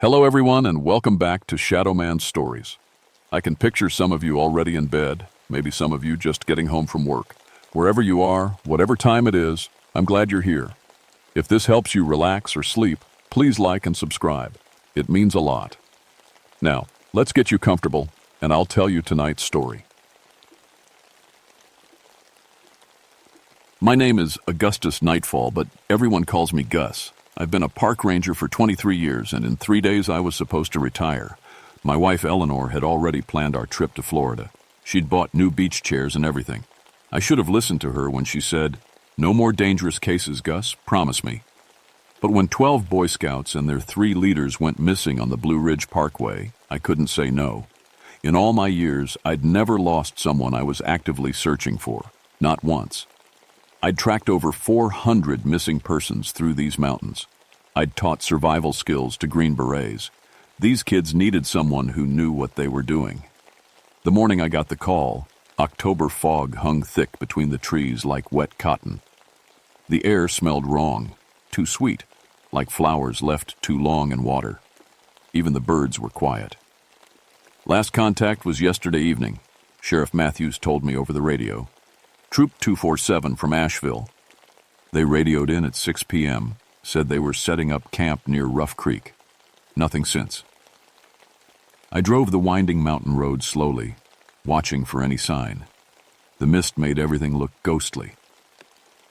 Hello everyone and welcome back to Shadow Man Stories. I can picture some of you already in bed, maybe some of you just getting home from work. Wherever you are, whatever time it is, I'm glad you're here. If this helps you relax or sleep, please like and subscribe. It means a lot. Now, let's get you comfortable and I'll tell you tonight's story. My name is Augustus Nightfall, but everyone calls me Gus. I've been a park ranger for 23 years, and in 3 days I was supposed to retire. My wife Eleanor had already planned our trip to Florida. She'd bought new beach chairs and everything. I should have listened to her when she said, "No more dangerous cases, Gus, promise me." But when 12 Boy Scouts and their 3 leaders went missing on the Blue Ridge Parkway, I couldn't say no. In all my years, I'd never lost someone I was actively searching for, not once. I'd tracked over 400 missing persons through these mountains. I'd taught survival skills to Green Berets. These kids needed someone who knew what they were doing. The morning I got the call, October fog hung thick between the trees like wet cotton. The air smelled wrong, too sweet, like flowers left too long in water. Even the birds were quiet. Last contact was yesterday evening, Sheriff Matthews told me over the radio. Troop 247 from Asheville. They radioed in at 6 p.m., said they were setting up camp near Rough Creek. Nothing since. I drove the winding mountain road slowly, watching for any sign. The mist made everything look ghostly.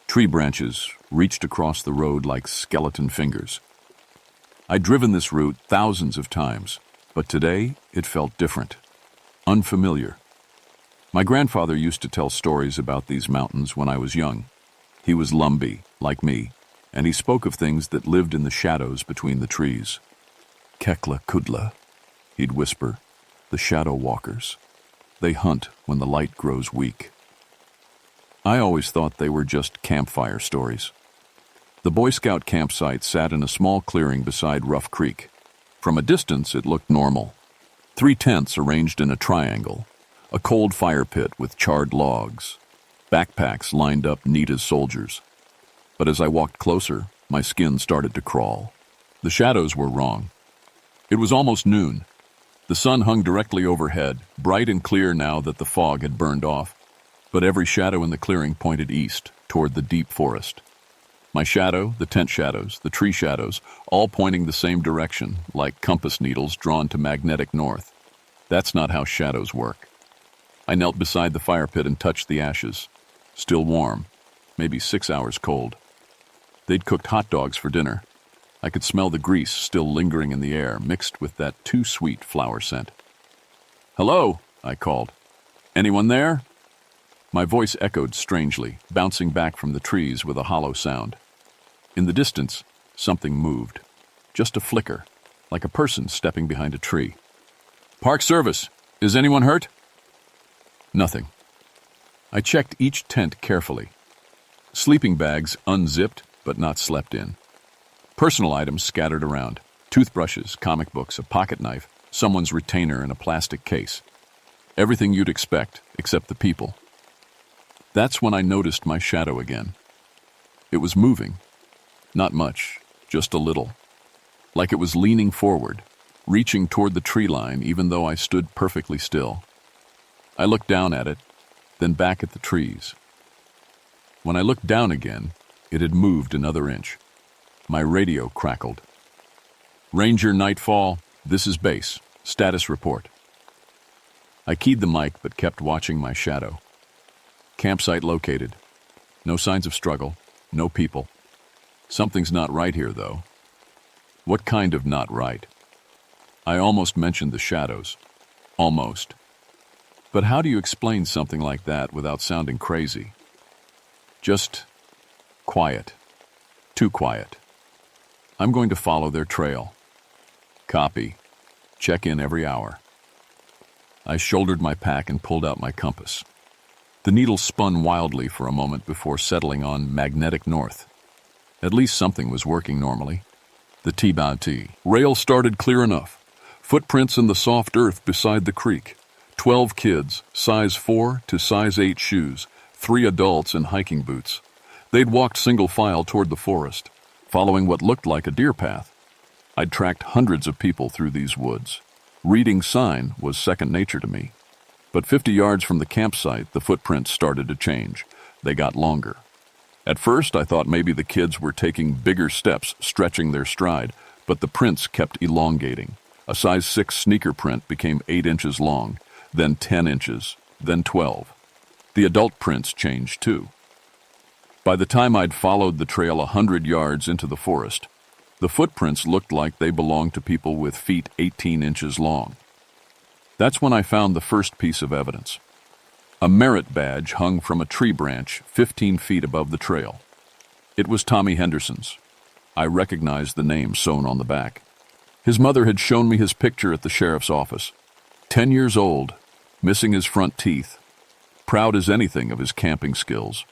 Tree branches reached across the road like skeleton fingers. I'd driven this route thousands of times, but today it felt different, unfamiliar. My grandfather used to tell stories about these mountains when I was young. He was Lumbee, like me, and he spoke of things that lived in the shadows between the trees. Kekla Kudla, he'd whisper, the shadow walkers. They hunt when the light grows weak. I always thought they were just campfire stories. The Boy Scout campsite sat in a small clearing beside Rough Creek. From a distance, it looked normal. 3 tents arranged in a triangle. A cold fire pit with charred logs, backpacks lined up neat as soldiers. But as I walked closer, my skin started to crawl. The shadows were wrong. It was almost noon. The sun hung directly overhead, bright and clear now that the fog had burned off. But every shadow in the clearing pointed east, toward the deep forest. My shadow, the tent shadows, the tree shadows, all pointing the same direction, like compass needles drawn to magnetic north. That's not how shadows work. I knelt beside the fire pit and touched the ashes. Still warm, maybe 6 hours cold. They'd cooked hot dogs for dinner. I could smell the grease still lingering in the air, mixed with that too sweet flower scent. "Hello," I called. "Anyone there?" My voice echoed strangely, bouncing back from the trees with a hollow sound. In the distance, something moved. Just a flicker, like a person stepping behind a tree. "Park Service, is anyone hurt?" Nothing. I checked each tent carefully. Sleeping bags unzipped but not slept in. Personal items scattered around. Toothbrushes, comic books, a pocket knife, someone's retainer in a plastic case. Everything you'd expect, except the people. That's when I noticed my shadow again. It was moving. Not much, just a little. Like it was leaning forward, reaching toward the tree line even though I stood perfectly still. I looked down at it, then back at the trees. When I looked down again, it had moved another inch. My radio crackled. "Ranger Nightfall, this is base. Status report." I keyed the mic but kept watching my shadow. Campsite located. No signs of struggle, no people. Something's not right here, though. What kind of not right? I almost mentioned the shadows. Almost. But how do you explain something like that without sounding crazy? Just quiet. Too quiet. I'm going to follow their trail. Copy. Check in every hour. I shouldered my pack and pulled out my compass. The needle spun wildly for a moment before settling on magnetic north. At least something was working normally. The T-by-T. Rail started clear enough. Footprints in the soft earth beside the creek. 12 kids, size 4 to size 8 shoes, 3 adults in hiking boots. They'd walked single file toward the forest, following what looked like a deer path. I'd tracked hundreds of people through these woods. Reading sign was second nature to me. But 50 yards from the campsite, the footprints started to change. They got longer. At first, I thought maybe the kids were taking bigger steps, stretching their stride, but the prints kept elongating. A size 6 sneaker print became 8 inches long, then 10 inches, then 12. The adult prints changed too. By the time I'd followed the trail 100 yards into the forest, the footprints looked like they belonged to people with feet 18 inches long. That's when I found the first piece of evidence. A merit badge hung from a tree branch 15 feet above the trail. It was Tommy Henderson's. I recognized the name sewn on the back. His mother had shown me his picture at the sheriff's office. 10 years old, missing his front teeth, proud as anything of his camping skills.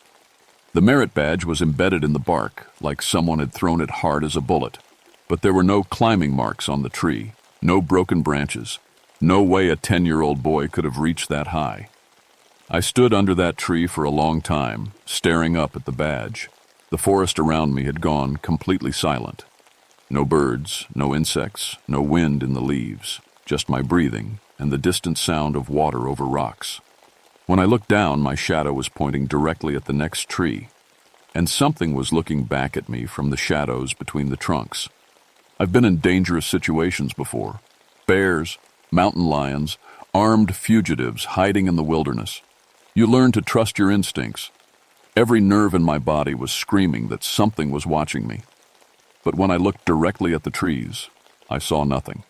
The merit badge was embedded in the bark, like someone had thrown it hard as a bullet. But there were no climbing marks on the tree, no broken branches. No way a 10-year-old boy could have reached that high. I stood under that tree for a long time, staring up at the badge. The forest around me had gone completely silent. No birds, no insects, no wind in the leaves, just my breathing and the distant sound of water over rocks. When I looked down, my shadow was pointing directly at the next tree, and something was looking back at me from the shadows between the trunks. I've been in dangerous situations before. Bears, mountain lions, armed fugitives hiding in the wilderness. You learn to trust your instincts. Every nerve in my body was screaming that something was watching me. But when I looked directly at the trees, I saw nothing.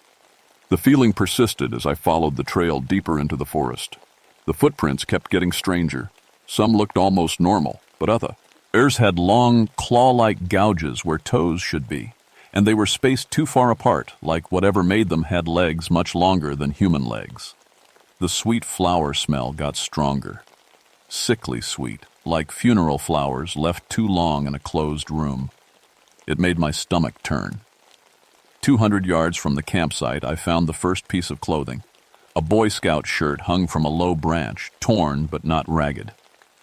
The feeling persisted as I followed the trail deeper into the forest. The footprints kept getting stranger. Some looked almost normal, but others had long, claw-like gouges where toes should be, and they were spaced too far apart, like whatever made them had legs much longer than human legs. The sweet flower smell got stronger. Sickly sweet, like funeral flowers left too long in a closed room. It made my stomach turn. 200 yards from the campsite, I found the first piece of clothing. A Boy Scout shirt hung from a low branch, torn but not ragged.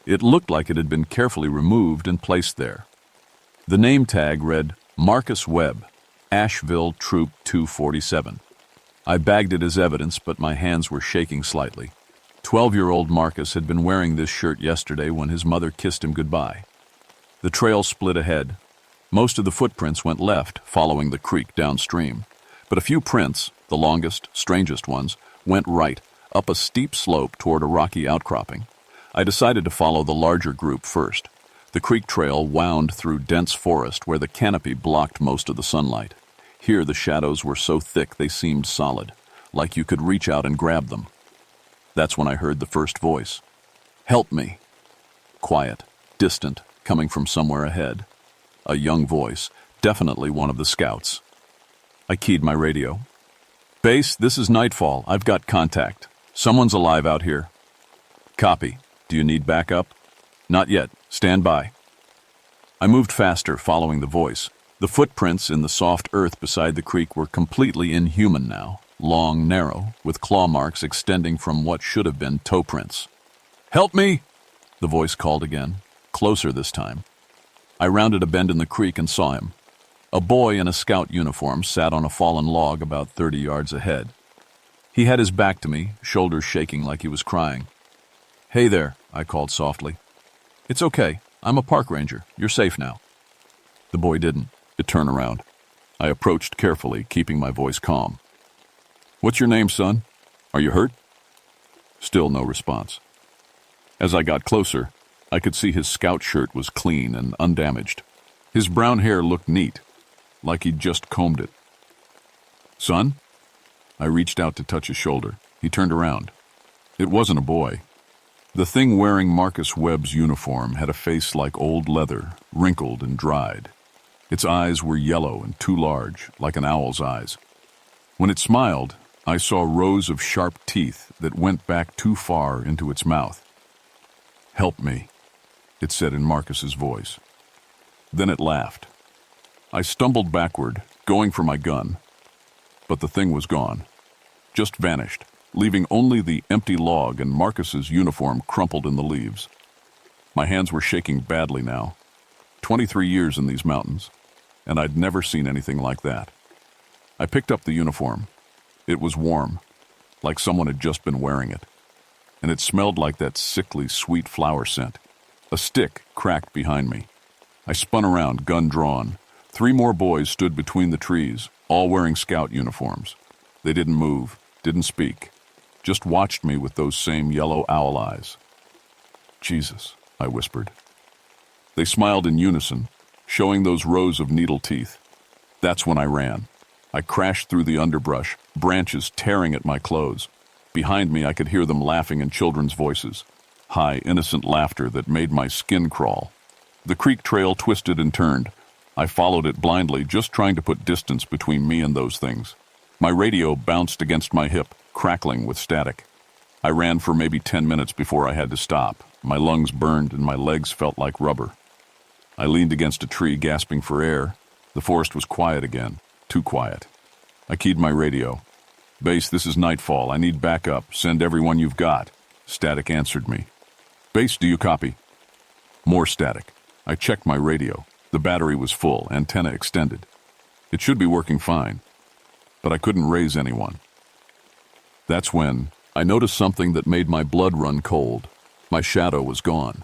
It looked like it had been carefully removed and placed there. The name tag read, Marcus Webb, Asheville Troop 247. I bagged it as evidence, but my hands were shaking slightly. 12-year-old Marcus had been wearing this shirt yesterday when his mother kissed him goodbye. The trail split ahead. Most of the footprints went left, following the creek downstream. But a few prints, the longest, strangest ones, went right, up a steep slope toward a rocky outcropping. I decided to follow the larger group first. The creek trail wound through dense forest where the canopy blocked most of the sunlight. Here the shadows were so thick they seemed solid, like you could reach out and grab them. That's when I heard the first voice. Help me. Quiet, distant, coming from somewhere ahead. A young voice, definitely one of the scouts. I keyed my radio. Base, this is Nightfall. I've got contact. Someone's alive out here. Copy. Do you need backup? Not yet. Stand by. I moved faster, following the voice. The footprints in the soft earth beside the creek were completely inhuman now. Long, narrow, with claw marks extending from what should have been toe prints. Help me! The voice called again, closer this time. I rounded a bend in the creek and saw him. A boy in a scout uniform sat on a fallen log about 30 yards ahead. He had his back to me, shoulders shaking like he was crying. Hey there, I called softly. It's okay. I'm a park ranger. You're safe now. The boy didn't turn around. I approached carefully, keeping my voice calm. What's your name, son? Are you hurt? Still no response. As I got closer, I could see his scout shirt was clean and undamaged. His brown hair looked neat, like he'd just combed it. Son? I reached out to touch his shoulder. He turned around. It wasn't a boy. The thing wearing Marcus Webb's uniform had a face like old leather, wrinkled and dried. Its eyes were yellow and too large, like an owl's eyes. When it smiled, I saw rows of sharp teeth that went back too far into its mouth. Help me, it said in Marcus's voice. Then it laughed. I stumbled backward, going for my gun. But the thing was gone. Just vanished, leaving only the empty log and Marcus's uniform crumpled in the leaves. My hands were shaking badly now. 23 years in these mountains, and I'd never seen anything like that. I picked up the uniform. It was warm, like someone had just been wearing it, and it smelled like that sickly, sweet flower scent. A stick cracked behind me. I spun around, gun drawn. 3 more boys stood between the trees, all wearing scout uniforms. They didn't move, didn't speak, just watched me with those same yellow owl eyes. "Jesus," I whispered. They smiled in unison, showing those rows of needle teeth. That's when I ran. I crashed through the underbrush, branches tearing at my clothes. Behind me, I could hear them laughing in children's voices, high, innocent laughter that made my skin crawl. The creek trail twisted and turned. I followed it blindly, just trying to put distance between me and those things. My radio bounced against my hip, crackling with static. I ran for maybe 10 minutes before I had to stop. My lungs burned and my legs felt like rubber. I leaned against a tree, gasping for air. The forest was quiet again, too quiet. I keyed my radio. "Base, this is Nightfall. I need backup. Send everyone you've got." Static answered me. "Base, do you copy?" More static. I checked my radio. The battery was full, antenna extended. It should be working fine, but I couldn't raise anyone. That's when I noticed something that made my blood run cold. My shadow was gone.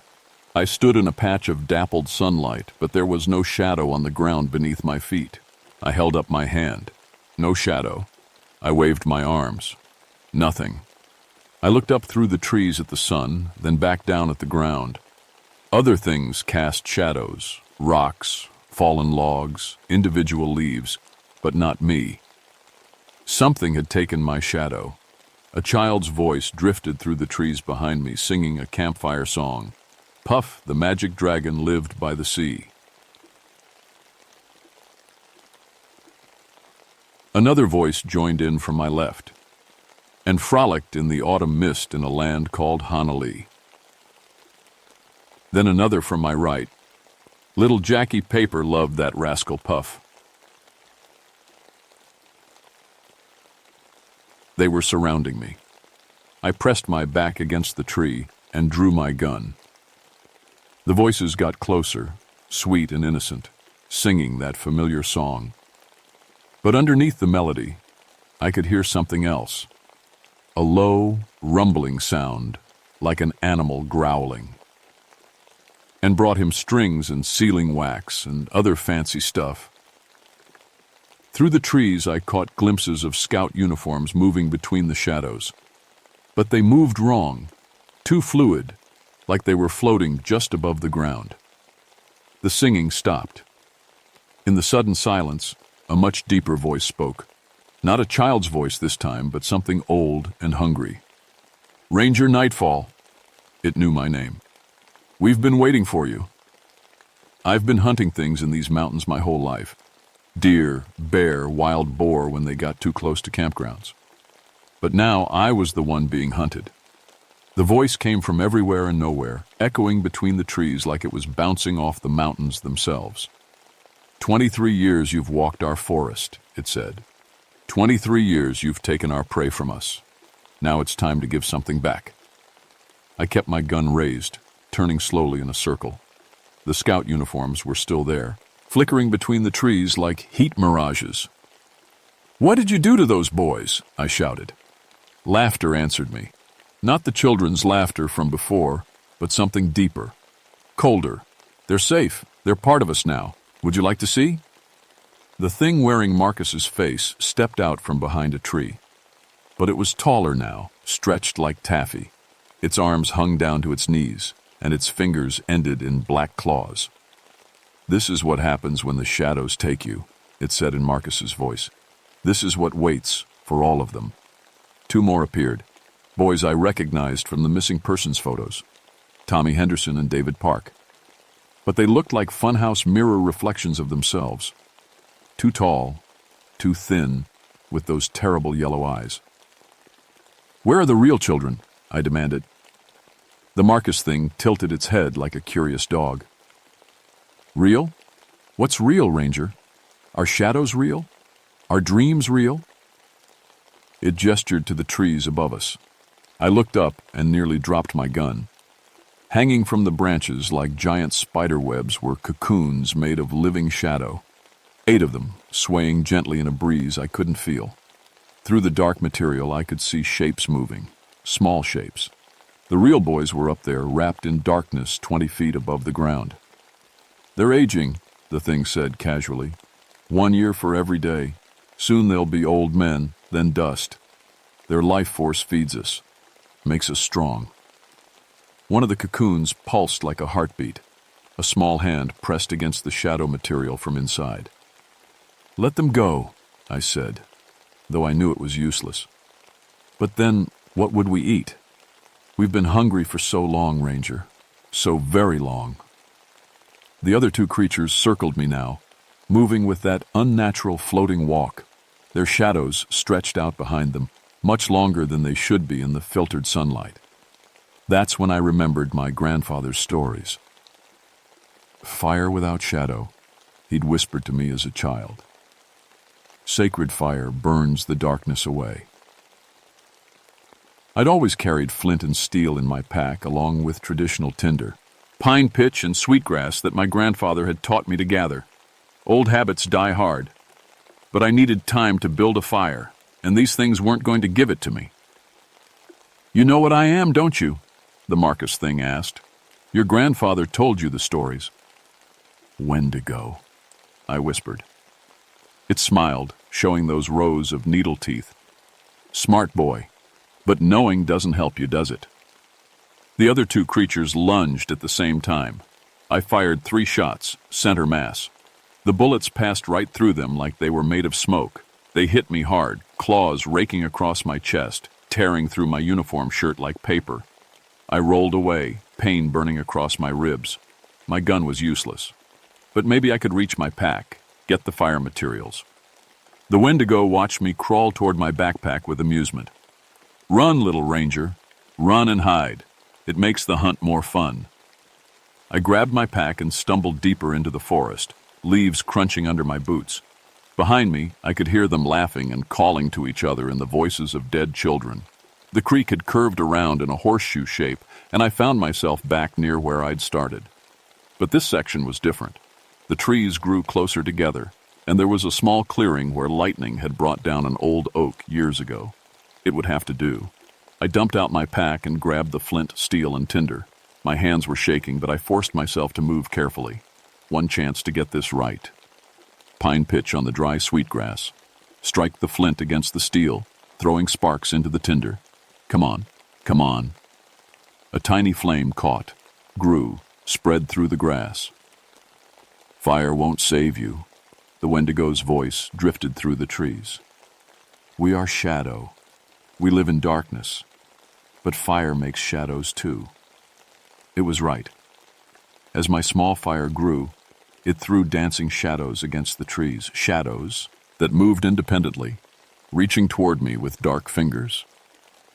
I stood in a patch of dappled sunlight, but there was no shadow on the ground beneath my feet. I held up my hand. No shadow. I waved my arms. Nothing. I looked up through the trees at the sun, then back down at the ground. Other things cast shadows, rocks, fallen logs, individual leaves, but not me. Something had taken my shadow. A child's voice drifted through the trees behind me, singing a campfire song. Puff, the magic dragon, lived by the sea. Another voice joined in from my left, and frolicked in the autumn mist in a land called Hanali. Then another from my right. Little Jackie Paper loved that rascal Puff. They were surrounding me. I pressed my back against the tree and drew my gun. The voices got closer, sweet and innocent, singing that familiar song. But underneath the melody, I could hear something else. A low, rumbling sound, like an animal growling. And brought him strings and sealing wax and other fancy stuff. Through the trees, I caught glimpses of scout uniforms moving between the shadows. But they moved wrong, too fluid, like they were floating just above the ground. The singing stopped. In the sudden silence, a much deeper voice spoke. Not a child's voice this time, but something old and hungry. "Ranger Nightfall." It knew my name. "We've been waiting for you." I've been hunting things in these mountains my whole life. Deer, bear, wild boar when they got too close to campgrounds. But now I was the one being hunted. The voice came from everywhere and nowhere, echoing between the trees like it was bouncing off the mountains themselves. 23 years you've walked our forest," it said. 23 years you've taken our prey from us. Now it's time to give something back." I kept my gun raised, turning slowly in a circle. The scout uniforms were still there, flickering between the trees like heat mirages. "What did you do to those boys?" I shouted. Laughter answered me. Not the children's laughter from before, but something deeper, colder. "They're safe. They're part of us now. Would you like to see?" The thing wearing Marcus's face stepped out from behind a tree. But it was taller now, stretched like taffy. Its arms hung down to its knees, and its fingers ended in black claws. "This is what happens when the shadows take you," it said in Marcus's voice. "This is what waits for all of them." 2 more appeared, boys I recognized from the missing persons photos, Tommy Henderson and David Park. But they looked like funhouse mirror reflections of themselves. Too tall, too thin, with those terrible yellow eyes. "Where are the real children?" I demanded. The Marcus thing tilted its head like a curious dog. "Real? What's real, Ranger? Are shadows real? Are dreams real?" It gestured to the trees above us. I looked up and nearly dropped my gun. Hanging from the branches like giant spider webs were cocoons made of living shadow. 8 of them, swaying gently in a breeze I couldn't feel. Through the dark material, I could see shapes moving, small shapes. The real boys were up there, wrapped in darkness 20 feet above the ground. "They're aging," the thing said casually. "1 year for every day. Soon they'll be old men, then dust. Their life force feeds us, makes us strong." One of the cocoons pulsed like a heartbeat. A small hand pressed against the shadow material from inside. "Let them go," I said, though I knew it was useless. But then, what would we eat? We've been hungry for so long, Ranger. So very long. The other 2 creatures circled me now, moving with that unnatural floating walk, their shadows stretched out behind them, much longer than they should be in the filtered sunlight. That's when I remembered my grandfather's stories. Fire without shadow, he'd whispered to me as a child. Sacred fire burns the darkness away. I'd always carried flint and steel in my pack along with traditional tinder, pine pitch and sweetgrass that my grandfather had taught me to gather. Old habits die hard. But I needed time to build a fire, and these things weren't going to give it to me. "You know what I am, don't you?" the Marcus thing asked. "Your grandfather told you the stories." "Wendigo," I whispered. It smiled, showing those rows of needle teeth. "Smart boy. But knowing doesn't help you, does it?" The other 2 creatures lunged at the same time. I fired 3 shots, center mass. The bullets passed right through them like they were made of smoke. They hit me hard, claws raking across my chest, tearing through my uniform shirt like paper. I rolled away, pain burning across my ribs. My gun was useless. But maybe I could reach my pack, get the fire materials. The Wendigo watched me crawl toward my backpack with amusement. "Run, little Ranger. Run and hide. It makes the hunt more fun." I grabbed my pack and stumbled deeper into the forest, leaves crunching under my boots. Behind me, I could hear them laughing and calling to each other in the voices of dead children. The creek had curved around in a horseshoe shape, and I found myself back near where I'd started. But this section was different. The trees grew closer together, and there was a small clearing where lightning had brought down an old oak years ago. It would have to do. I dumped out my pack and grabbed the flint, steel, and tinder. My hands were shaking, but I forced myself to move carefully. One chance to get this right. Pine pitch on the dry sweetgrass. Strike the flint against the steel, throwing sparks into the tinder. Come on, come on. A tiny flame caught, grew, spread through the grass. "Fire won't save you." The Wendigo's voice drifted through the trees. "We are shadow. We live in darkness, but fire makes shadows too." It was right. As my small fire grew, it threw dancing shadows against the trees, shadows that moved independently, reaching toward me with dark fingers.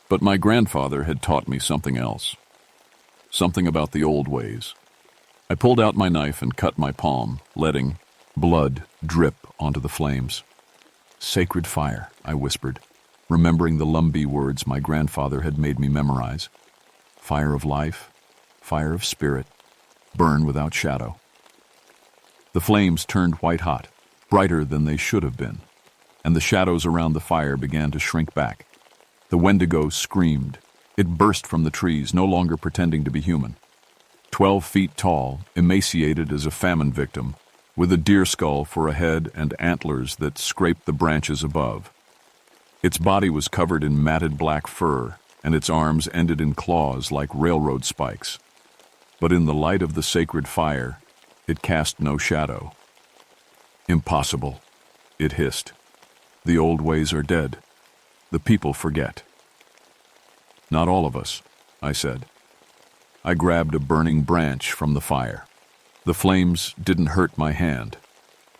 But my grandfather had taught me something else, something about the old ways. I pulled out my knife and cut my palm, letting blood drip onto the flames. "Sacred fire," I whispered, remembering the Lumbee words my grandfather had made me memorize. "Fire of life, fire of spirit, burn without shadow." The flames turned white hot, brighter than they should have been, and the shadows around the fire began to shrink back. The Wendigo screamed. It burst from the trees, no longer pretending to be human. 12 feet tall, emaciated as a famine victim, with a deer skull for a head and antlers that scraped the branches above. Its body was covered in matted black fur, and its arms ended in claws like railroad spikes. But in the light of the sacred fire, it cast no shadow. "Impossible," it hissed. "The old ways are dead. The people forget." "Not all of us," I said. I grabbed a burning branch from the fire. The flames didn't hurt my hand.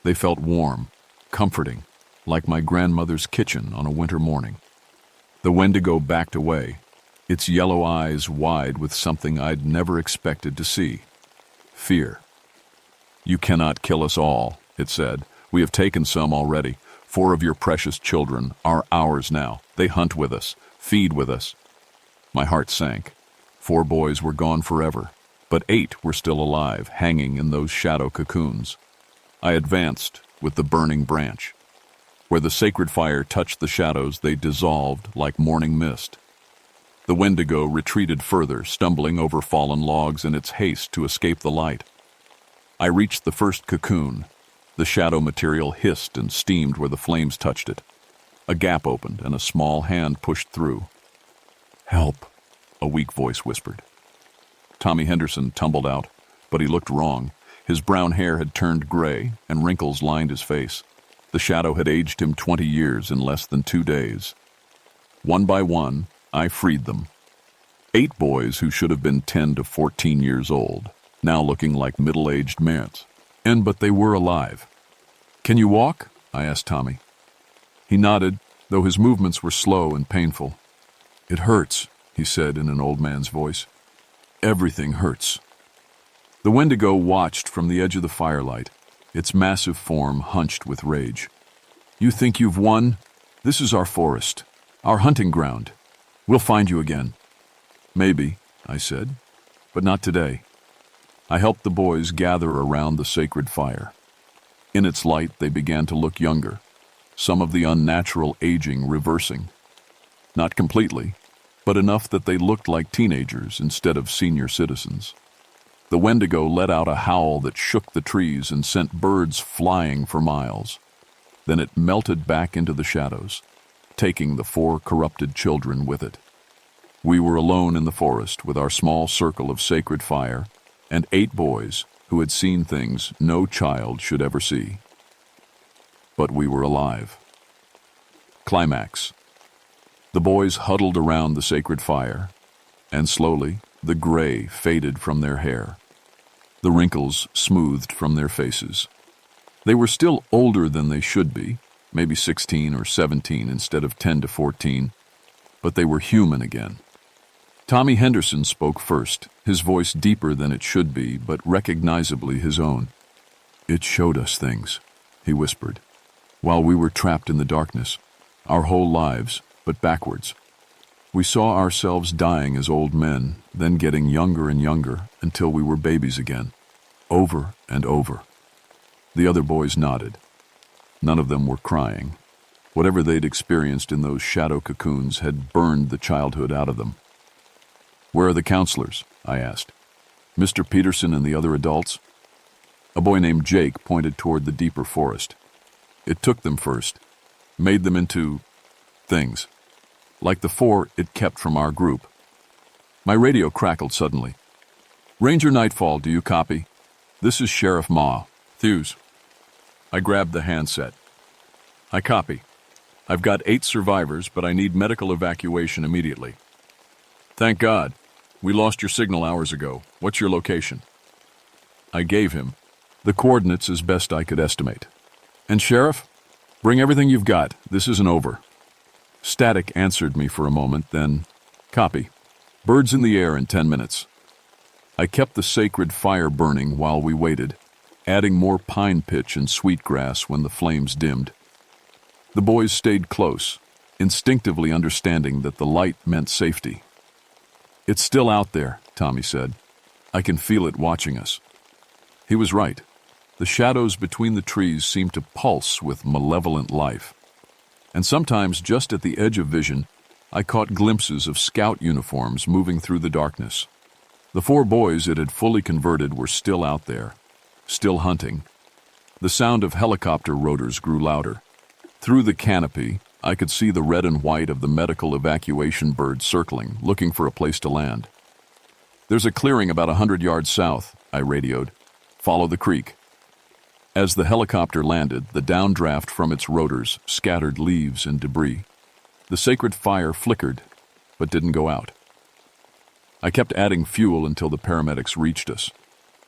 They felt warm, comforting, like my grandmother's kitchen on a winter morning. The Wendigo backed away, its yellow eyes wide with something I'd never expected to see. Fear. "You cannot kill us all," it said. "We have taken some already. 4 of your precious children are ours now. They hunt with us, feed with us." My heart sank. 4 boys were gone forever, but 8 were still alive, hanging in those shadow cocoons. I advanced, with the burning branch. Where the sacred fire touched the shadows, they dissolved like morning mist. The Wendigo retreated further, stumbling over fallen logs in its haste to escape the light. I reached the first cocoon. The shadow material hissed and steamed where the flames touched it. A gap opened and a small hand pushed through. "Help," a weak voice whispered. Tommy Henderson tumbled out, but he looked wrong. His brown hair had turned gray, and wrinkles lined his face. The shadow had aged him 20 years in less than 2 days. One by one, I freed them. 8 boys who should have been 10 to 14 years old, now looking like middle-aged men. But they were alive. "Can you walk?" I asked Tommy. He nodded, though his movements were slow and painful. "It hurts," he said in an old man's voice. "Everything hurts." The Wendigo watched from the edge of the firelight, its massive form hunched with rage. "You think you've won? This is our forest, our hunting ground. We'll find you again." "Maybe," I said, "but not today." I helped the boys gather around the sacred fire. In its light, they began to look younger, some of the unnatural aging reversing. Not completely, but enough that they looked like teenagers instead of senior citizens. The Wendigo let out a howl that shook the trees and sent birds flying for miles. Then it melted back into the shadows, taking the 4 corrupted children with it. We were alone in the forest with our small circle of sacred fire and 8 boys who had seen things no child should ever see. But we were alive. Climax. The boys huddled around the sacred fire, and slowly the gray faded from their hair. The wrinkles smoothed from their faces. They were still older than they should be, maybe 16 or 17 instead of 10 to 14, but they were human again. Tommy Henderson spoke first, his voice deeper than it should be, but recognizably his own. "It showed us things," he whispered, "while we were trapped in the darkness, our whole lives, but backwards. We saw ourselves dying as old men, then getting younger and younger until we were babies again, over and over." The other boys nodded. None of them were crying. Whatever they'd experienced in those shadow cocoons had burned the childhood out of them. "Where are the counselors?" I asked. "Mr. Peterson and the other adults?" A boy named Jake pointed toward the deeper forest. "It took them first, made them into things, like the 4 it kept from our group." My radio crackled suddenly. "Ranger Nightfall, do you copy? This is Sheriff Ma. Thews." I grabbed the handset. "I copy. I've got 8 survivors, but I need medical evacuation immediately." "Thank God. We lost your signal hours ago. What's your location?" I gave him the coordinates as best I could estimate. "And Sheriff, bring everything you've got. This isn't over." Static answered me for a moment, then, "Copy. Birds in the air in 10 minutes." I kept the sacred fire burning while we waited, adding more pine pitch and sweetgrass when the flames dimmed. The boys stayed close, instinctively understanding that the light meant safety. "It's still out there," Tommy said. "I can feel it watching us." He was right. The shadows between the trees seemed to pulse with malevolent life. And sometimes, just at the edge of vision, I caught glimpses of scout uniforms moving through the darkness. The 4 boys it had fully converted were still out there, still hunting. The sound of helicopter rotors grew louder. Through the canopy, I could see the red and white of the medical evacuation birds circling, looking for a place to land. "There's a clearing about 100 yards south," I radioed. "Follow the creek." As the helicopter landed, the downdraft from its rotors scattered leaves and debris. The sacred fire flickered, but didn't go out. I kept adding fuel until the paramedics reached us.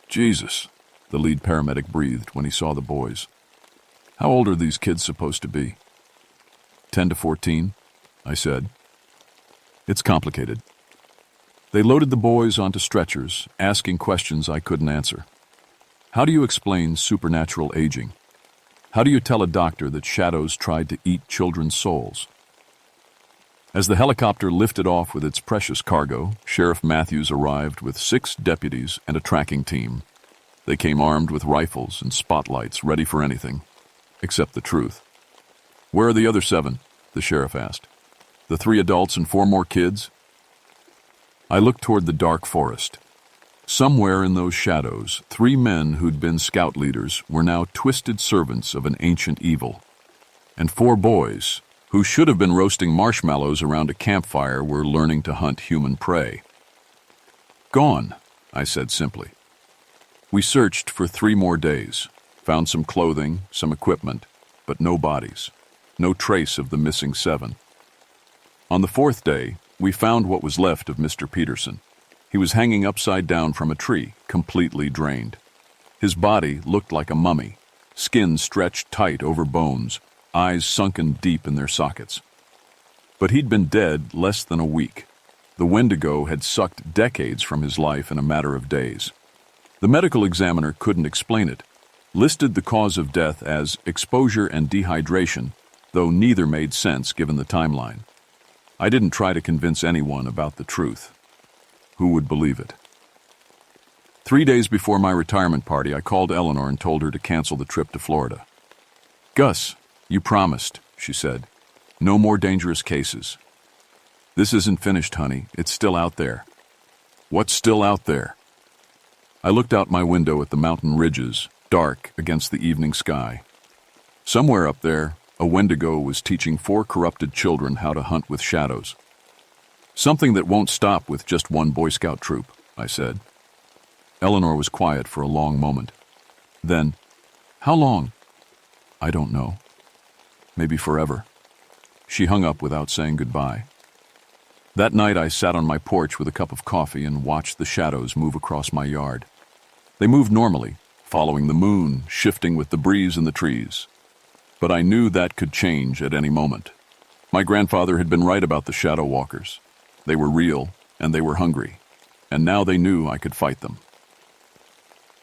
"Jesus," the lead paramedic breathed when he saw the boys. "How old are these kids supposed to be?" 10 to 14, I said. "It's complicated." They loaded the boys onto stretchers, asking questions I couldn't answer. How do you explain supernatural aging? How do you tell a doctor that shadows tried to eat children's souls? As the helicopter lifted off with its precious cargo, Sheriff Matthews arrived with 6 deputies and a tracking team. They came armed with rifles and spotlights, ready for anything. except the truth. "Where are the other 7?" the sheriff asked. "The 3 adults and 4 more kids?" I looked toward the dark forest. Somewhere in those shadows, 3 men who'd been scout leaders were now twisted servants of an ancient evil. And 4 boys, who should have been roasting marshmallows around a campfire, were learning to hunt human prey. "Gone," I said simply. We searched for 3 more days, found some clothing, some equipment, but no bodies, no trace of the missing 7. On the 4th day, we found what was left of Mr. Peterson. He was hanging upside down from a tree, completely drained. His body looked like a mummy, skin stretched tight over bones, eyes sunken deep in their sockets. But he'd been dead less than a week. The Wendigo had sucked decades from his life in a matter of days. The medical examiner couldn't explain it, listed the cause of death as exposure and dehydration, though neither made sense given the timeline. I didn't try to convince anyone about the truth. Who would believe it? 3 days before my retirement party, I called Eleanor and told her to cancel the trip to Florida. "Gus, you promised," she said. "No more dangerous cases." "This isn't finished, honey. It's still out there." "What's still out there?" I looked out my window at the mountain ridges, dark against the evening sky. Somewhere up there, a Wendigo was teaching 4 corrupted children how to hunt with shadows. "Something that won't stop with just one Boy Scout troop," I said. Eleanor was quiet for a long moment. Then, "How long?" "I don't know. Maybe forever." She hung up without saying goodbye. That night I sat on my porch with a cup of coffee and watched the shadows move across my yard. They moved normally, following the moon, shifting with the breeze in the trees. But I knew that could change at any moment. My grandfather had been right about the shadow walkers. They were real, and they were hungry, and now they knew I could fight them.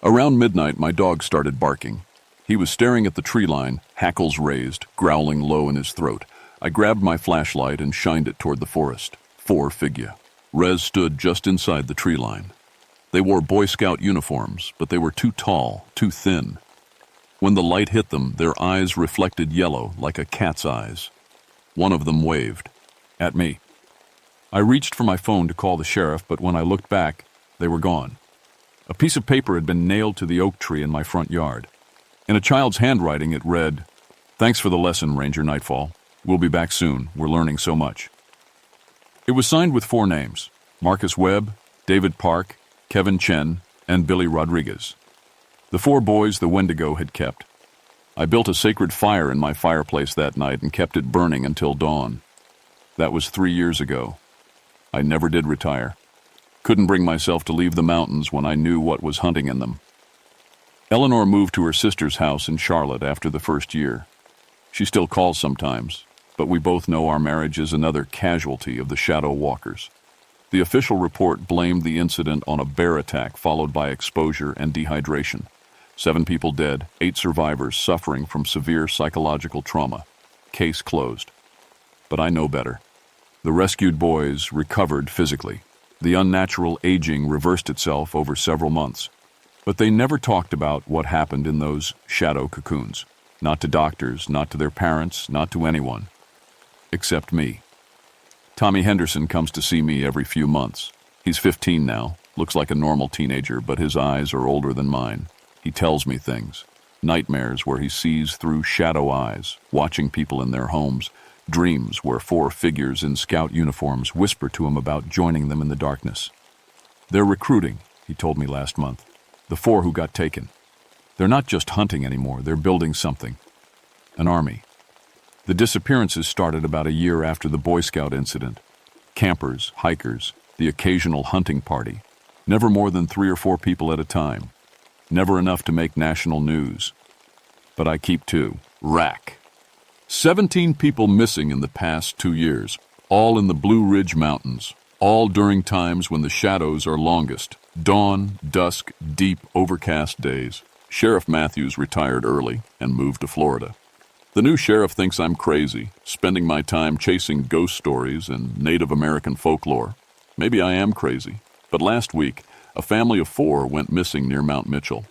Around midnight, my dog started barking. He was staring at the tree line, hackles raised, growling low in his throat. I grabbed my flashlight and shined it toward the forest. 4 figure. Rez stood just inside the tree line. They wore Boy Scout uniforms, but they were too tall, too thin. When the light hit them, their eyes reflected yellow like a cat's eyes. One of them waved. At me. I reached for my phone to call the sheriff, but when I looked back, they were gone. A piece of paper had been nailed to the oak tree in my front yard. In a child's handwriting, it read, "Thanks for the lesson, Ranger Nightfall. We'll be back soon. We're learning so much." It was signed with 4 names: Marcus Webb, David Park, Kevin Chen, and Billy Rodriguez. The 4 boys the Wendigo had kept. I built a sacred fire in my fireplace that night and kept it burning until dawn. That was 3 years ago. I never did retire. Couldn't bring myself to leave the mountains when I knew what was hunting in them. Eleanor moved to her sister's house in Charlotte after the first year. She still calls sometimes, but we both know our marriage is another casualty of the shadow walkers. The official report blamed the incident on a bear attack followed by exposure and dehydration. 7 people dead, 8 survivors suffering from severe psychological trauma. Case closed. But I know better. The rescued boys recovered physically. The unnatural aging reversed itself over several months. But they never talked about what happened in those shadow cocoons. Not to doctors, not to their parents, not to anyone. Except me. Tommy Henderson comes to see me every few months. He's 15 now, looks like a normal teenager, but his eyes are older than mine. He tells me things. Nightmares where he sees through shadow eyes, watching people in their homes. Dreams where 4 figures in scout uniforms whisper to him about joining them in the darkness. They're recruiting, he told me last month. The 4 who got taken. They're not just hunting anymore, they're building something. An army. The disappearances started about a year after the Boy Scout incident. Campers, hikers, the occasional hunting party. Never more than 3 or 4 people at a time. Never enough to make national news. But I keep 2. Rack. 17 people missing in the past 2 years, all in the Blue Ridge Mountains, all during times when the shadows are longest. Dawn, dusk, deep, overcast days. Sheriff Matthews retired early and moved to Florida. The new sheriff thinks I'm crazy, spending my time chasing ghost stories and Native American folklore. Maybe I am crazy, but last week, a family of 4 went missing near Mount Mitchell.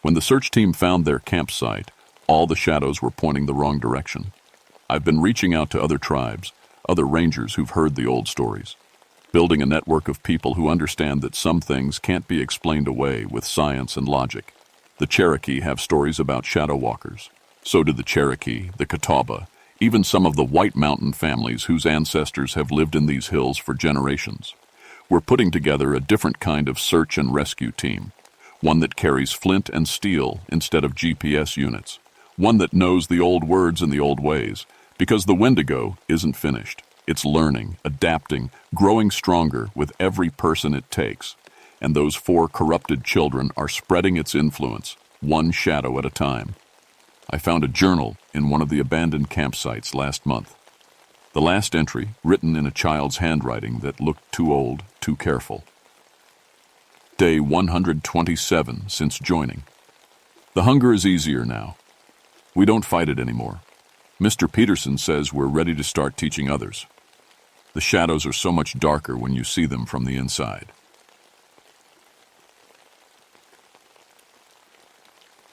When the search team found their campsite, All the shadows were pointing the wrong direction. I've been reaching out to other tribes, other rangers who've heard the old stories, building a network of people who understand that some things can't be explained away with science and logic. The Cherokee have stories about shadow walkers. So do the Cherokee, the Catawba, even some of the White Mountain families whose ancestors have lived in these hills for generations. We're putting together a different kind of search and rescue team, one that carries flint and steel instead of GPS units, one that knows the old words and the old ways, because the Wendigo isn't finished. It's learning, adapting, growing stronger with every person it takes, and those 4 corrupted children are spreading its influence, one shadow at a time. I found a journal in one of the abandoned campsites last month. The last entry, written in a child's handwriting that looked too old, too careful. Day 127 since joining. The hunger is easier now. We don't fight it anymore. Mr. Peterson says we're ready to start teaching others. The shadows are so much darker when you see them from the inside.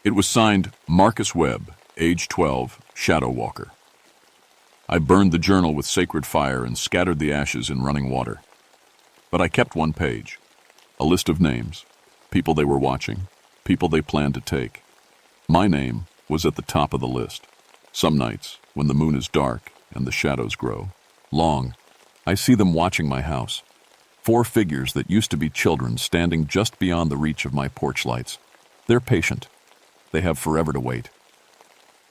It was signed Marcus Webb, age 12, Shadow Walker. I burned the journal with sacred fire and scattered the ashes in running water. But I kept one page, a list of names, people they were watching, people they planned to take. My name was at the top of the list. Some nights, when the moon is dark and the shadows grow long, I see them watching my house. 4 figures that used to be children standing just beyond the reach of my porch lights. They're patient. They have forever to wait.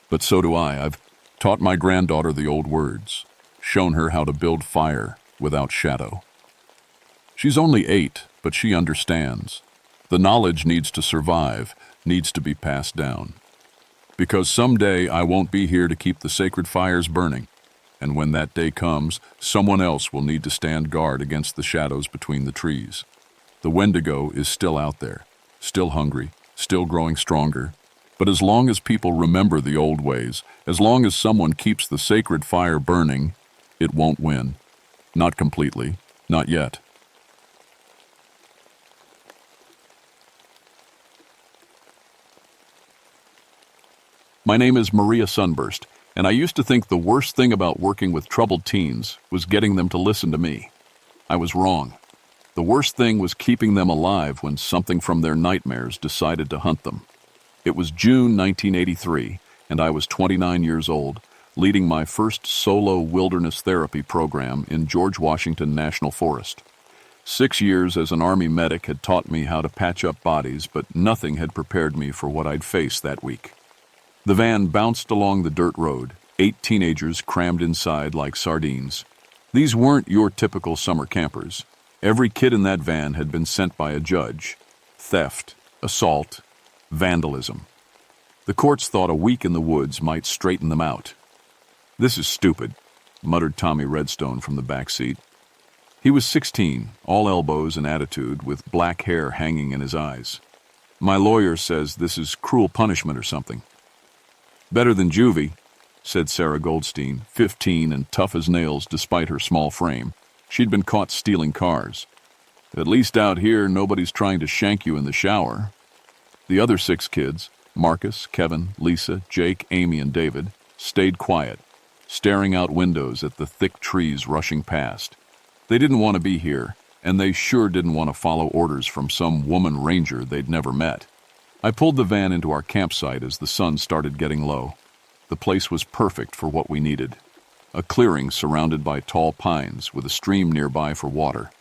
But so do I. I've taught my granddaughter the old words, shown her how to build fire without shadow. She's only 8, but she understands. The knowledge needs to survive, needs to be passed down. Because someday I won't be here to keep the sacred fires burning, and when that day comes, someone else will need to stand guard against the shadows between the trees. The Wendigo is still out there, still hungry, still growing stronger. But as long as people remember the old ways, as long as someone keeps the sacred fire burning, it won't win. Not completely, not yet. My name is Maria Sunburst, and I used to think the worst thing about working with troubled teens was getting them to listen to me. I was wrong. The worst thing was keeping them alive when something from their nightmares decided to hunt them. It was June 1983, and I was 29 years old, leading my first solo wilderness therapy program in George Washington National Forest. 6 years as an Army medic had taught me how to patch up bodies, but nothing had prepared me for what I'd face that week. The van bounced along the dirt road, 8 teenagers crammed inside like sardines. These weren't your typical summer campers. Every kid in that van had been sent by a judge. Theft, assault, vandalism. The courts thought a week in the woods might straighten them out. "This is stupid," muttered Tommy Redstone from the back seat. He was 16, all elbows and attitude, with black hair hanging in his eyes. "My lawyer says this is cruel punishment or something." "Better than juvie," said Sarah Goldstein, 15 and tough as nails despite her small frame. She'd been caught stealing cars. "At least out here, nobody's trying to shank you in the shower." The other 6 kids, Marcus, Kevin, Lisa, Jake, Amy, and David, stayed quiet, staring out windows at the thick trees rushing past. They didn't want to be here, and they sure didn't want to follow orders from some woman ranger they'd never met. I pulled the van into our campsite as the sun started getting low. The place was perfect for what we needed. A clearing surrounded by tall pines with a stream nearby for water.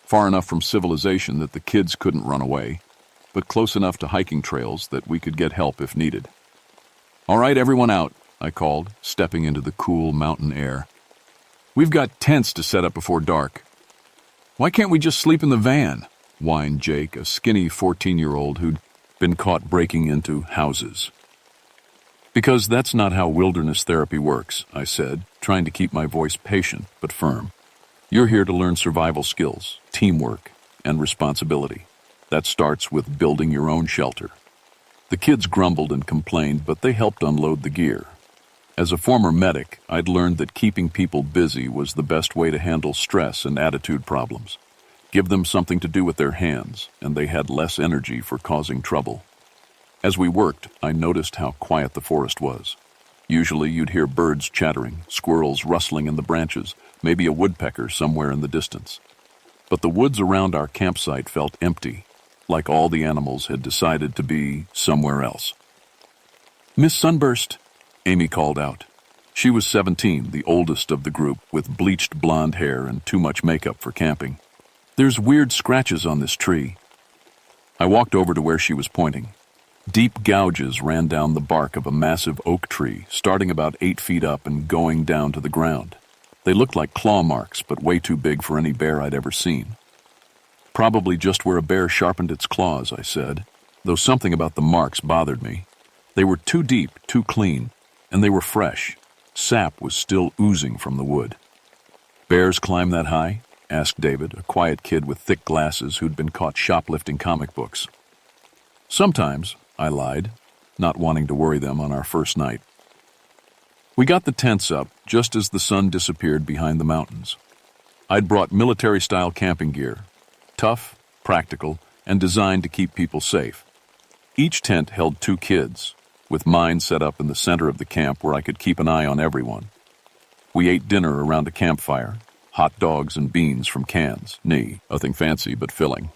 Far enough from civilization that the kids couldn't run away, but close enough to hiking trails that we could get help if needed. "All right, everyone out," I called, stepping into the cool mountain air. "We've got tents to set up before dark." "Why can't we just sleep in the van?" whined Jake, a skinny 14-year-old who'd been caught breaking into houses. "Because that's not how wilderness therapy works," I said, trying to keep my voice patient but firm. "You're here to learn survival skills, teamwork, and responsibility. That starts with building your own shelter." The kids grumbled and complained, but they helped unload the gear. As a former medic, I'd learned that keeping people busy was the best way to handle stress and attitude problems. Give them something to do with their hands, and they had less energy for causing trouble. As we worked, I noticed how quiet the forest was. Usually you'd hear birds chattering, squirrels rustling in the branches, maybe a woodpecker somewhere in the distance. But the woods around our campsite felt empty, like all the animals had decided to be somewhere else. "Miss Sunburst," Amy called out. She was 17, the oldest of the group, with bleached blonde hair and too much makeup for camping. "There's weird scratches on this tree." I walked over to where she was pointing. Deep gouges ran down the bark of a massive oak tree, starting about 8 feet up and going down to the ground. They looked like claw marks, but way too big for any bear I'd ever seen. "Probably just where a bear sharpened its claws," I said, though something about the marks bothered me. They were too deep, too clean, and they were fresh. Sap was still oozing from the wood. "Bears climb that high?" asked David, a quiet kid with thick glasses who'd been caught shoplifting comic books. "Sometimes," I lied, not wanting to worry them on our first night. We got the tents up just as the sun disappeared behind the mountains. I'd brought military-style camping gear, tough, practical, and designed to keep people safe. Each tent held 2 kids, with mine set up in the center of the camp where I could keep an eye on everyone. We ate dinner around a campfire, hot dogs and beans from cans, nothing fancy but filling.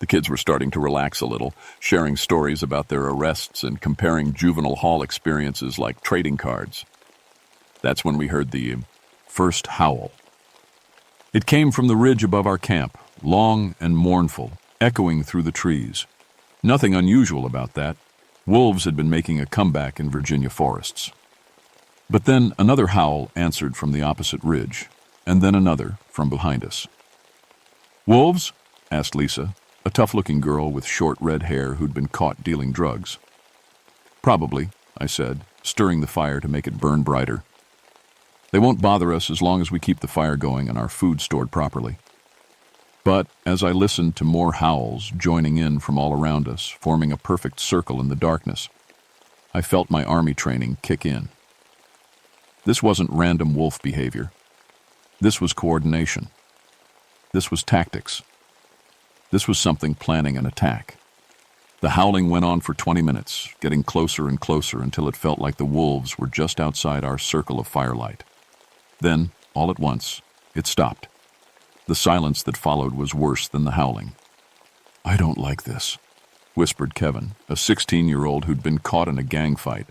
The kids were starting to relax a little, sharing stories about their arrests and comparing juvenile hall experiences like trading cards. That's when we heard the first howl. It came from the ridge above our camp, long and mournful, echoing through the trees. Nothing unusual about that. Wolves had been making a comeback in Virginia forests. But then another howl answered from the opposite ridge, and then another from behind us. "Wolves?" asked Lisa, a tough-looking girl with short red hair who'd been caught dealing drugs. "Probably," I said, stirring the fire to make it burn brighter. "They won't bother us as long as we keep the fire going and our food stored properly." But as I listened to more howls joining in from all around us, forming a perfect circle in the darkness, I felt my army training kick in. This wasn't random wolf behavior. This was coordination. This was tactics. This was something planning an attack. The howling went on for 20 minutes, getting closer and closer until it felt like the wolves were just outside our circle of firelight. Then, all at once, it stopped. The silence that followed was worse than the howling. "I don't like this," whispered Kevin, a 16-year-old who'd been caught in a gang fight.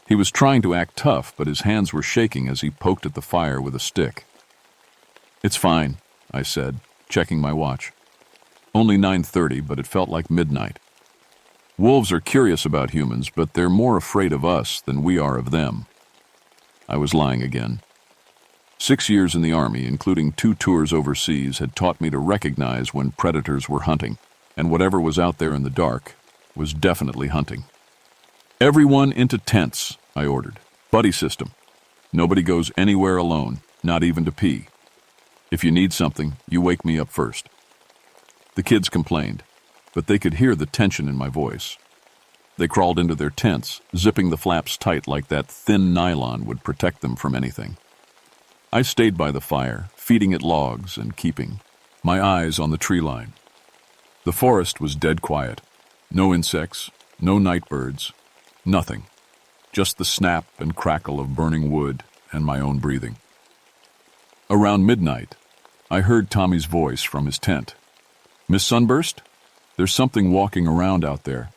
He was trying to act tough, but his hands were shaking as he poked at the fire with a stick. "It's fine," I said, checking my watch. Only 9:30, but it felt like midnight. Wolves are curious about humans, but they're more afraid of us than we are of them. I was lying again. 6 years in the Army, including 2 tours overseas, had taught me to recognize when predators were hunting, and whatever was out there in the dark was definitely hunting. "Everyone into tents," I ordered. "Buddy system. Nobody goes anywhere alone, not even to pee. If you need something, you wake me up first." The kids complained, but they could hear the tension in my voice. They crawled into their tents, zipping the flaps tight like that thin nylon would protect them from anything. I stayed by the fire, feeding it logs and keeping my eyes on the tree line. The forest was dead quiet. No insects, no night birds, nothing. Just the snap and crackle of burning wood and my own breathing. Around midnight, I heard Tommy's voice from his tent. "Miss Sunburst? There's something walking around out there."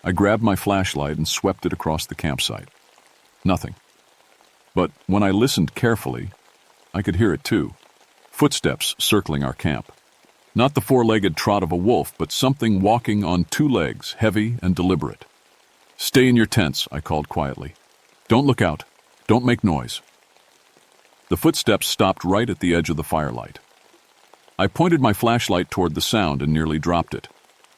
I grabbed my flashlight and swept it across the campsite. Nothing. But when I listened carefully, I could hear it too. Footsteps circling our camp. Not the 4-legged trot of a wolf, but something walking on 2 legs, heavy and deliberate. "Stay in your tents," I called quietly. "Don't look out. Don't make noise." The footsteps stopped right at the edge of the firelight. I pointed my flashlight toward the sound and nearly dropped it.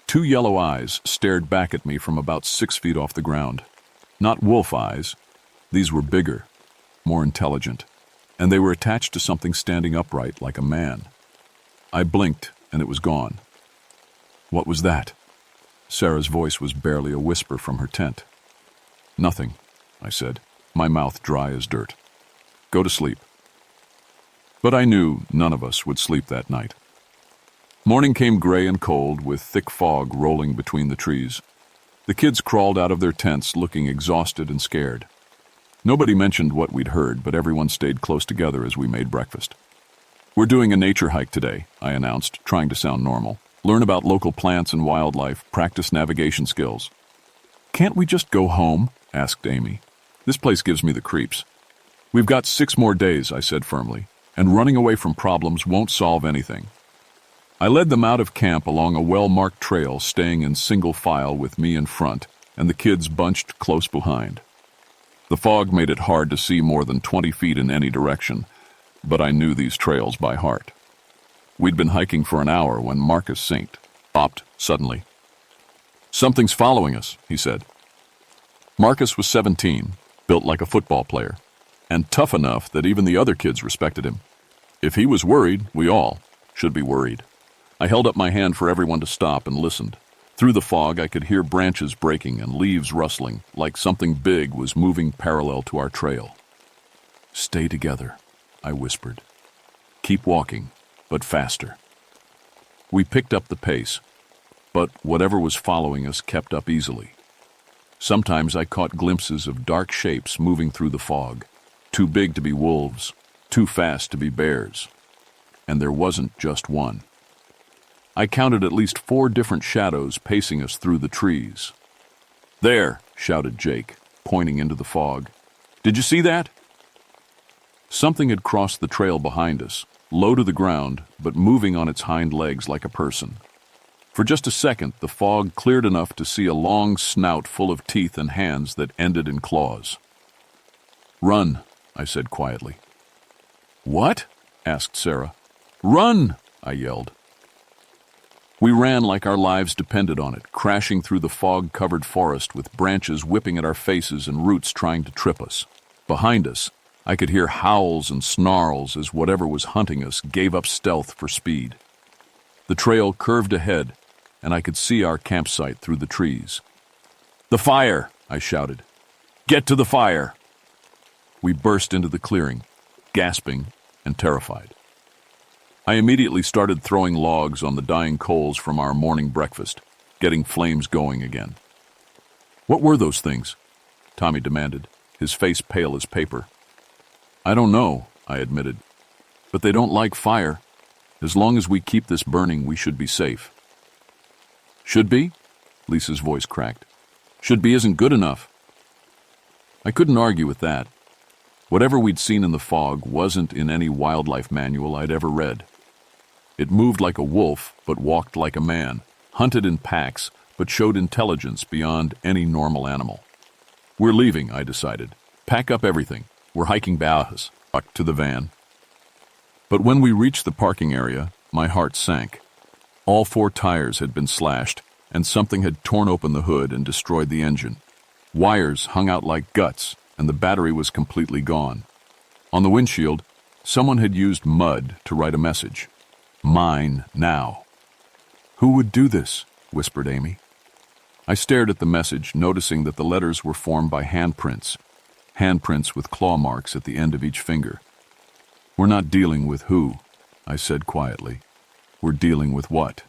2 yellow eyes stared back at me from about 6 feet off the ground. Not wolf eyes. These were bigger, more intelligent, and they were attached to something standing upright like a man. I blinked, and it was gone. "What was that?" Sarah's voice was barely a whisper from her tent. "Nothing," I said, my mouth dry as dirt. "Go to sleep." But I knew none of us would sleep that night. Morning came gray and cold, with thick fog rolling between the trees. The kids crawled out of their tents looking exhausted and scared. Nobody mentioned what we'd heard, but everyone stayed close together as we made breakfast. "We're doing a nature hike today," I announced, trying to sound normal. "Learn about local plants and wildlife, practice navigation skills." "Can't we just go home?" asked Amy. "This place gives me the creeps." "We've got 6 more days," I said firmly, "and running away from problems won't solve anything." I led them out of camp along a well-marked trail, staying in single file with me in front, and the kids bunched close behind. The fog made it hard to see more than 20 feet in any direction, but I knew these trails by heart. We'd been hiking for an hour when Marcus stopped suddenly. "Something's following us," he said. Marcus was 17, built like a football player, and tough enough that even the other kids respected him. If he was worried, we all should be worried. I held up my hand for everyone to stop and listened. Through the fog, I could hear branches breaking and leaves rustling, like something big was moving parallel to our trail. "Stay together," I whispered. "Keep walking, but faster." We picked up the pace, but whatever was following us kept up easily. Sometimes I caught glimpses of dark shapes moving through the fog, too big to be wolves, too fast to be bears. And there wasn't just one. I counted at least 4 different shadows pacing us through the trees. "There!" shouted Jake, pointing into the fog. "Did you see that?" Something had crossed the trail behind us, low to the ground, but moving on its hind legs like a person. For just a second, the fog cleared enough to see a long snout full of teeth and hands that ended in claws. "Run," I said quietly. "What?" asked Sarah. "Run!" I yelled. We ran like our lives depended on it, crashing through the fog-covered forest with branches whipping at our faces and roots trying to trip us. Behind us, I could hear howls and snarls as whatever was hunting us gave up stealth for speed. The trail curved ahead, and I could see our campsite through the trees. "The fire!" I shouted. "Get to the fire!" We burst into the clearing, gasping and terrified. I immediately started throwing logs on the dying coals from our morning breakfast, getting flames going again. "What were those things?" Tommy demanded, his face pale as paper. "I don't know," I admitted, "but they don't like fire. As long as we keep this burning, we should be safe." "Should be?" Lisa's voice cracked. "Should be isn't good enough." I couldn't argue with that. Whatever we'd seen in the fog wasn't in any wildlife manual I'd ever read. It moved like a wolf, but walked like a man, hunted in packs, but showed intelligence beyond any normal animal. "We're leaving," I decided. "Pack up everything. We're hiking back to the van." But when we reached the parking area, my heart sank. All 4 tires had been slashed, and something had torn open the hood and destroyed the engine. Wires hung out like guts, and the battery was completely gone. On the windshield, someone had used mud to write a message. "Mine now." "Who would do this?" whispered Amy. I stared at the message, noticing that the letters were formed by handprints with claw marks at the end of each finger. "We're not dealing with who," I said quietly. "We're dealing with what."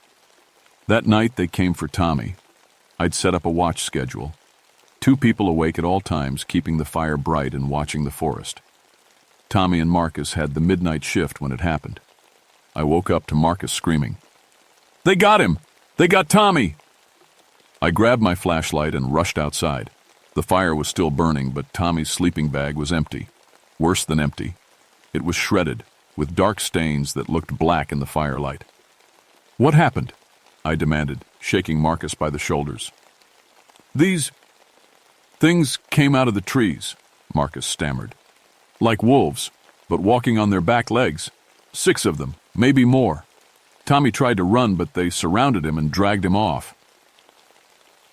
That night they came for Tommy. I'd set up a watch schedule. 2 people awake at all times, keeping the fire bright and watching the forest. Tommy and Marcus had the midnight shift when it happened. I woke up to Marcus screaming, "They got him! They got Tommy!" I grabbed my flashlight and rushed outside. The fire was still burning, but Tommy's sleeping bag was empty. Worse than empty. It was shredded, with dark stains that looked black in the firelight. "What happened?" I demanded, shaking Marcus by the shoulders. "These things came out of the trees," Marcus stammered. "Like wolves, but walking on their back legs. 6 of them, maybe more. Tommy tried to run, but they surrounded him and dragged him off."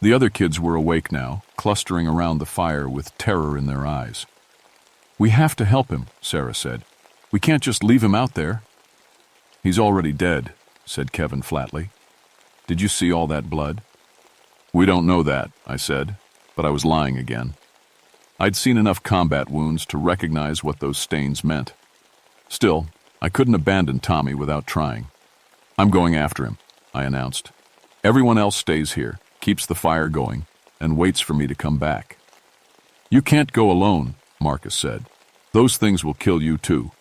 The other kids were awake now, clustering around the fire with terror in their eyes. "We have to help him," Sarah said. "We can't just leave him out there." "He's already dead," said Kevin flatly. "Did you see all that blood?" "We don't know that," I said, but I was lying again. I'd seen enough combat wounds to recognize what those stains meant. Still, I couldn't abandon Tommy without trying. "I'm going after him," I announced. "Everyone else stays here, keeps the fire going, and waits for me to come back. "You can't go alone," Marcus said. "Those things will kill you too."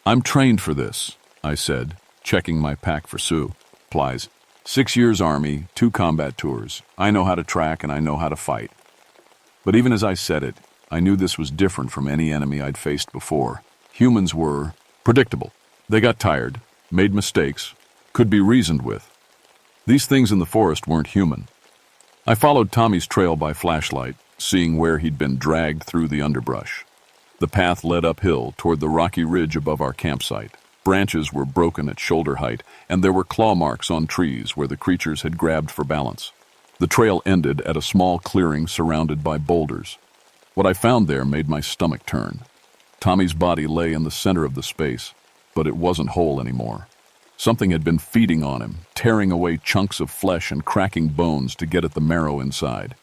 "I'm trained for this," I said, checking my pack for Sue. Plies. 6 years Army, 2 combat tours. I know how to track and I know how to fight. But even as I said it, I knew this was different from any enemy I'd faced before. Humans were predictable. They got tired, made mistakes, could be reasoned with. These things in the forest weren't human. I followed Tommy's trail by flashlight, seeing where he'd been dragged through the underbrush. The path led uphill toward the rocky ridge above our campsite. Branches were broken at shoulder height, and there were claw marks on trees where the creatures had grabbed for balance. The trail ended at a small clearing surrounded by boulders. What I found there made my stomach turn. Tommy's body lay in the center of the space, but it wasn't whole anymore. Something had been feeding on him, tearing away chunks of flesh and cracking bones to get at the marrow inside.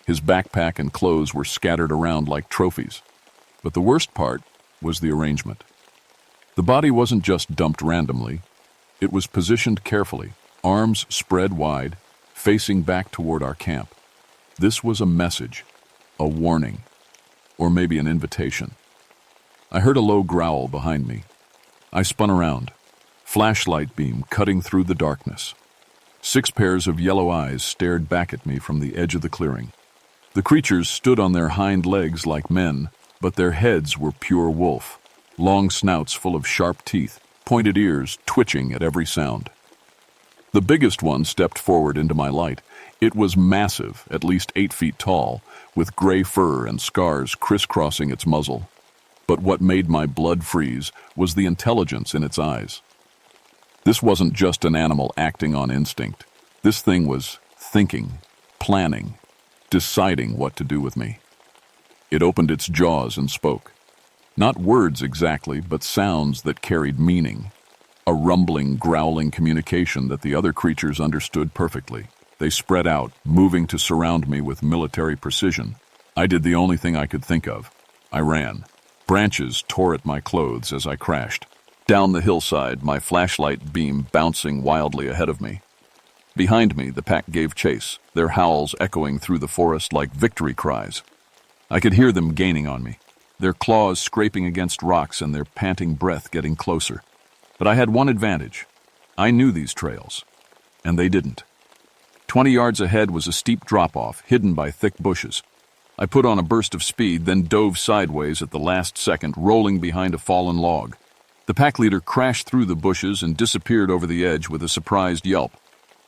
His backpack and clothes were scattered around like trophies. But the worst part was the arrangement. The body wasn't just dumped randomly. It was positioned carefully, arms spread wide, facing back toward our camp. This was a message, a warning, or maybe an invitation. I heard a low growl behind me. I spun around, flashlight beam cutting through the darkness. 6 pairs of yellow eyes stared back at me from the edge of the clearing. The creatures stood on their hind legs like men, but their heads were pure wolf, long snouts full of sharp teeth, pointed ears twitching at every sound. The biggest one stepped forward into my light. It was massive, at least 8 feet tall, with gray fur and scars crisscrossing its muzzle. But what made my blood freeze was the intelligence in its eyes. This wasn't just an animal acting on instinct. This thing was thinking, planning, deciding what to do with me. It opened its jaws and spoke. Not words exactly, but sounds that carried meaning. A rumbling, growling communication that the other creatures understood perfectly. They spread out, moving to surround me with military precision. I did the only thing I could think of. I ran. Branches tore at my clothes as I crashed. Down the hillside, my flashlight beam bouncing wildly ahead of me. Behind me, the pack gave chase, their howls echoing through the forest like victory cries. I could hear them gaining on me, their claws scraping against rocks and their panting breath getting closer. But I had one advantage. I knew these trails, and they didn't. 20 yards ahead was a steep drop-off, hidden by thick bushes. I put on a burst of speed, then dove sideways at the last second, rolling behind a fallen log. The pack leader crashed through the bushes and disappeared over the edge with a surprised yelp.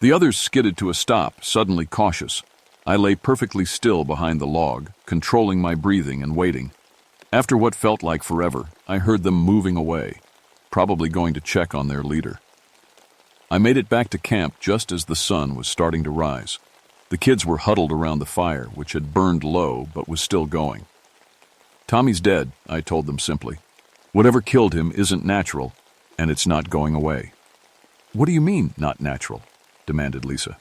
The others skidded to a stop, suddenly cautious. I lay perfectly still behind the log, controlling my breathing and waiting. After what felt like forever, I heard them moving away, probably going to check on their leader. I made it back to camp just as the sun was starting to rise. The kids were huddled around the fire, which had burned low but was still going. "Tommy's dead," I told them simply. "Whatever killed him isn't natural, and it's not going away." "What do you mean, not natural?" demanded Lisa.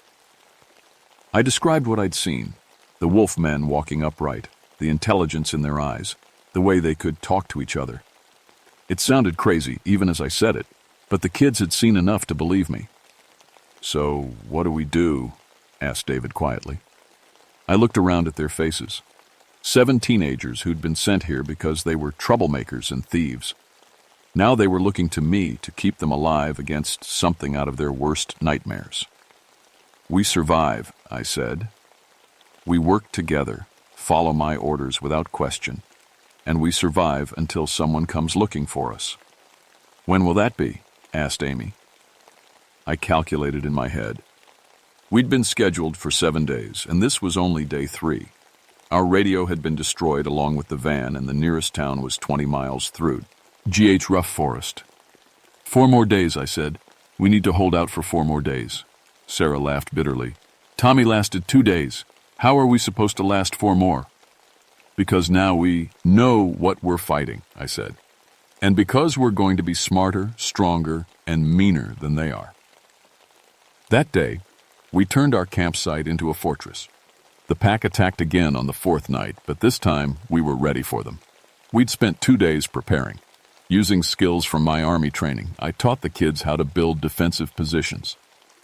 I described what I'd seen, the wolf men walking upright, the intelligence in their eyes, the way they could talk to each other. It sounded crazy, even as I said it, but the kids had seen enough to believe me. "So, what do we do?" asked David quietly. I looked around at their faces. 7 teenagers who'd been sent here because they were troublemakers and thieves. Now they were looking to me to keep them alive against something out of their worst nightmares. "We survive," I said. "We work together, follow my orders without question, and we survive until someone comes looking for us." "When will that be?" asked Amy. I calculated in my head. We'd been scheduled for 7 days, and this was only day 3. Our radio had been destroyed along with the van, and the nearest town was 20 miles through. GH Rough Forest. 4 more days, I said. "We need to hold out for 4 more days." Sarah laughed bitterly. "Tommy lasted 2 days. How are we supposed to last 4 more?" "Because now we know what we're fighting," I said. "And because we're going to be smarter, stronger, and meaner than they are." That day, we turned our campsite into a fortress. The pack attacked again on the 4th night, but this time we were ready for them. We'd spent 2 days preparing. Using skills from my Army training, I taught the kids how to build defensive positions.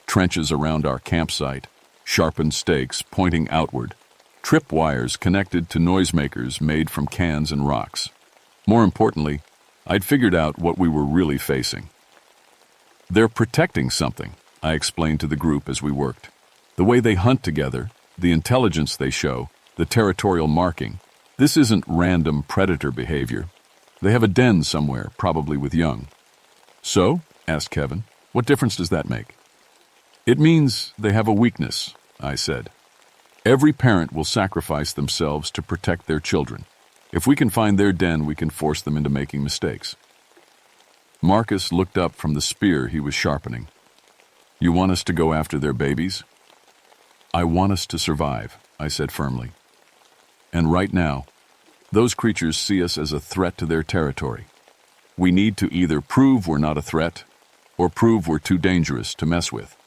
Trenches around our campsite, sharpened stakes pointing outward, tripwires connected to noisemakers made from cans and rocks. More importantly, I'd figured out what we were really facing. They're protecting something, I explained to the group as we worked. The way they hunt together, the intelligence they show, the territorial marking. This isn't random predator behavior. They have a den somewhere, probably with young. So, asked Kevin, what difference does that make? It means they have a weakness, I said. Every parent will sacrifice themselves to protect their children. If we can find their den, we can force them into making mistakes. Marcus looked up from the spear he was sharpening. You want us to go after their babies? I want us to survive, I said firmly. And right now, those creatures see us as a threat to their territory. We need to either prove we're not a threat or prove we're too dangerous to mess with.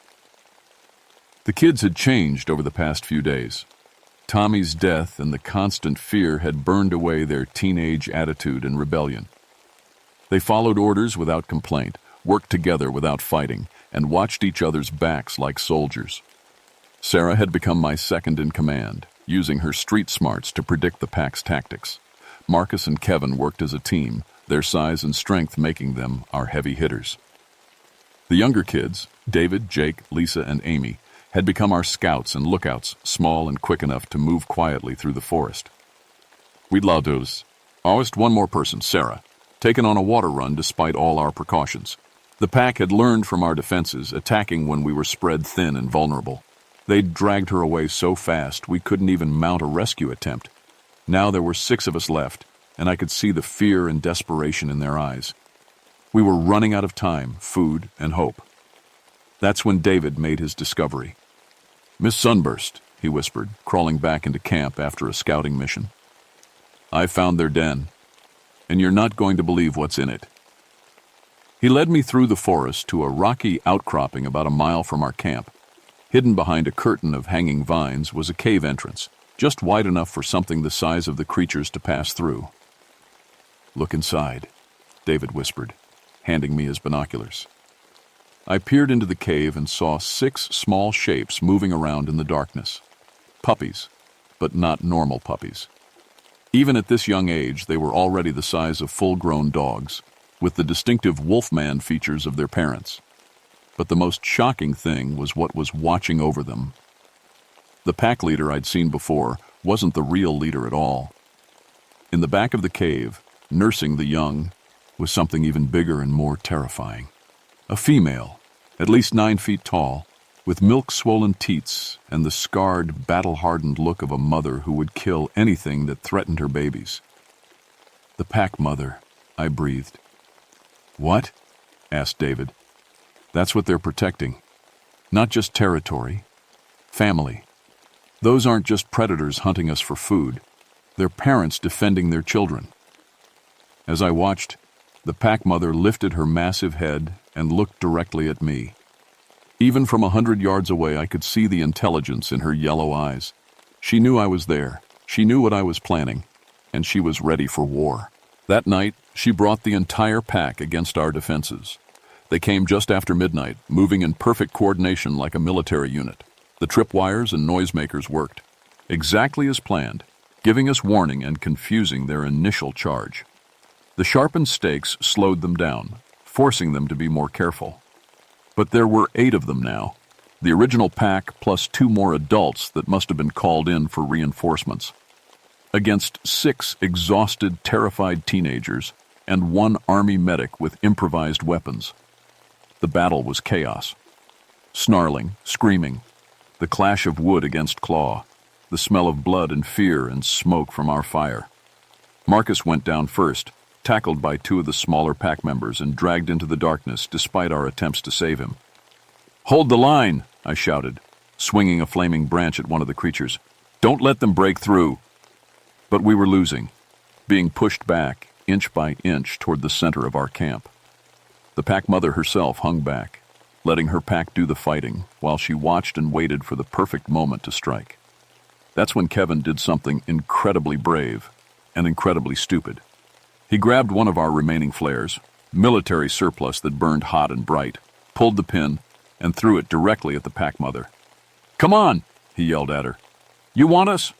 The kids had changed over the past few days. Tommy's death and the constant fear had burned away their teenage attitude and rebellion. They followed orders without complaint, worked together without fighting, and watched each other's backs like soldiers. Sarah had become my second in command, using her street smarts to predict the pack's tactics. Marcus and Kevin worked as a team, their size and strength making them our heavy hitters. The younger kids, David, Jake, Lisa, and Amy, had become our scouts and lookouts, small and quick enough to move quietly through the forest. We'd love those. Almost one more person, Sarah, taken on a water run despite all our precautions. The pack had learned from our defenses, attacking when we were spread thin and vulnerable. They'd dragged her away so fast we couldn't even mount a rescue attempt. Now there were 6 of us left, and I could see the fear and desperation in their eyes. We were running out of time, food, and hope. That's when David made his discovery. Miss Sunburst, he whispered, crawling back into camp after a scouting mission. I found their den, and you're not going to believe what's in it. He led me through the forest to a rocky outcropping about a mile from our camp. Hidden behind a curtain of hanging vines was a cave entrance, just wide enough for something the size of the creatures to pass through. Look inside, David whispered, handing me his binoculars. I peered into the cave and saw 6 small shapes moving around in the darkness. Puppies, but not normal puppies. Even at this young age, they were already the size of full-grown dogs, with the distinctive wolfman features of their parents. But the most shocking thing was what was watching over them. The pack leader I'd seen before wasn't the real leader at all. In the back of the cave, nursing the young, was something even bigger and more terrifying. A female, at least 9 feet tall, with milk-swollen teats and the scarred, battle-hardened look of a mother who would kill anything that threatened her babies. The pack mother, I breathed. What? Asked David. That's what they're protecting. Not just territory. Family. Those aren't just predators hunting us for food. They're parents defending their children. As I watched, the pack mother lifted her massive head and looked directly at me. Even from 100 yards away, I could see the intelligence in her yellow eyes. She knew I was there. She knew what I was planning, and she was ready for war. That night, she brought the entire pack against our defenses. They came just after midnight, moving in perfect coordination like a military unit. The tripwires and noisemakers worked, exactly as planned, giving us warning and confusing their initial charge. The sharpened stakes slowed them down, forcing them to be more careful. But there were 8 of them now, the original pack plus 2 more adults that must have been called in for reinforcements, against 6 exhausted, terrified teenagers and 1 army medic with improvised weapons. The battle was chaos. Snarling, screaming, the clash of wood against claw, the smell of blood and fear and smoke from our fire. Marcus went down first, tackled by 2 of the smaller pack members and dragged into the darkness despite our attempts to save him. Hold the line, I shouted, swinging a flaming branch at one of the creatures. Don't let them break through. But we were losing, being pushed back, inch by inch, toward the center of our camp. The pack mother herself hung back, letting her pack do the fighting while she watched and waited for the perfect moment to strike. That's when Kevin did something incredibly brave and incredibly stupid. He grabbed one of our remaining flares, military surplus that burned hot and bright, pulled the pin, and threw it directly at the pack mother. Come on, he yelled at her. You want us?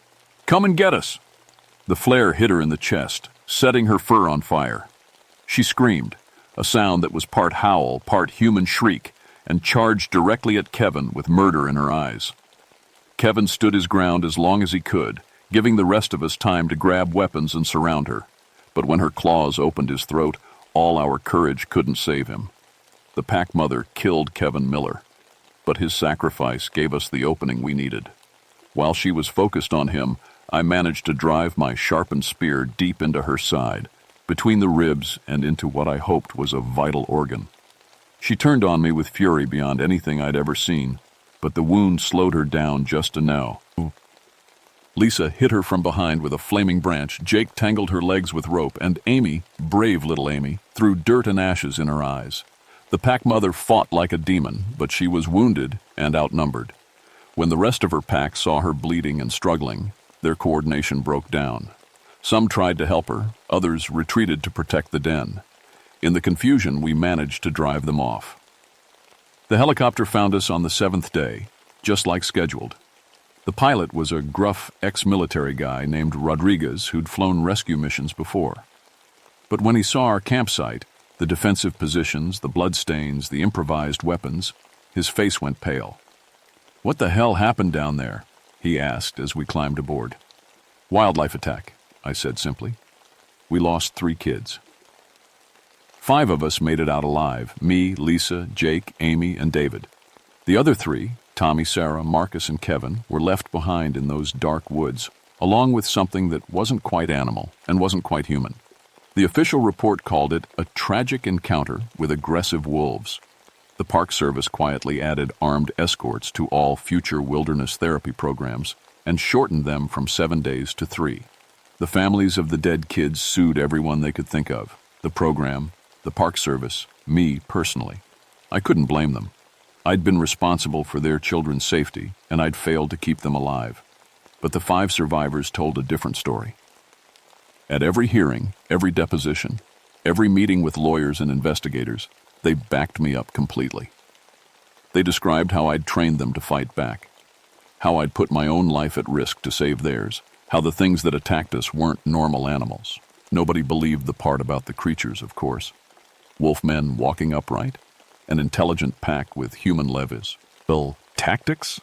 Come and get us!" The flare hit her in the chest, setting her fur on fire. She screamed, a sound that was part howl, part human shriek, and charged directly at Kevin with murder in her eyes. Kevin stood his ground as long as he could, giving the rest of us time to grab weapons and surround her. But when her claws opened his throat, all our courage couldn't save him. The pack mother killed Kevin Miller, but his sacrifice gave us the opening we needed. While she was focused on him, I managed to drive my sharpened spear deep into her side, between the ribs and into what I hoped was a vital organ. She turned on me with fury beyond anything I'd ever seen, but the wound slowed her down just enough. Lisa hit her from behind with a flaming branch, Jake tangled her legs with rope, and Amy, brave little Amy, threw dirt and ashes in her eyes. The pack mother fought like a demon, but she was wounded and outnumbered. When the rest of her pack saw her bleeding and struggling, their coordination broke down. Some tried to help her, others retreated to protect the den. In the confusion, we managed to drive them off. The helicopter found us on the 7th day, just like scheduled. The pilot was a gruff ex-military guy named Rodriguez who'd flown rescue missions before. But when he saw our campsite, the defensive positions, the bloodstains, the improvised weapons, his face went pale. "What the hell happened down there?" he asked as we climbed aboard. "Wildlife attack," I said simply. "We lost 3 kids. 5 of us made it out alive, me, Lisa, Jake, Amy, and David. The other 3, Tommy, Sarah, Marcus, and Kevin, were left behind in those dark woods, along with something that wasn't quite animal and wasn't quite human. The official report called it a tragic encounter with aggressive wolves. The Park Service quietly added armed escorts to all future wilderness therapy programs and shortened them from 7 days to 3. The families of the dead kids sued everyone they could think of, the program, the Park Service, me personally. I couldn't blame them. I'd been responsible for their children's safety, and I'd failed to keep them alive. But the 5 survivors told a different story. At every hearing, every deposition, every meeting with lawyers and investigators, they backed me up completely. They described how I'd trained them to fight back, how I'd put my own life at risk to save theirs, how the things that attacked us weren't normal animals. Nobody believed the part about the creatures, of course. Wolfmen walking upright? An intelligent pack with human levies. Well, tactics?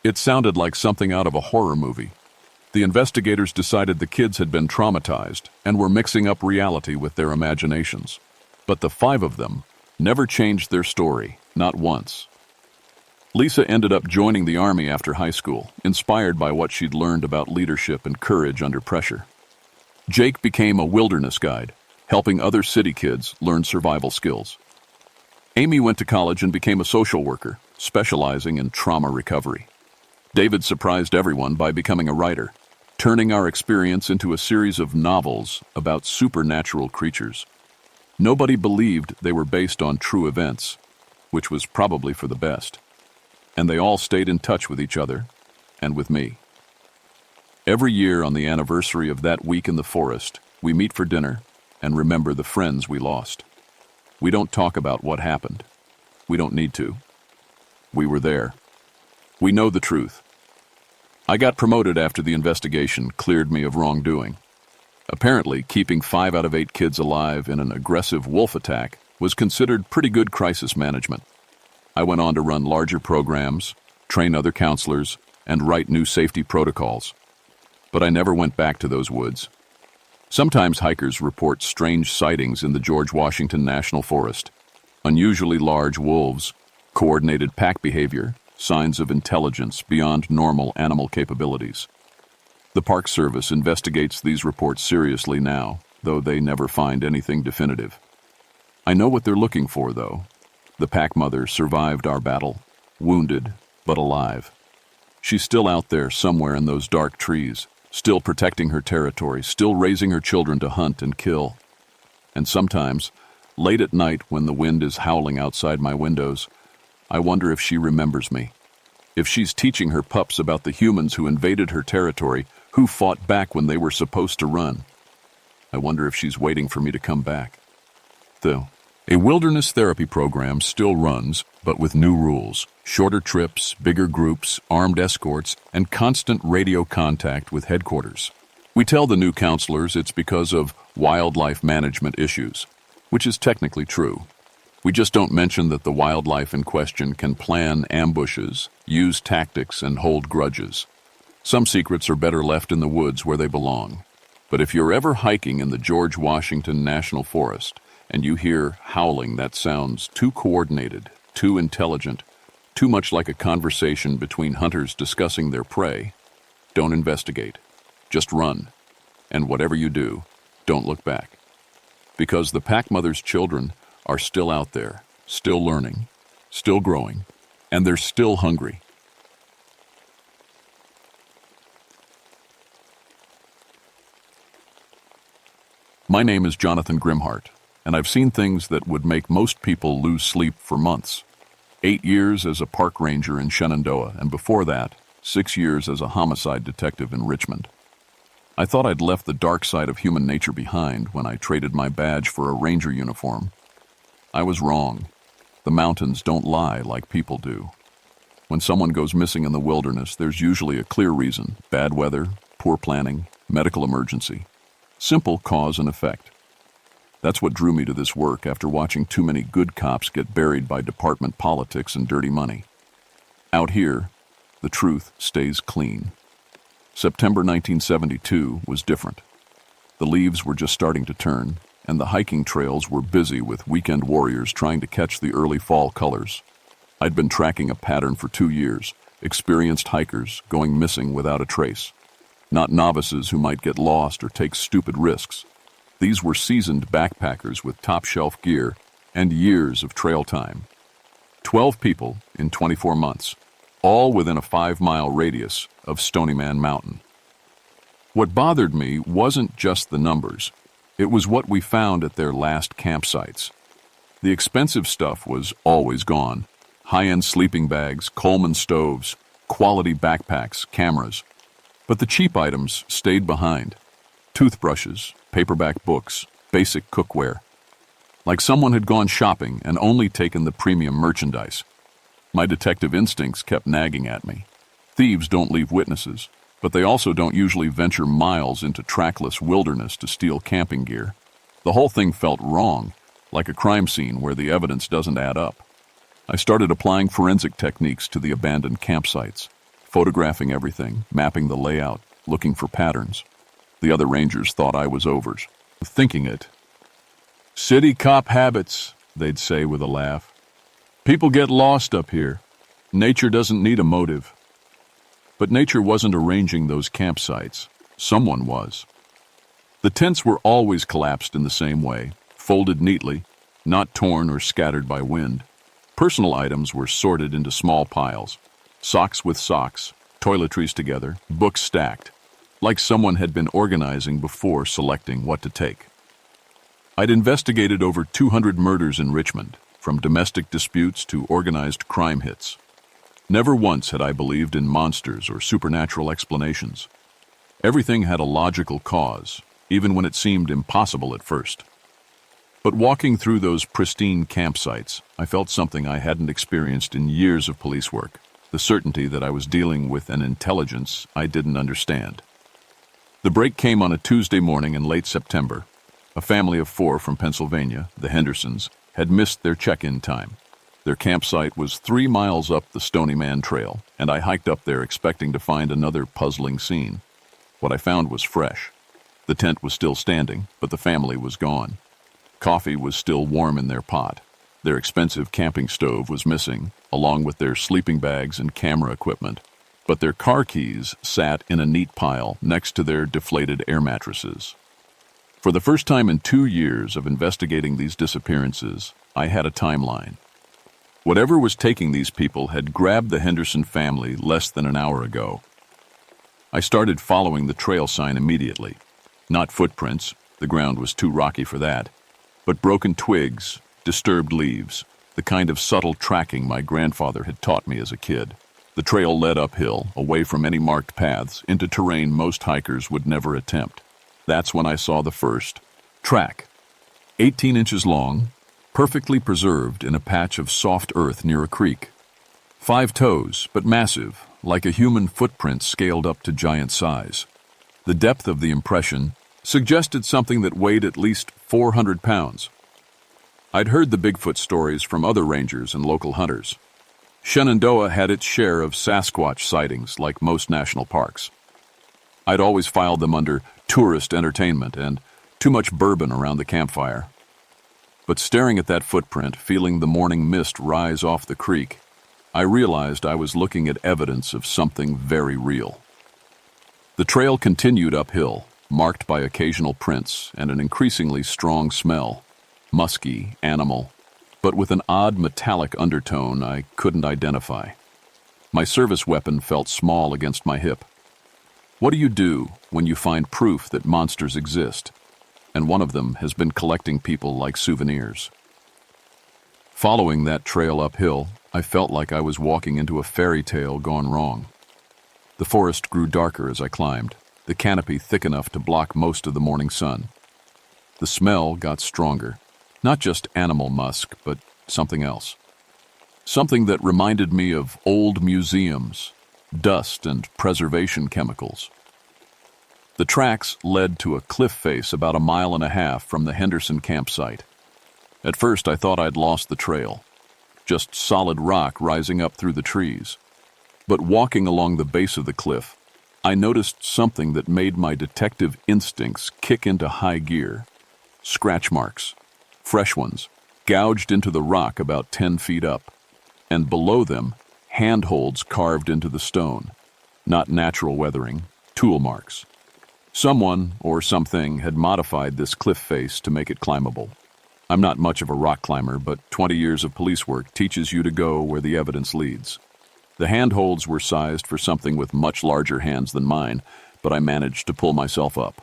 It sounded like something out of a horror movie. The investigators decided the kids had been traumatized and were mixing up reality with their imaginations. But the 5 of them never changed their story, not once. Lisa ended up joining the Army after high school, inspired by what she'd learned about leadership and courage under pressure. Jake became a wilderness guide, helping other city kids learn survival skills. Amy went to college and became a social worker, specializing in trauma recovery. David surprised everyone by becoming a writer, turning our experience into a series of novels about supernatural creatures. Nobody believed they were based on true events, which was probably for the best. And they all stayed in touch with each other and with me. Every year on the anniversary of that week in the forest, we meet for dinner and remember the friends we lost. We don't talk about what happened. We don't need to. We were there. We know the truth. I got promoted after the investigation cleared me of wrongdoing. Apparently, keeping 5 out of 8 kids alive in an aggressive wolf attack was considered pretty good crisis management. I went on to run larger programs, train other counselors, and write new safety protocols. But I never went back to those woods. Sometimes hikers report strange sightings in the George Washington National Forest. Unusually large wolves, coordinated pack behavior, signs of intelligence beyond normal animal capabilities. The Park Service investigates these reports seriously now, though they never find anything definitive. I know what they're looking for, though. The pack mother survived our battle, wounded but alive. She's still out there somewhere in those dark trees, still protecting her territory, still raising her children to hunt and kill. And sometimes, late at night when the wind is howling outside my windows, I wonder if she remembers me. If she's teaching her pups about the humans who invaded her territory, who fought back when they were supposed to run. I wonder if she's waiting for me to come back. Though, A wilderness therapy program still runs, but with new rules. Shorter trips, bigger groups, armed escorts, and constant radio contact with headquarters. We tell the new counselors it's because of wildlife management issues, which is technically true. We just don't mention that the wildlife in question can plan ambushes, use tactics, and hold grudges. Some secrets are better left in the woods where they belong. But if you're ever hiking in the George Washington National Forest and you hear howling that sounds too coordinated, too intelligent, too much like a conversation between hunters discussing their prey, don't investigate. Just run. And whatever you do, don't look back. Because the pack mother's children are still out there, still learning, still growing, and they're still hungry. My name is Jonathan Grimhart, and I've seen things that would make most people lose sleep for months. 8 years as a park ranger in Shenandoah, and before that, 6 years as a homicide detective in Richmond. I thought I'd left the dark side of human nature behind when I traded my badge for a ranger uniform. I was wrong. The mountains don't lie like people do. When someone goes missing in the wilderness, there's usually a clear reason: bad weather, poor planning, medical emergency. Simple cause and effect. That's what drew me to this work after watching too many good cops get buried by department politics and dirty money. Out here, the truth stays clean. September 1972 was different. The leaves were just starting to turn, and the hiking trails were busy with weekend warriors trying to catch the early fall colors. I'd been tracking a pattern for 2 years, experienced hikers going missing without a trace. Not novices who might get lost or take stupid risks. These were seasoned backpackers with top-shelf gear and years of trail time. 12 people in 24 months, all within a 5-mile radius of Stony Man Mountain. What bothered me wasn't just the numbers. It was what we found at their last campsites. The expensive stuff was always gone. High-end sleeping bags, Coleman stoves, quality backpacks, cameras. But the cheap items stayed behind. Toothbrushes, paperback books, basic cookware. Like someone had gone shopping and only taken the premium merchandise. My detective instincts kept nagging at me. Thieves don't leave witnesses, but they also don't usually venture miles into trackless wilderness to steal camping gear. The whole thing felt wrong, like a crime scene where the evidence doesn't add up. I started applying forensic techniques to the abandoned campsites, photographing everything, mapping the layout, looking for patterns. The other rangers thought I was overthinking it. "City cop habits," they'd say with a laugh. "People get lost up here. Nature doesn't need a motive." But nature wasn't arranging those campsites. Someone was. The tents were always collapsed in the same way, folded neatly, not torn or scattered by wind. Personal items were sorted into small piles. Socks with socks, toiletries together, books stacked, like someone had been organizing before selecting what to take. I'd investigated over 200 murders in Richmond, from domestic disputes to organized crime hits. Never once had I believed in monsters or supernatural explanations. Everything had a logical cause, even when it seemed impossible at first. But walking through those pristine campsites, I felt something I hadn't experienced in years of police work. The certainty that I was dealing with an intelligence I didn't understand. The break came on a Tuesday morning in late September. A family of 4 from Pennsylvania, the Hendersons, had missed their check-in time. Their campsite was 3 miles up the Stony Man Trail, and I hiked up there expecting to find another puzzling scene. What I found was fresh. The tent was still standing, but the family was gone. Coffee was still warm in their pot. Their expensive camping stove was missing, along with their sleeping bags and camera equipment. But their car keys sat in a neat pile next to their deflated air mattresses. For the first time in 2 years of investigating these disappearances, I had a timeline. Whatever was taking these people had grabbed the Henderson family less than an hour ago. I started following the trail sign immediately. Not footprints, the ground was too rocky for that, but broken twigs, disturbed leaves, the kind of subtle tracking my grandfather had taught me as a kid. The trail led uphill, away from any marked paths, into terrain most hikers would never attempt. That's when I saw the first track. 18 inches long, perfectly preserved in a patch of soft earth near a creek. 5 toes, but massive, like a human footprint scaled up to giant size. The depth of the impression suggested something that weighed at least 400 pounds. I'd heard the Bigfoot stories from other rangers and local hunters. Shenandoah had its share of Sasquatch sightings, like most national parks. I'd always filed them under tourist entertainment and too much bourbon around the campfire. But staring at that footprint, feeling the morning mist rise off the creek, I realized I was looking at evidence of something very real. The trail continued uphill, marked by occasional prints and an increasingly strong smell. Musky, animal, but with an odd metallic undertone I couldn't identify. My service weapon felt small against my hip. What do you do when you find proof that monsters exist, and one of them has been collecting people like souvenirs? Following that trail uphill, I felt like I was walking into a fairy tale gone wrong. The forest grew darker as I climbed, the canopy thick enough to block most of the morning sun. The smell got stronger, not just animal musk, but something else. Something that reminded me of old museums, dust and preservation chemicals. The tracks led to a cliff face about 1.5 miles from the Henderson campsite. At first I thought I'd lost the trail, just solid rock rising up through the trees. But walking along the base of the cliff, I noticed something that made my detective instincts kick into high gear. Scratch marks, fresh ones, gouged into the rock about 10 feet up, and below them, handholds carved into the stone. Not natural weathering, tool marks. Someone or something had modified this cliff face to make it climbable. I'm not much of a rock climber, but 20 years of police work teaches you to go where the evidence leads. The handholds were sized for something with much larger hands than mine, but I managed to pull myself up.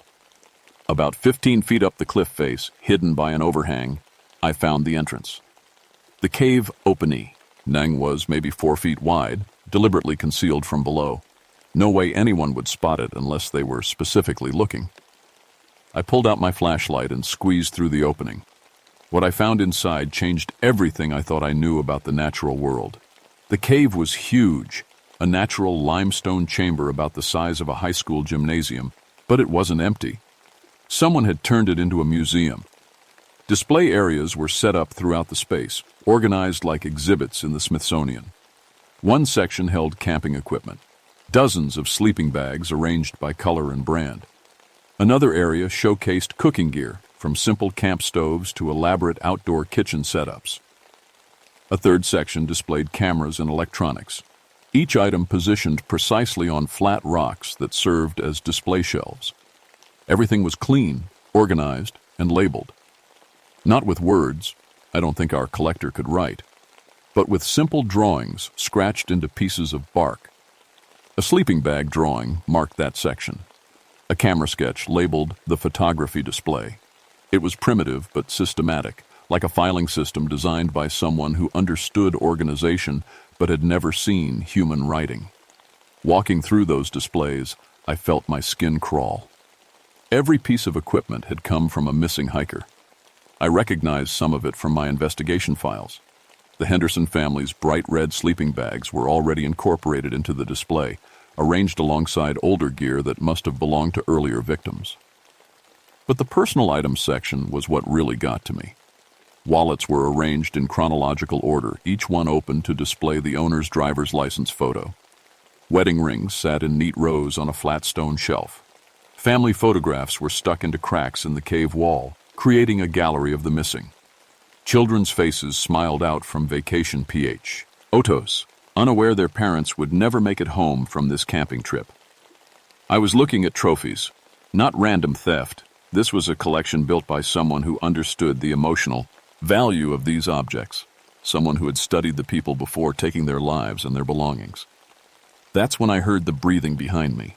About 15 feet up the cliff face, hidden by an overhang, I found the entrance. The cave opening was maybe 4 feet wide, deliberately concealed from below. No way anyone would spot it unless they were specifically looking. I pulled out my flashlight and squeezed through the opening. What I found inside changed everything I thought I knew about the natural world. The cave was huge, a natural limestone chamber about the size of a high school gymnasium, but it wasn't empty. Someone had turned it into a museum. Display areas were set up throughout the space, organized like exhibits in the Smithsonian. One section held camping equipment, dozens of sleeping bags arranged by color and brand. Another area showcased cooking gear, from simple camp stoves to elaborate outdoor kitchen setups. A third section displayed cameras and electronics, each item positioned precisely on flat rocks that served as display shelves. Everything was clean, organized, and labeled. Not with words, I don't think our collector could write, but with simple drawings scratched into pieces of bark. A sleeping bag drawing marked that section. A camera sketch labeled the photography display. It was primitive but systematic, like a filing system designed by someone who understood organization but had never seen human writing. Walking through those displays, I felt my skin crawl. Every piece of equipment had come from a missing hiker. I recognized some of it from my investigation files. The Henderson family's bright red sleeping bags were already incorporated into the display, arranged alongside older gear that must have belonged to earlier victims. But the personal items section was what really got to me. Wallets were arranged in chronological order, each one open to display the owner's driver's license photo. Wedding rings sat in neat rows on a flat stone shelf. Family photographs were stuck into cracks in the cave wall, creating a gallery of the missing. Children's faces smiled out from vacation PH. Otos, unaware their parents would never make it home from this camping trip. I was looking at trophies, not random theft. This was a collection built by someone who understood the emotional value of these objects, someone who had studied the people before taking their lives and their belongings. That's when I heard the breathing behind me.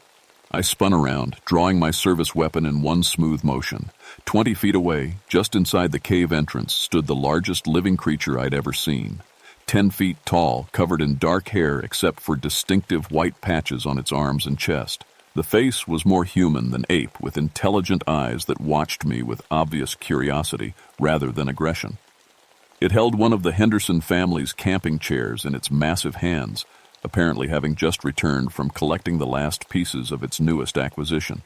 I spun around, drawing my service weapon in one smooth motion. 20 feet away, just inside the cave entrance, stood the largest living creature I'd ever seen. 10 feet tall, covered in dark hair except for distinctive white patches on its arms and chest. The face was more human than ape, with intelligent eyes that watched me with obvious curiosity rather than aggression. It held one of the Henderson family's camping chairs in its massive hands, apparently having just returned from collecting the last pieces of its newest acquisition.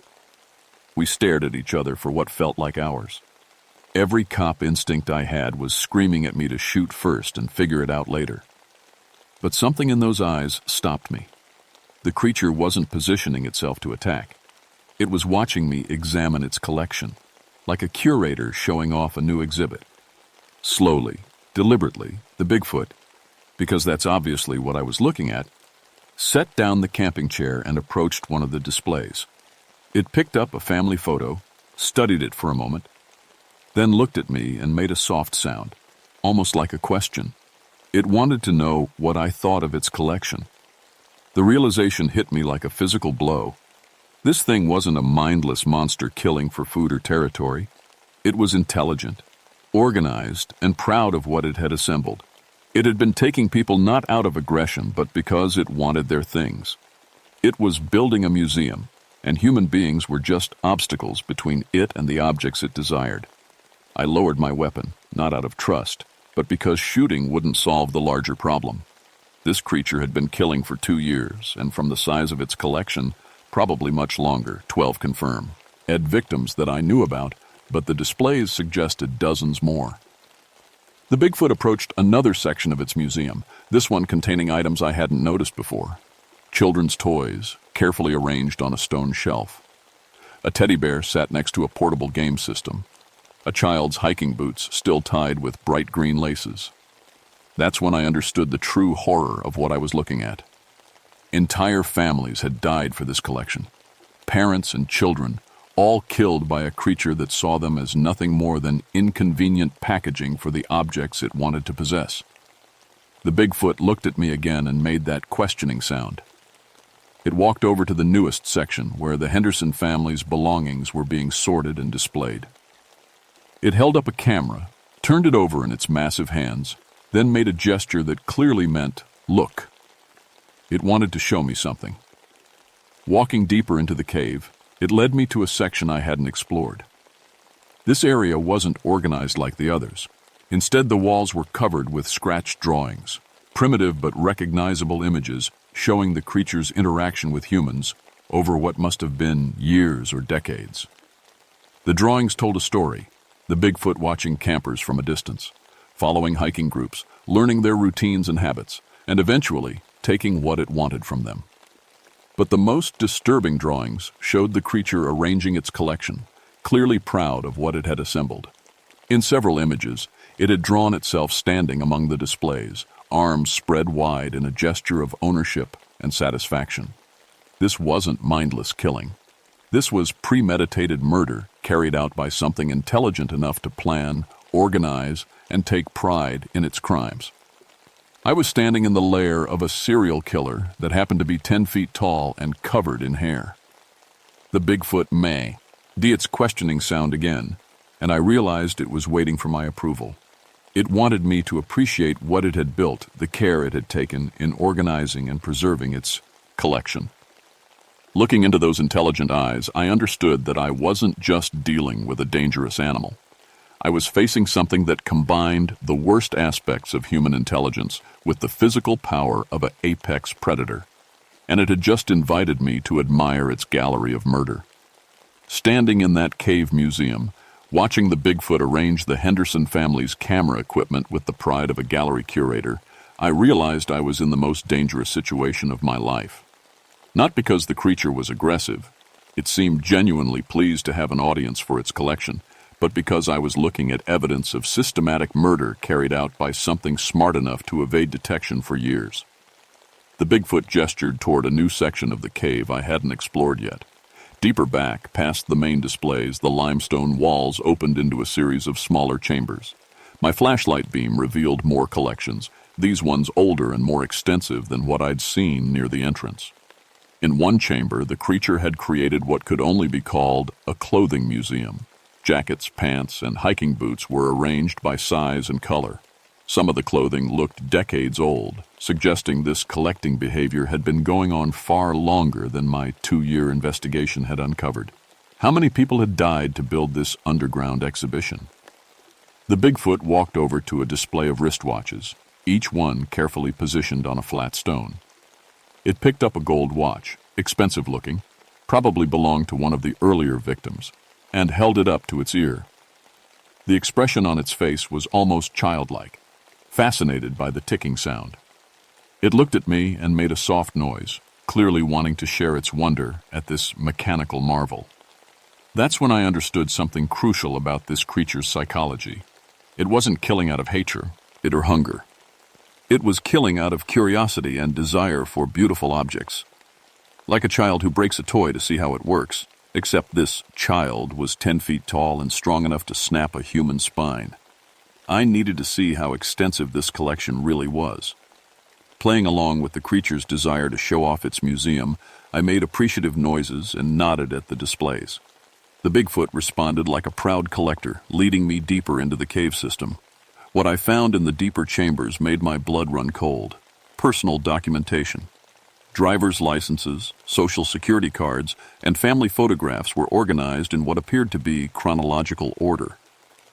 We stared at each other for what felt like hours. Every cop instinct I had was screaming at me to shoot first and figure it out later. But something in those eyes stopped me. The creature wasn't positioning itself to attack. It was watching me examine its collection, like a curator showing off a new exhibit. Slowly, deliberately, the Bigfoot, because that's obviously what I was looking at, set down the camping chair and approached one of the displays. It picked up a family photo, studied it for a moment, then looked at me and made a soft sound, almost like a question. It wanted to know what I thought of its collection. The realization hit me like a physical blow. This thing wasn't a mindless monster killing for food or territory. It was intelligent, organized, and proud of what it had assembled. It had been taking people not out of aggression, but because it wanted their things. It was building a museum, and human beings were just obstacles between it and the objects it desired. I lowered my weapon, not out of trust, but because shooting wouldn't solve the larger problem. This creature had been killing for 2 years, and from the size of its collection, probably much longer, 12 confirm. Had victims that I knew about, but the displays suggested dozens more. The Bigfoot approached another section of its museum, this one containing items I hadn't noticed before. Children's toys, carefully arranged on a stone shelf. A teddy bear sat next to a portable game system. A child's hiking boots still tied with bright green laces. That's when I understood the true horror of what I was looking at. Entire families had died for this collection. Parents and children, all killed by a creature that saw them as nothing more than inconvenient packaging for the objects it wanted to possess. The Bigfoot looked at me again and made that questioning sound. It walked over to the newest section where the Henderson family's belongings were being sorted and displayed. It held up a camera, turned it over in its massive hands, then made a gesture that clearly meant, "Look." It wanted to show me something. Walking deeper into the cave, it led me to a section I hadn't explored. This area wasn't organized like the others. Instead, the walls were covered with scratched drawings, primitive but recognizable images showing the creature's interaction with humans over what must have been years or decades. The drawings told a story, the Bigfoot watching campers from a distance, following hiking groups, learning their routines and habits, and eventually taking what it wanted from them. But the most disturbing drawings showed the creature arranging its collection, clearly proud of what it had assembled. In several images, it had drawn itself standing among the displays, arms spread wide in a gesture of ownership and satisfaction. This wasn't mindless killing. This was premeditated murder carried out by something intelligent enough to plan, organize, and take pride in its crimes. I was standing in the lair of a serial killer that happened to be 10 feet tall and covered in hair. The Bigfoot may. Its questioning sound again, and I realized it was waiting for my approval. It wanted me to appreciate what it had built, the care it had taken in organizing and preserving its collection. Looking into those intelligent eyes, I understood that I wasn't just dealing with a dangerous animal. I was facing something that combined the worst aspects of human intelligence with the physical power of an apex predator, and it had just invited me to admire its gallery of murder. Standing in that cave museum, watching the Bigfoot arrange the Henderson family's camera equipment with the pride of a gallery curator, I realized I was in the most dangerous situation of my life. Not because the creature was aggressive, it seemed genuinely pleased to have an audience for its collection, but because I was looking at evidence of systematic murder carried out by something smart enough to evade detection for years. The Bigfoot gestured toward a new section of the cave I hadn't explored yet. Deeper back, past the main displays, the limestone walls opened into a series of smaller chambers. My flashlight beam revealed more collections, these ones older and more extensive than what I'd seen near the entrance. In one chamber, the creature had created what could only be called a clothing museum. Jackets, pants, and hiking boots were arranged by size and color. Some of the clothing looked decades old, suggesting this collecting behavior had been going on far longer than my 2-year investigation had uncovered. How many people had died to build this underground exhibition? The Bigfoot walked over to a display of wristwatches, each one carefully positioned on a flat stone. It picked up a gold watch, expensive looking, probably belonged to one of the earlier victims, and held it up to its ear. The expression on its face was almost childlike, fascinated by the ticking sound. It looked at me and made a soft noise, clearly wanting to share its wonder at this mechanical marvel. That's when I understood something crucial about this creature's psychology. It wasn't killing out of hatred or hunger. It was killing out of curiosity and desire for beautiful objects. Like a child who breaks a toy to see how it works, except this child was 10 feet tall and strong enough to snap a human spine. I needed to see how extensive this collection really was. Playing along with the creature's desire to show off its museum, I made appreciative noises and nodded at the displays. The Bigfoot responded like a proud collector, leading me deeper into the cave system. What I found in the deeper chambers made my blood run cold. Personal documentation. Driver's licenses, social security cards, and family photographs were organized in what appeared to be chronological order.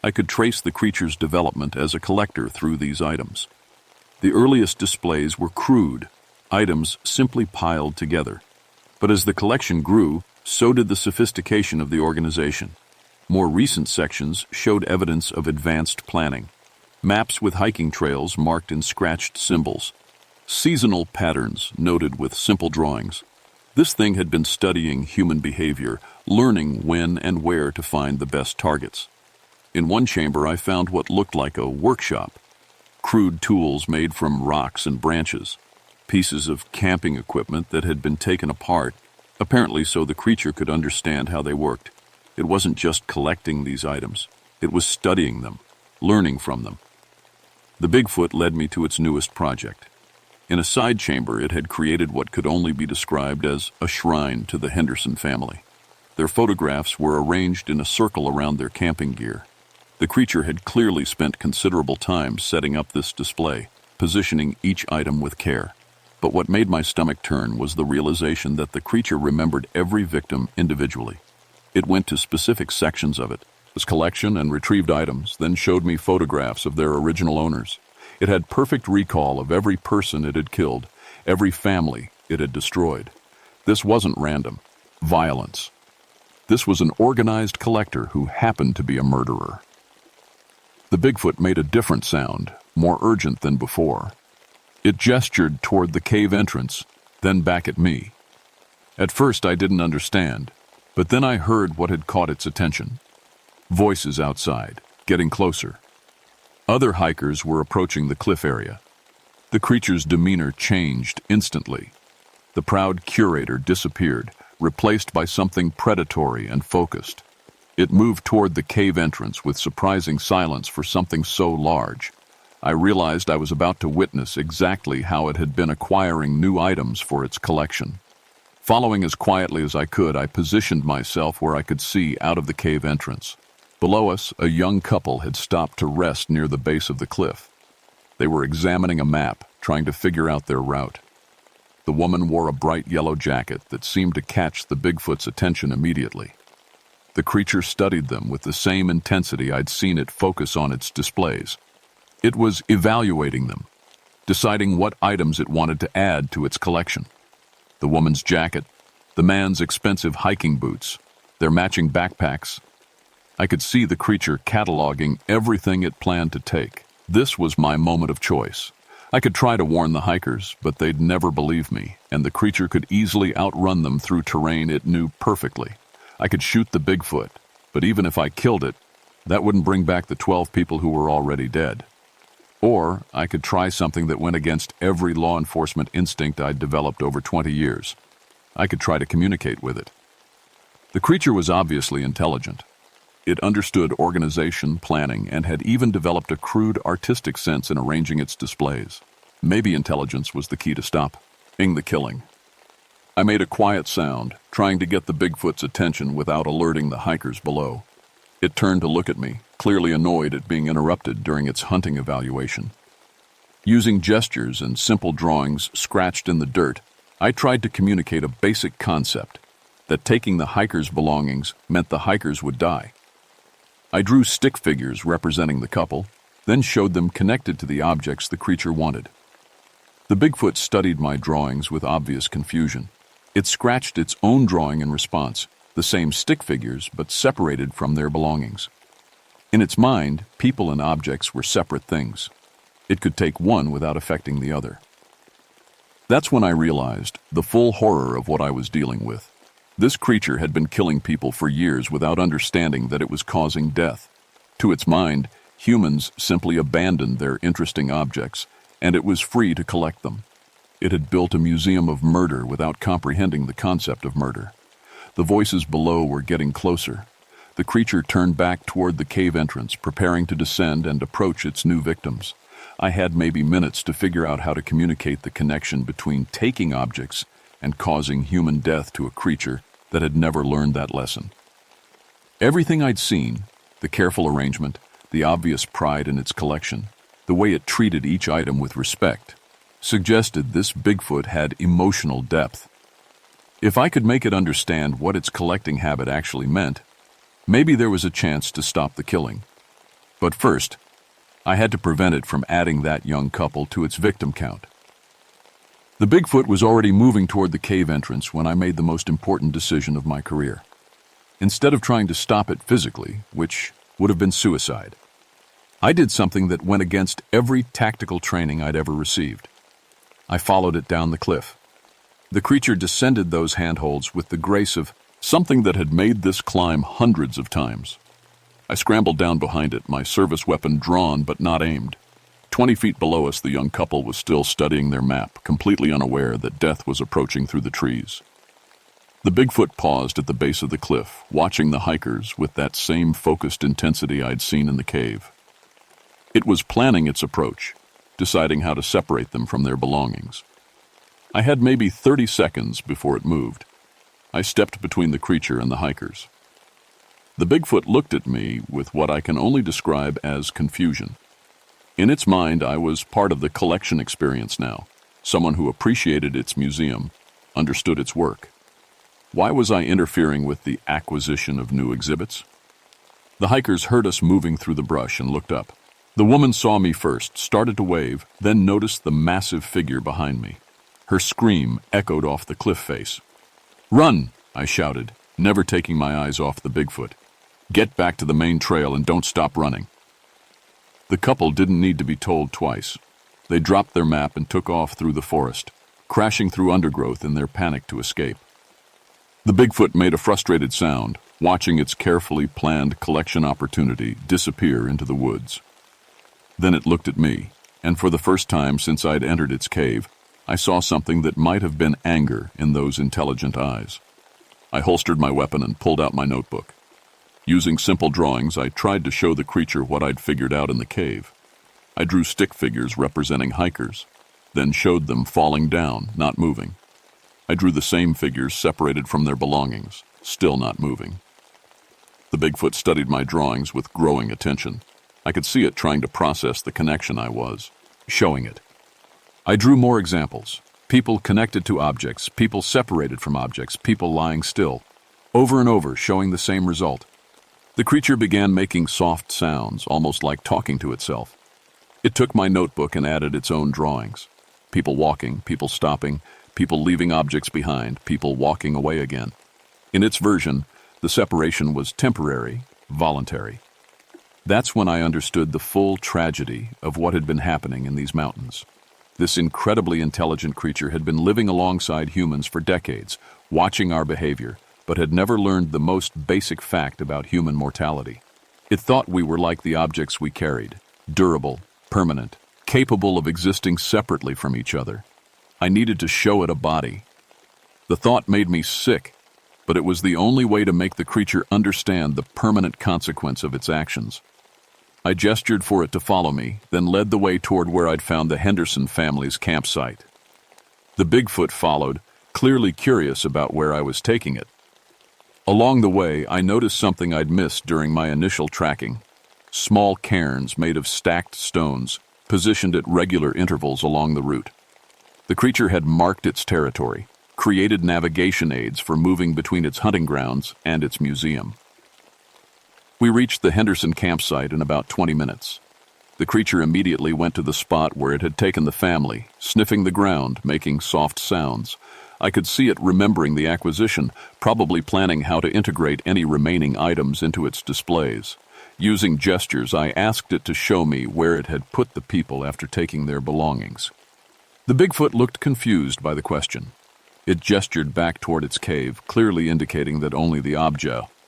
I could trace the creature's development as a collector through these items. The earliest displays were crude, items simply piled together. But as the collection grew, so did the sophistication of the organization. More recent sections showed evidence of advanced planning. Maps with hiking trails marked in scratched symbols. Seasonal patterns noted with simple drawings. This thing had been studying human behavior, learning when and where to find the best targets. In one chamber, I found what looked like a workshop. Crude tools made from rocks and branches. Pieces of camping equipment that had been taken apart, apparently so the creature could understand how they worked. It wasn't just collecting these items. It was studying them, learning from them. The Bigfoot led me to its newest project. In a side chamber, it had created what could only be described as a shrine to the Henderson family. Their photographs were arranged in a circle around their camping gear. The creature had clearly spent considerable time setting up this display, positioning each item with care. But what made my stomach turn was the realization that the creature remembered every victim individually. It went to specific sections of it, its collection and retrieved items, then showed me photographs of their original owners. It had perfect recall of every person it had killed, every family it had destroyed. This wasn't random violence. This was an organized collector who happened to be a murderer. The Bigfoot made a different sound, more urgent than before. It gestured toward the cave entrance, then back at me. At first I didn't understand, but then I heard what had caught its attention. Voices outside, getting closer. Other hikers were approaching the cliff area. The creature's demeanor changed instantly. The proud curator disappeared, replaced by something predatory and focused. It moved toward the cave entrance with surprising silence for something so large. I realized I was about to witness exactly how it had been acquiring new items for its collection. Following as quietly as I could, I positioned myself where I could see out of the cave entrance. Below us, a young couple had stopped to rest near the base of the cliff. They were examining a map, trying to figure out their route. The woman wore a bright yellow jacket that seemed to catch the Bigfoot's attention immediately. The creature studied them with the same intensity I'd seen it focus on its displays. It was evaluating them, deciding what items it wanted to add to its collection. The woman's jacket, the man's expensive hiking boots, their matching backpacks. I could see the creature cataloging everything it planned to take. This was my moment of choice. I could try to warn the hikers, but they'd never believe me, and the creature could easily outrun them through terrain it knew perfectly. I could shoot the Bigfoot, but even if I killed it, that wouldn't bring back the 12 people who were already dead. Or I could try something that went against every law enforcement instinct I'd developed over 20 years. I could try to communicate with it. The creature was obviously intelligent. It understood organization, planning, and had even developed a crude artistic sense in arranging its displays. Maybe intelligence was the key to stopping the killing. I made a quiet sound, trying to get the Bigfoot's attention without alerting the hikers below. It turned to look at me, clearly annoyed at being interrupted during its hunting evaluation. Using gestures and simple drawings scratched in the dirt, I tried to communicate a basic concept, that taking the hikers' belongings meant the hikers would die. I drew stick figures representing the couple, then showed them connected to the objects the creature wanted. The Bigfoot studied my drawings with obvious confusion. It scratched its own drawing in response, the same stick figures but separated from their belongings. In its mind, people and objects were separate things. It could take one without affecting the other. That's when I realized the full horror of what I was dealing with. This creature had been killing people for years without understanding that it was causing death. To its mind, humans simply abandoned their interesting objects, and it was free to collect them. It had built a museum of murder without comprehending the concept of murder. The voices below were getting closer. The creature turned back toward the cave entrance, preparing to descend and approach its new victims. I had maybe minutes to figure out how to communicate the connection between taking objects and causing human death to a creature that had never learned that lesson. Everything I'd seen, the careful arrangement, the obvious pride in its collection, the way it treated each item with respect, suggested this Bigfoot had emotional depth. If I could make it understand what its collecting habit actually meant, maybe there was a chance to stop the killing. But first, I had to prevent it from adding that young couple to its victim count. The Bigfoot was already moving toward the cave entrance when I made the most important decision of my career. Instead of trying to stop it physically, which would have been suicide, I did something that went against every tactical training I'd ever received. I followed it down the cliff. The creature descended those handholds with the grace of something that had made this climb hundreds of times. I scrambled down behind it, my service weapon drawn but not aimed. 20 feet below us, the young couple was still studying their map, completely unaware that death was approaching through the trees. The Bigfoot paused at the base of the cliff, watching the hikers with that same focused intensity I'd seen in the cave. It was planning its approach, deciding how to separate them from their belongings. I had maybe 30 seconds before it moved. I stepped between the creature and the hikers. The Bigfoot looked at me with what I can only describe as confusion. In its mind, I was part of the collection experience now, someone who appreciated its museum, understood its work. Why was I interfering with the acquisition of new exhibits? The hikers heard us moving through the brush and looked up. The woman saw me first, started to wave, then noticed the massive figure behind me. Her scream echoed off the cliff face. "Run!" I shouted, never taking my eyes off the Bigfoot. "Get back to the main trail and don't stop running." The couple didn't need to be told twice. They dropped their map and took off through the forest, crashing through undergrowth in their panic to escape. The Bigfoot made a frustrated sound, watching its carefully planned collection opportunity disappear into the woods. Then it looked at me, and for the first time since I'd entered its cave, I saw something that might have been anger in those intelligent eyes. I holstered my weapon and pulled out my notebook. Using simple drawings, I tried to show the creature what I'd figured out in the cave. I drew stick figures representing hikers, then showed them falling down, not moving. I drew the same figures separated from their belongings, still not moving. The Bigfoot studied my drawings with growing attention. I could see it trying to process the connection I was showing it. I drew more examples. People connected to objects, people separated from objects, people lying still. Over and over, showing the same result. The creature began making soft sounds, almost like talking to itself. It took my notebook and added its own drawings. People walking, people stopping, people leaving objects behind, people walking away again. In its version, the separation was temporary, voluntary. That's when I understood the full tragedy of what had been happening in these mountains. This incredibly intelligent creature had been living alongside humans for decades, watching our behavior, but had never learned the most basic fact about human mortality. It thought we were like the objects we carried, durable, permanent, capable of existing separately from each other. I needed to show it a body. The thought made me sick, but it was the only way to make the creature understand the permanent consequence of its actions. I gestured for it to follow me, then led the way toward where I'd found the Henderson family's campsite. The Bigfoot followed, clearly curious about where I was taking it. Along the way, I noticed something I'd missed during my initial tracking. Small cairns made of stacked stones, positioned at regular intervals along the route. The creature had marked its territory, created navigation aids for moving between its hunting grounds and its museum. We reached the Henderson campsite in about 20 minutes. The creature immediately went to the spot where it had taken the family, sniffing the ground, making soft sounds. I could see it remembering the acquisition, probably planning how to integrate any remaining items into its displays. Using gestures, I asked it to show me where it had put the people after taking their belongings. The Bigfoot looked confused by the question. It gestured back toward its cave, clearly indicating that only the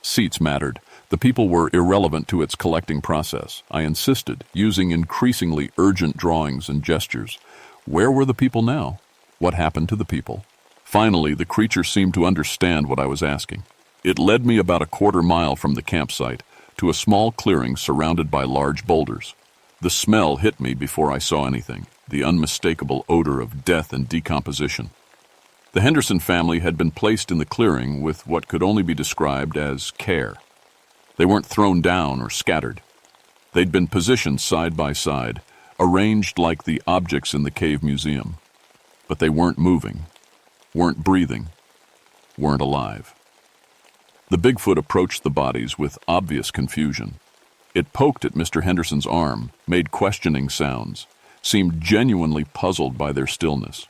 seats mattered. The people were irrelevant to its collecting process. I insisted, using increasingly urgent drawings and gestures. Where were the people now? What happened to the people? Finally, the creature seemed to understand what I was asking. It led me about a quarter mile from the campsite to a small clearing surrounded by large boulders. The smell hit me before I saw anything, the unmistakable odor of death and decomposition. The Henderson family had been placed in the clearing with what could only be described as care. They weren't thrown down or scattered. They'd been positioned side by side, arranged like the objects in the cave museum. But they weren't moving, weren't breathing, weren't alive. The Bigfoot approached the bodies with obvious confusion. It poked at Mr. Henderson's arm, made questioning sounds, seemed genuinely puzzled by their stillness.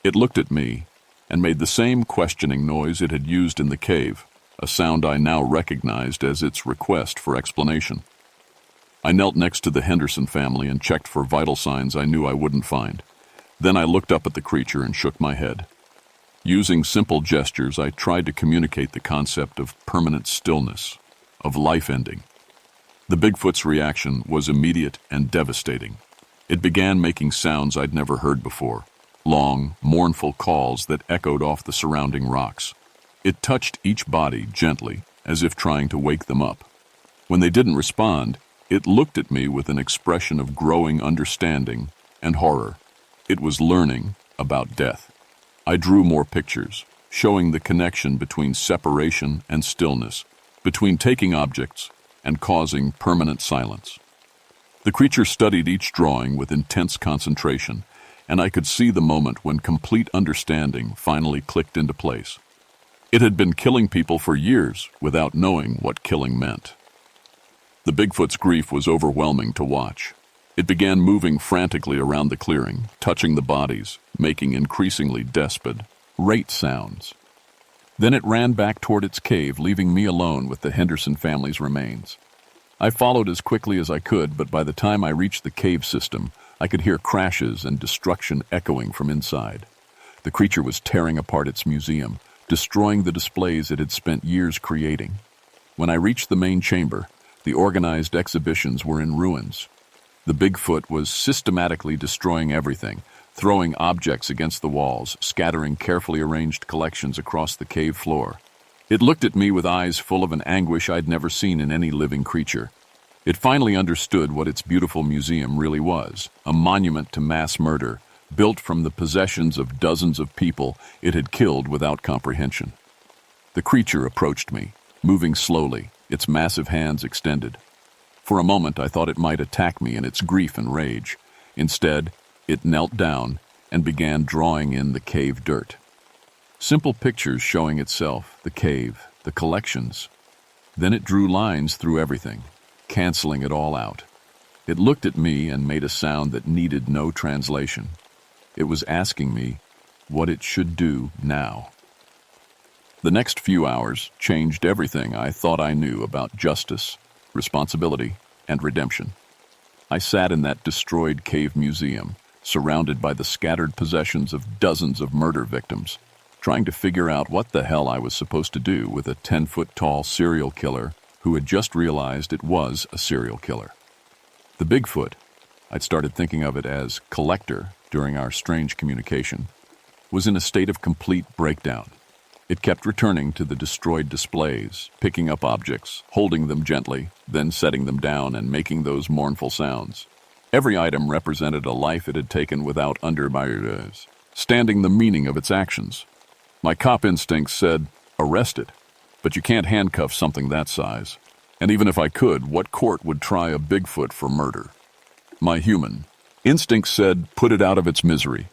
It looked at me and made the same questioning noise it had used in the cave, a sound I now recognized as its request for explanation. I knelt next to the Henderson family and checked for vital signs I knew I wouldn't find. Then I looked up at the creature and shook my head. Using simple gestures, I tried to communicate the concept of permanent stillness, of life ending. The Bigfoot's reaction was immediate and devastating. It began making sounds I'd never heard before, long, mournful calls that echoed off the surrounding rocks. It touched each body gently, as if trying to wake them up. When they didn't respond, it looked at me with an expression of growing understanding and horror. It was learning about death. I drew more pictures, showing the connection between separation and stillness, between taking objects and causing permanent silence. The creature studied each drawing with intense concentration, and I could see the moment when complete understanding finally clicked into place. It had been killing people for years without knowing what killing meant. The Bigfoot's grief was overwhelming to watch. It began moving frantically around the clearing, touching the bodies, making increasingly desperate rate sounds. Then it ran back toward its cave, leaving me alone with the Henderson family's remains. I followed as quickly as I could, but by the time I reached the cave system, I could hear crashes and destruction echoing from inside. The creature was tearing apart its museum, destroying the displays it had spent years creating. When I reached the main chamber, the organized exhibitions were in ruins. The Bigfoot was systematically destroying everything, throwing objects against the walls, scattering carefully arranged collections across the cave floor. It looked at me with eyes full of an anguish I'd never seen in any living creature. It finally understood what its beautiful museum really was, a monument to mass murder, built from the possessions of dozens of people it had killed without comprehension. The creature approached me, moving slowly, its massive hands extended. For a moment I thought it might attack me in its grief and rage. Instead, it knelt down and began drawing in the cave dirt. Simple pictures showing itself, the cave, the collections. Then it drew lines through everything, canceling it all out. It looked at me and made a sound that needed no translation. It was asking me what it should do now. The next few hours changed everything I thought I knew about justice, responsibility, and redemption. I sat in that destroyed cave museum, surrounded by the scattered possessions of dozens of murder victims, trying to figure out what the hell I was supposed to do with a 10-foot-tall serial killer who had just realized it was a serial killer. The Bigfoot, I'd started thinking of it as collector during our strange communication, was in a state of complete breakdown. It kept returning to the destroyed displays, picking up objects, holding them gently, then setting them down and making those mournful sounds. Every item represented a life it had taken without understanding the meaning of its actions. My cop instincts said, arrest it, but you can't handcuff something that size. And even if I could, what court would try a Bigfoot for murder? My human instincts said, put it out of its misery.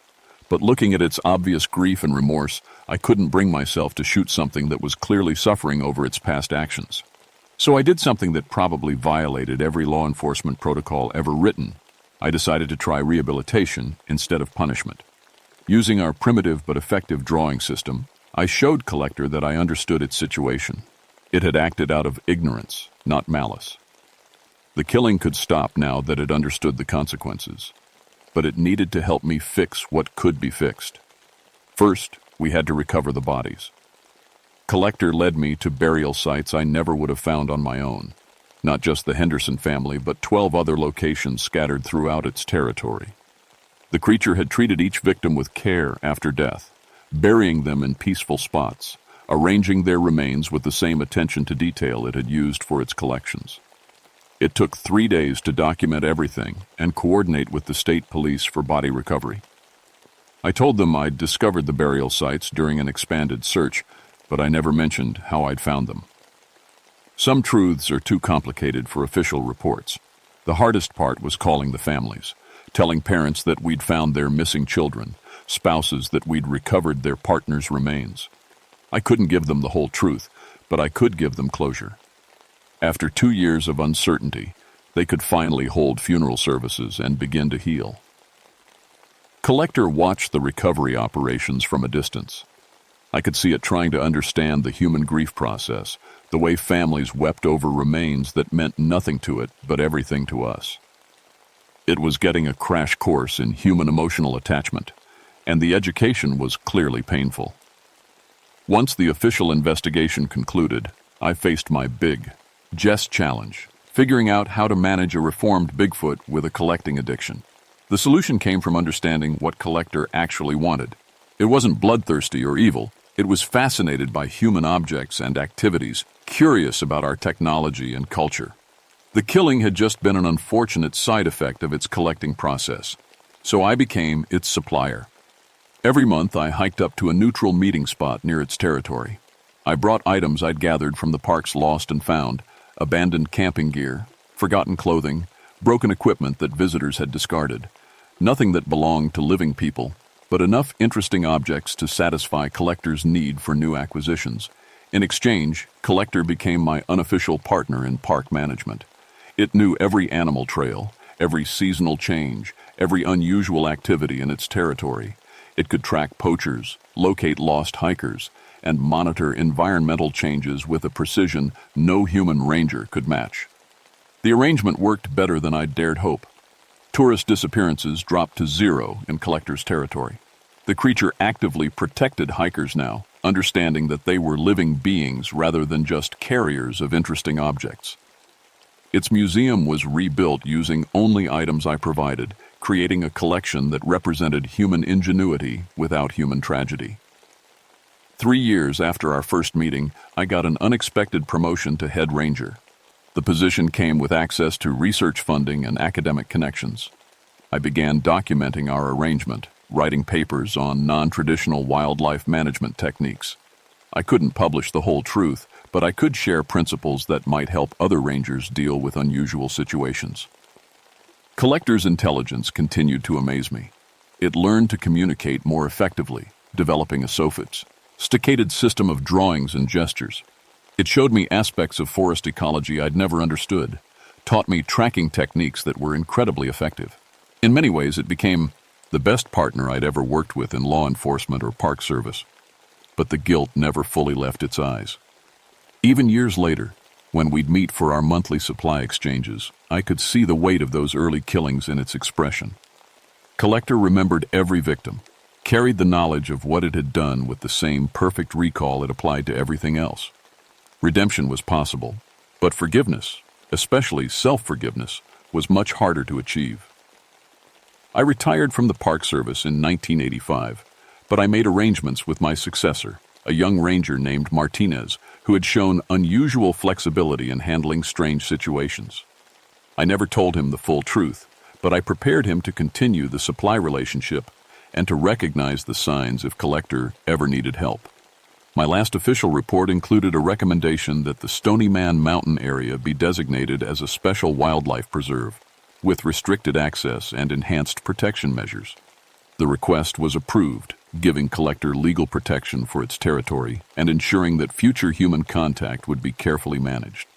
But looking at its obvious grief and remorse, I couldn't bring myself to shoot something that was clearly suffering over its past actions. So I did something that probably violated every law enforcement protocol ever written. I decided to try rehabilitation instead of punishment. Using our primitive but effective drawing system, I showed Collector that I understood its situation. It had acted out of ignorance, not malice. The killing could stop now that it understood the consequences, but it needed to help me fix what could be fixed. First, we had to recover the bodies. Collector led me to burial sites I never would have found on my own. Not just the Henderson family, but 12 other locations scattered throughout its territory. The creature had treated each victim with care after death, burying them in peaceful spots, arranging their remains with the same attention to detail it had used for its collections. It took 3 days to document everything and coordinate with the state police for body recovery. I told them I'd discovered the burial sites during an expanded search, but I never mentioned how I'd found them. Some truths are too complicated for official reports. The hardest part was calling the families, telling parents that we'd found their missing children, spouses that we'd recovered their partner's remains. I couldn't give them the whole truth, but I could give them closure. After 2 years of uncertainty, they could finally hold funeral services and begin to heal. Collector watched the recovery operations from a distance. I could see it trying to understand the human grief process, the way families wept over remains that meant nothing to it but everything to us. It was getting a crash course in human emotional attachment, and the education was clearly painful. Once the official investigation concluded, I faced my big Jess challenge, figuring out how to manage a reformed Bigfoot with a collecting addiction. The solution came from understanding what Collector actually wanted. It wasn't bloodthirsty or evil. It was fascinated by human objects and activities, curious about our technology and culture. The killing had just been an unfortunate side effect of its collecting process, so I became its supplier. Every month I hiked up to a neutral meeting spot near its territory. I brought items I'd gathered from the park's lost and found, abandoned camping gear, forgotten clothing, broken equipment that visitors had discarded. Nothing that belonged to living people, but enough interesting objects to satisfy Collector's need for new acquisitions. In exchange, Collector became my unofficial partner in park management. It knew every animal trail, every seasonal change, every unusual activity in its territory. It could track poachers, locate lost hikers, and monitor environmental changes with a precision no human ranger could match. The arrangement worked better than I'd dared hope. Tourist disappearances dropped to 0 in Collector's territory. The creature actively protected hikers now, understanding that they were living beings rather than just carriers of interesting objects. Its museum was rebuilt using only items I provided, creating a collection that represented human ingenuity without human tragedy. 3 years after our first meeting, I got an unexpected promotion to head ranger. The position came with access to research funding and academic connections. I began documenting our arrangement, writing papers on non-traditional wildlife management techniques. I couldn't publish the whole truth, but I could share principles that might help other rangers deal with unusual situations. Collector's intelligence continued to amaze me. It learned to communicate more effectively, developing a sophisticated system of drawings and gestures. It showed me aspects of forest ecology I'd never understood, taught me tracking techniques that were incredibly effective. In many ways, it became the best partner I'd ever worked with in law enforcement or park service. But the guilt never fully left its eyes. Even years later, when we'd meet for our monthly supply exchanges, I could see the weight of those early killings in its expression. Collector remembered every victim, carried the knowledge of what it had done with the same perfect recall it applied to everything else. Redemption was possible, but forgiveness, especially self-forgiveness, was much harder to achieve. I retired from the Park Service in 1985, but I made arrangements with my successor, a young ranger named Martinez, who had shown unusual flexibility in handling strange situations. I never told him the full truth, but I prepared him to continue the supply relationship and to recognize the signs if Collector ever needed help. My last official report included a recommendation that the Stony Man Mountain area be designated as a special wildlife preserve, with restricted access and enhanced protection measures. The request was approved, giving Collector legal protection for its territory and ensuring that future human contact would be carefully managed.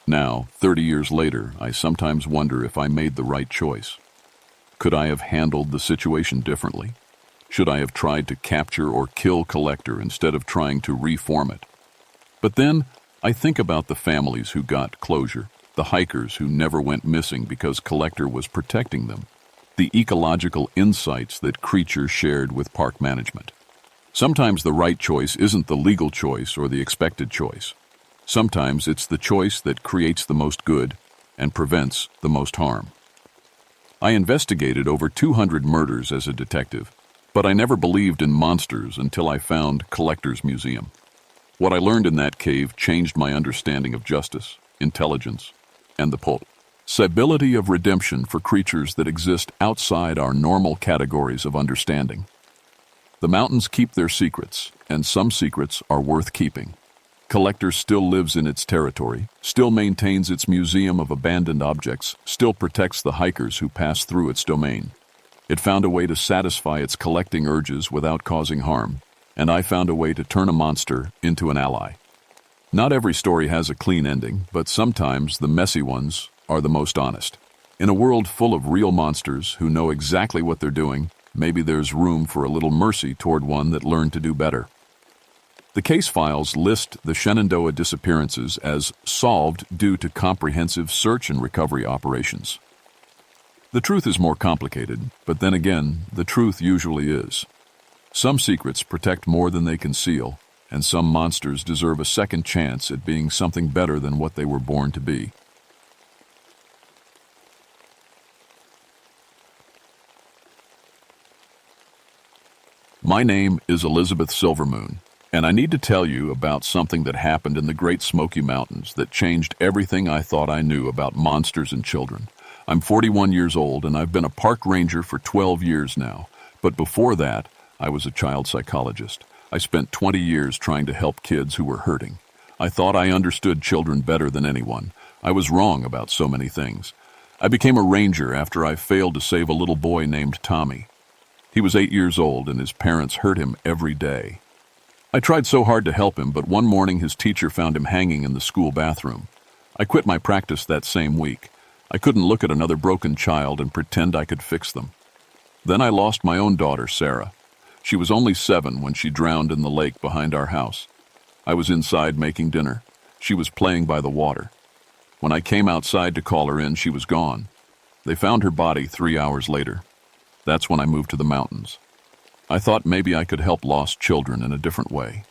Now, 30 years later, I sometimes wonder if I made the right choice. Could I have handled the situation differently? Should I have tried to capture or kill Collector instead of trying to reform it? But then, I think about the families who got closure, the hikers who never went missing because Collector was protecting them, the ecological insights that creatures shared with park management. Sometimes the right choice isn't the legal choice or the expected choice. Sometimes it's the choice that creates the most good and prevents the most harm. I investigated over 200 murders as a detective, but I never believed in monsters until I found Collector's Museum. What I learned in that cave changed my understanding of justice, intelligence, and the possibility of redemption for creatures that exist outside our normal categories of understanding. The mountains keep their secrets, and some secrets are worth keeping. Collector still lives in its territory, still maintains its museum of abandoned objects, still protects the hikers who pass through its domain. It found a way to satisfy its collecting urges without causing harm, and I found a way to turn a monster into an ally. Not every story has a clean ending, but sometimes the messy ones are the most honest. In a world full of real monsters who know exactly what they're doing, maybe there's room for a little mercy toward one that learned to do better. The case files list the Shenandoah disappearances as solved due to comprehensive search and recovery operations. The truth is more complicated, but then again, the truth usually is. Some secrets protect more than they conceal, and some monsters deserve a second chance at being something better than what they were born to be. My name is Elizabeth Silvermoon, and I need to tell you about something that happened in the Great Smoky Mountains that changed everything I thought I knew about monsters and children. I'm 41 years old, and I've been a park ranger for 12 years now. But before that, I was a child psychologist. I spent 20 years trying to help kids who were hurting. I thought I understood children better than anyone. I was wrong about so many things. I became a ranger after I failed to save a little boy named Tommy. He was 8 years old, and his parents hurt him every day. I tried so hard to help him, but one morning his teacher found him hanging in the school bathroom. I quit my practice that same week. I couldn't look at another broken child and pretend I could fix them. Then I lost my own daughter, Sarah. She was only 7 when she drowned in the lake behind our house. I was inside making dinner. She was playing by the water. When I came outside to call her in, she was gone. They found her body 3 hours later. That's when I moved to the mountains. I thought maybe I could help lost children in a different way.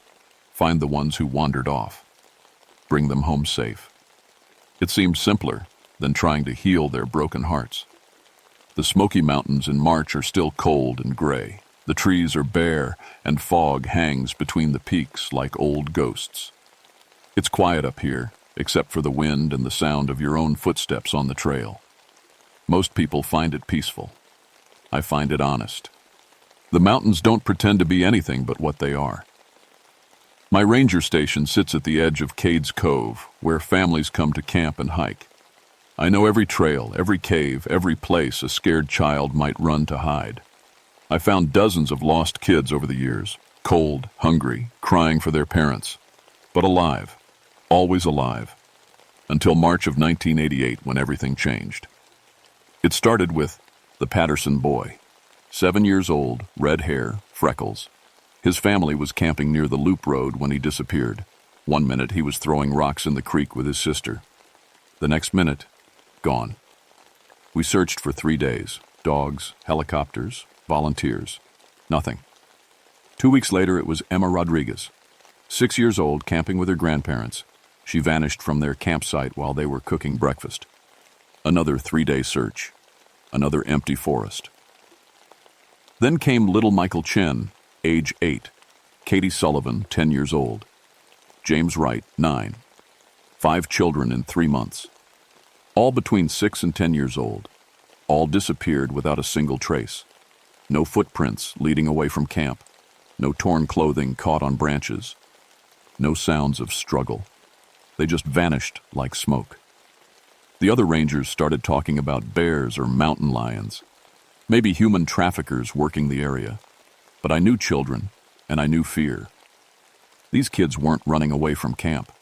Find the ones who wandered off. Bring them home safe. It seemed simpler than trying to heal their broken hearts. The Smoky Mountains in March are still cold and gray. The trees are bare, and fog hangs between the peaks like old ghosts. It's quiet up here, except for the wind and the sound of your own footsteps on the trail. Most people find it peaceful. I find it honest. The mountains don't pretend to be anything but what they are. My ranger station sits at the edge of Cades Cove, where families come to camp and hike. I know every trail, every cave, every place a scared child might run to hide. I found dozens of lost kids over the years, cold, hungry, crying for their parents, but alive, always alive, until March of 1988 when everything changed. It started with the Patterson boy. 7 years old, red hair, freckles. His family was camping near the loop road when he disappeared. One minute he was throwing rocks in the creek with his sister. The next minute, gone. We searched for 3 days. Dogs, helicopters, volunteers. Nothing. 2 weeks later it was Emma Rodriguez. 6 years old, camping with her grandparents. She vanished from their campsite while they were cooking breakfast. Another 3-day search. Another empty forest. Then came little Michael Chen, age 8, Katie Sullivan, 10 years old, James Wright, 9, 5 children in 3 months, all between 6 and 10 years old, all disappeared without a single trace. No footprints leading away from camp, no torn clothing caught on branches, no sounds of struggle. They just vanished like smoke. The other rangers started talking about bears or mountain lions. Maybe human traffickers working the area. But I knew children, and I knew fear. These kids weren't running away from camp.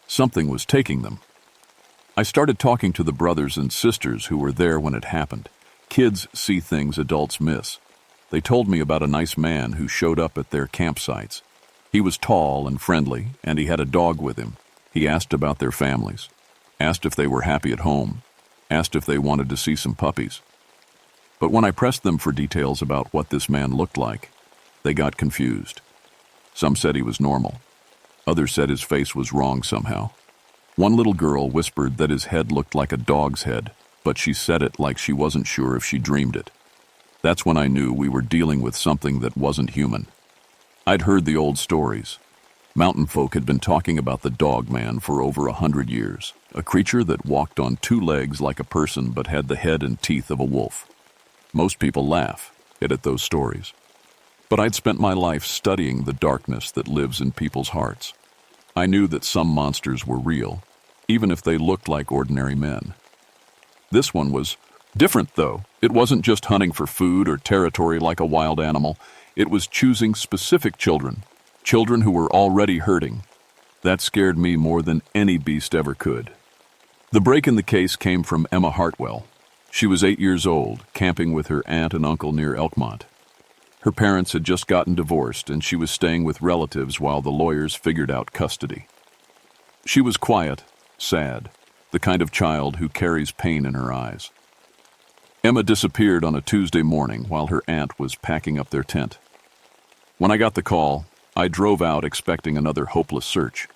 Something was taking them. I started talking to the brothers and sisters who were there when it happened. Kids see things adults miss. They told me about a nice man who showed up at their campsites. He was tall and friendly, and he had a dog with him. He asked about their families, asked if they were happy at home, asked if they wanted to see some puppies. But when I pressed them for details about what this man looked like, they got confused. Some said he was normal. Others said his face was wrong somehow. One little girl whispered that his head looked like a dog's head, but she said it like she wasn't sure if she dreamed it. That's when I knew we were dealing with something that wasn't human. I'd heard the old stories. Mountain folk had been talking about the dog man for over 100 years, a creature that walked on two legs like a person but had the head and teeth of a wolf. Most people laugh at those stories. But I'd spent my life studying the darkness that lives in people's hearts. I knew that some monsters were real, even if they looked like ordinary men. This one was different, though. It wasn't just hunting for food or territory like a wild animal. It was choosing specific children who were already hurting. That scared me more than any beast ever could. The break in the case came from Emma Hartwell. She was 8 years old, camping with her aunt and uncle near Elkmont. Her parents had just gotten divorced, and she was staying with relatives while the lawyers figured out custody. She was quiet, sad, the kind of child who carries pain in her eyes. Emma disappeared on a Tuesday morning while her aunt was packing up their tent. When I got the call, I drove out expecting another hopeless search.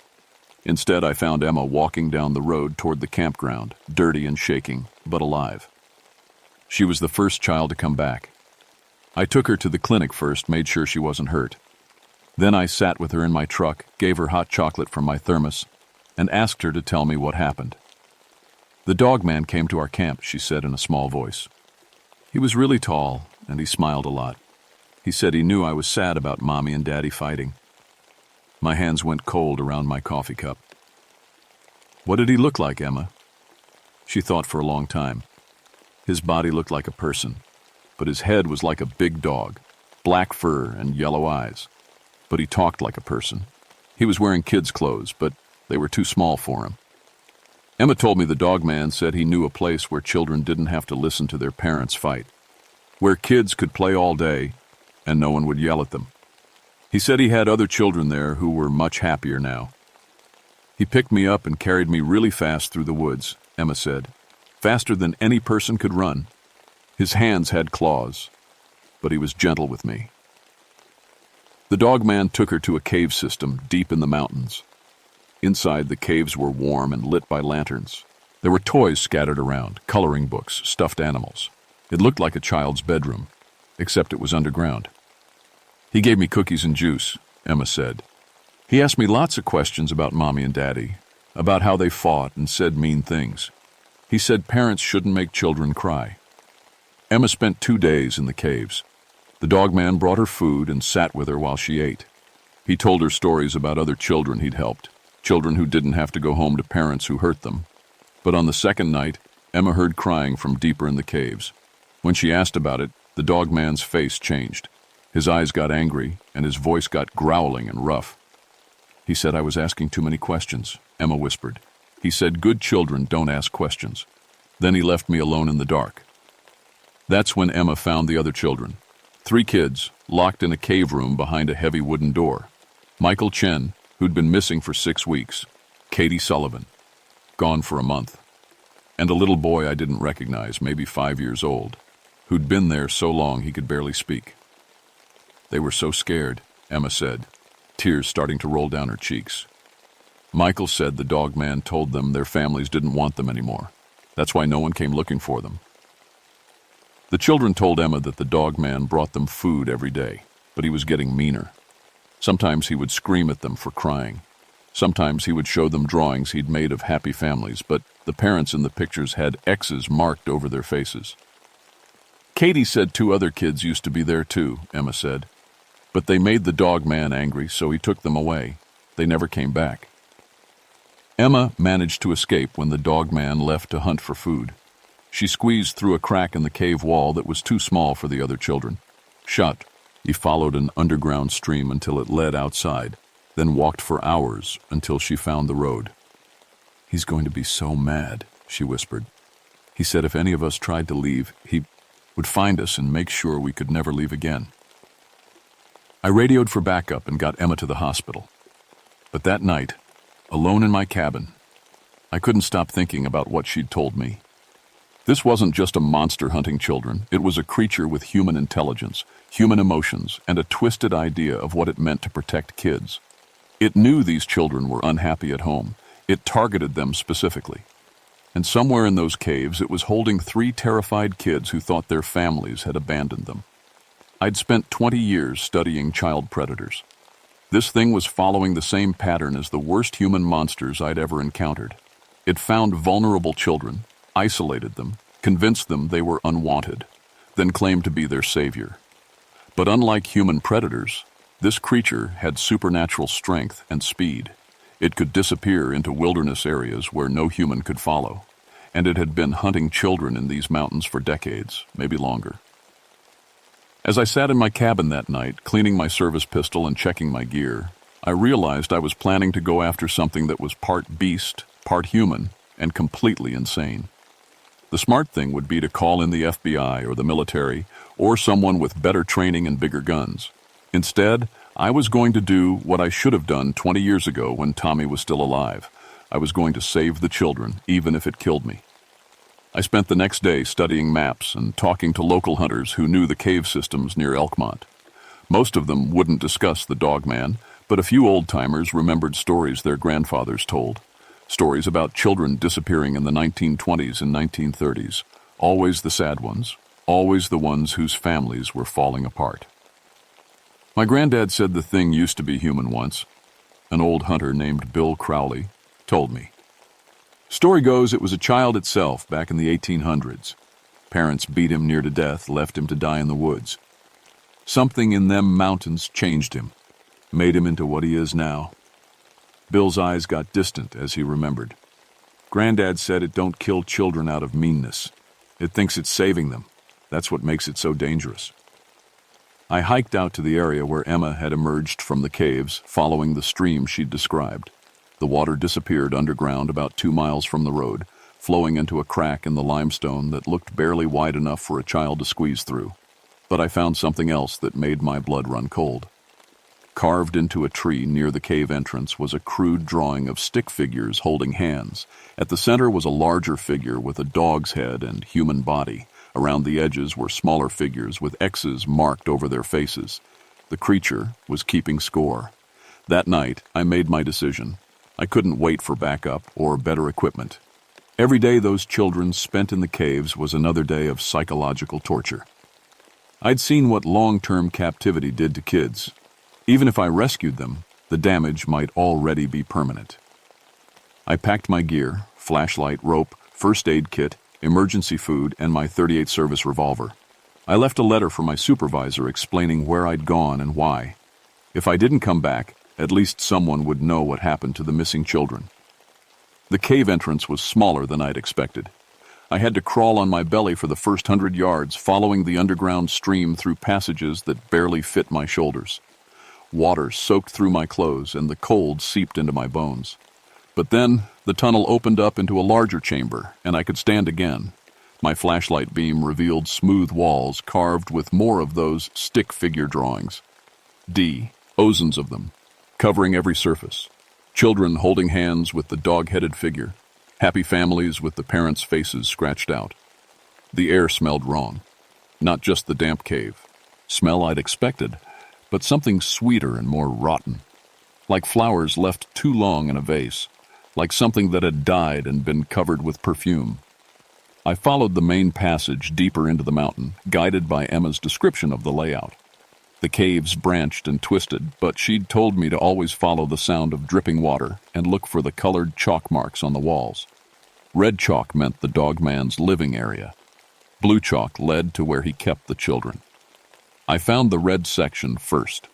Instead, I found Emma walking down the road toward the campground, dirty and shaking, but alive. She was the first child to come back. I took her to the clinic first, made sure she wasn't hurt. Then I sat with her in my truck, gave her hot chocolate from my thermos, and asked her to tell me what happened. "The dog man came to our camp," she said in a small voice. "He was really tall, and he smiled a lot. He said he knew I was sad about Mommy and Daddy fighting." My hands went cold around my coffee cup. "What did he look like, Emma?" She thought for a long time. His body looked like a person, but his head was like a big dog, black fur and yellow eyes. But he talked like a person. He was wearing kids' clothes, but they were too small for him. Emma told me the dog man said he knew a place where children didn't have to listen to their parents fight, where kids could play all day and no one would yell at them. He said he had other children there who were much happier now. "He picked me up and carried me really fast through the woods," Emma said, "faster than any person could run. His hands had claws, but he was gentle with me." The dog man took her to a cave system deep in the mountains. Inside, the caves were warm and lit by lanterns. There were toys scattered around, coloring books, stuffed animals. It looked like a child's bedroom, except it was underground. "He gave me cookies and juice," Emma said. "He asked me lots of questions about Mommy and Daddy, about how they fought and said mean things. He said parents shouldn't make children cry." Emma spent 2 days in the caves. The dog man brought her food and sat with her while she ate. He told her stories about other children he'd helped, children who didn't have to go home to parents who hurt them. But on the second night, Emma heard crying from deeper in the caves. When she asked about it, the dog man's face changed. His eyes got angry, and his voice got growling and rough. "He said I was asking too many questions," Emma whispered. "He said good children don't ask questions." Then he left me alone in the dark. That's when Emma found the other children. 3 kids, locked in a cave room behind a heavy wooden door. Michael Chen, who'd been missing for 6 weeks. Katie Sullivan, gone for a month. And a little boy I didn't recognize, maybe 5 years old, who'd been there so long he could barely speak. "They were so scared," Emma said, tears starting to roll down her cheeks. Michael said the dog man told them their families didn't want them anymore. That's why no one came looking for them. The children told Emma that the dog man brought them food every day, but he was getting meaner. Sometimes he would scream at them for crying. Sometimes he would show them drawings he'd made of happy families, but the parents in the pictures had X's marked over their faces. Katie said 2 other kids used to be there too, Emma said. But they made the dog man angry, so he took them away. They never came back. Emma managed to escape when the dog man left to hunt for food. She squeezed through a crack in the cave wall that was too small for the other children. Shut. He followed an underground stream until it led outside, then walked for hours until she found the road. "He's going to be so mad," she whispered. He said if any of us tried to leave, he would find us and make sure we could never leave again. I radioed for backup and got Emma to the hospital. But that night, alone in my cabin, I couldn't stop thinking about what she'd told me. This wasn't just a monster hunting children. It was a creature with human intelligence, human emotions, and a twisted idea of what it meant to protect kids. It knew these children were unhappy at home. It targeted them specifically. And somewhere in those caves, it was holding 3 terrified kids who thought their families had abandoned them. I'd spent 20 years studying child predators. This thing was following the same pattern as the worst human monsters I'd ever encountered. It found vulnerable children, isolated them, convinced them they were unwanted, then claimed to be their savior. But unlike human predators, this creature had supernatural strength and speed. It could disappear into wilderness areas where no human could follow, and it had been hunting children in these mountains for decades, maybe longer. As I sat in my cabin that night, cleaning my service pistol and checking my gear, I realized I was planning to go after something that was part beast, part human, and completely insane. The smart thing would be to call in the FBI or the military or someone with better training and bigger guns. Instead, I was going to do what I should have done 20 years ago when Tommy was still alive. I was going to save the children, even if it killed me. I spent the next day studying maps and talking to local hunters who knew the cave systems near Elkmont. Most of them wouldn't discuss the Dogman, but a few old-timers remembered stories their grandfathers told. Stories about children disappearing in the 1920s and 1930s. Always the sad ones. Always the ones whose families were falling apart. My granddad said the thing used to be human once. An old hunter named Bill Crowley told me. Story goes it was a child itself back in the 1800s. Parents beat him near to death, left him to die in the woods. Something in them mountains changed him, made him into what he is now. Bill's eyes got distant as he remembered. Granddad said it don't kill children out of meanness. It thinks it's saving them. That's what makes it so dangerous. I hiked out to the area where Emma had emerged from the caves, following the stream she'd described. The water disappeared underground about 2 miles from the road, flowing into a crack in the limestone that looked barely wide enough for a child to squeeze through. But I found something else that made my blood run cold. Carved into a tree near the cave entrance was a crude drawing of stick figures holding hands. At the center was a larger figure with a dog's head and human body. Around the edges were smaller figures with X's marked over their faces. The creature was keeping score. That night, I made my decision. I couldn't wait for backup or better equipment. Every day those children spent in the caves was another day of psychological torture. I'd seen what long-term captivity did to kids. Even if I rescued them, the damage might already be permanent. I packed my gear, flashlight, rope, first aid kit, emergency food, and my .38 service revolver. I left a letter for my supervisor explaining where I'd gone and why. If I didn't come back, at least someone would know what happened to the missing children. The cave entrance was smaller than I'd expected. I had to crawl on my belly for the first 100 yards, following the underground stream through passages that barely fit my shoulders. Water soaked through my clothes and the cold seeped into my bones. But then, the tunnel opened up into a larger chamber, and I could stand again. My flashlight beam revealed smooth walls carved with more of those stick figure drawings. Dozens of them, covering every surface. Children holding hands with the dog-headed figure. Happy families with the parents' faces scratched out. The air smelled wrong. Not just the damp cave. Smell I'd expected, but something sweeter and more rotten. Like flowers left too long in a vase. Like something that had died and been covered with perfume. I followed the main passage deeper into the mountain, guided by Emma's description of the layout. The caves branched and twisted, but she'd told me to always follow the sound of dripping water and look for the colored chalk marks on the walls. Red chalk meant the Dogman's living area. Blue chalk led to where he kept the children. I found the red section first.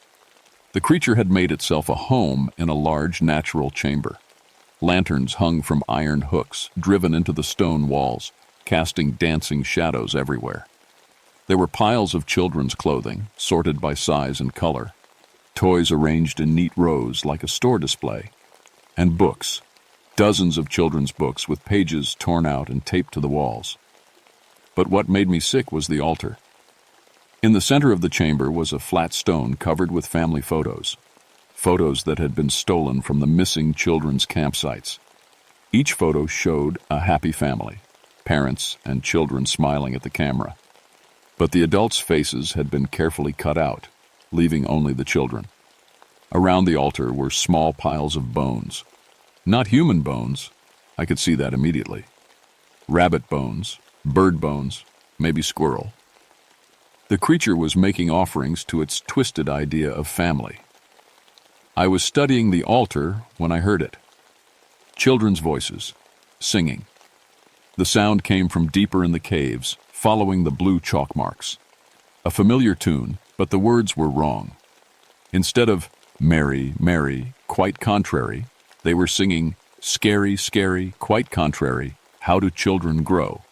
The creature had made itself a home in a large natural chamber. Lanterns hung from iron hooks, driven into the stone walls, casting dancing shadows everywhere. There were piles of children's clothing, sorted by size and color, toys arranged in neat rows like a store display, and books, Dozens of children's books with pages torn out and taped to the walls. But what made me sick was the altar. In the center of the chamber was a flat stone covered with family photos. Photos that had been stolen from the missing children's campsites. Each photo showed a happy family, parents and children smiling at the camera. But the adults' faces had been carefully cut out, leaving only the children. Around the altar were small piles of bones. Not human bones, I could see that immediately. Rabbit bones, bird bones, maybe squirrel. The creature was making offerings to its twisted idea of family. I was studying the altar when I heard it. Children's voices, singing. The sound came from deeper in the caves, following the blue chalk marks. A familiar tune, but the words were wrong. Instead of merry, merry, quite contrary, they were singing scary, scary, quite contrary, how do children grow?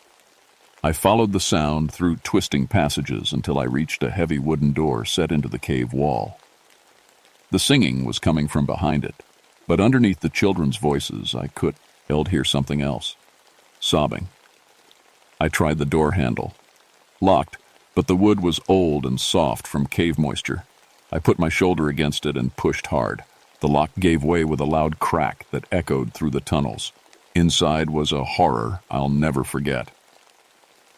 I followed the sound through twisting passages until I reached a heavy wooden door set into the cave wall. The singing was coming from behind it, but underneath the children's voices I could hear something else. Sobbing. I tried the door handle. Locked, but the wood was old and soft from cave moisture. I put my shoulder against it and pushed hard. The lock gave way with a loud crack that echoed through the tunnels. Inside was a horror I'll never forget.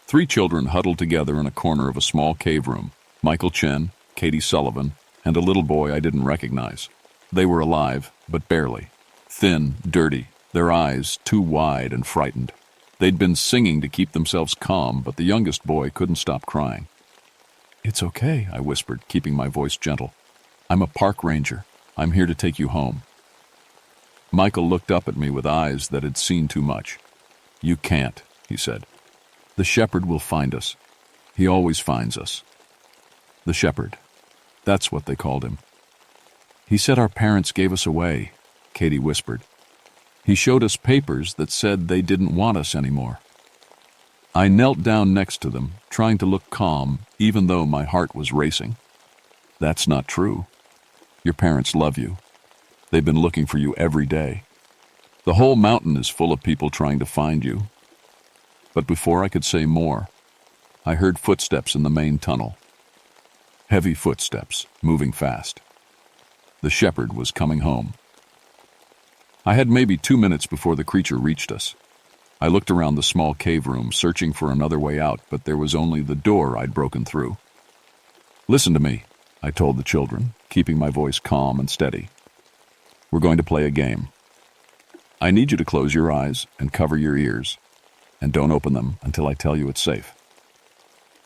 3 children huddled together in a corner of a small cave room. Michael Chen, Katie Sullivan, and a little boy I didn't recognize. They were alive, but barely. Thin, dirty, their eyes too wide and frightened. They'd been singing to keep themselves calm, but the youngest boy couldn't stop crying. "It's okay," I whispered, keeping my voice gentle. "I'm a park ranger. I'm here to take you home." Michael looked up at me with eyes that had seen too much. "You can't," he said. "The shepherd will find us. He always finds us." The shepherd. That's what they called him. "He said our parents gave us away," Katie whispered. "He showed us papers that said they didn't want us anymore." I knelt down next to them, trying to look calm, even though my heart was racing. "That's not true. Your parents love you. They've been looking for you every day. The whole mountain is full of people trying to find you." But before I could say more, I heard footsteps in the main tunnel. Heavy footsteps, moving fast. The shepherd was coming home. I had maybe 2 minutes before the creature reached us. I looked around the small cave room, searching for another way out, but there was only the door I'd broken through. "Listen to me," I told the children, keeping my voice calm and steady. "We're going to play a game. I need you to close your eyes and cover your ears, and don't open them until I tell you it's safe."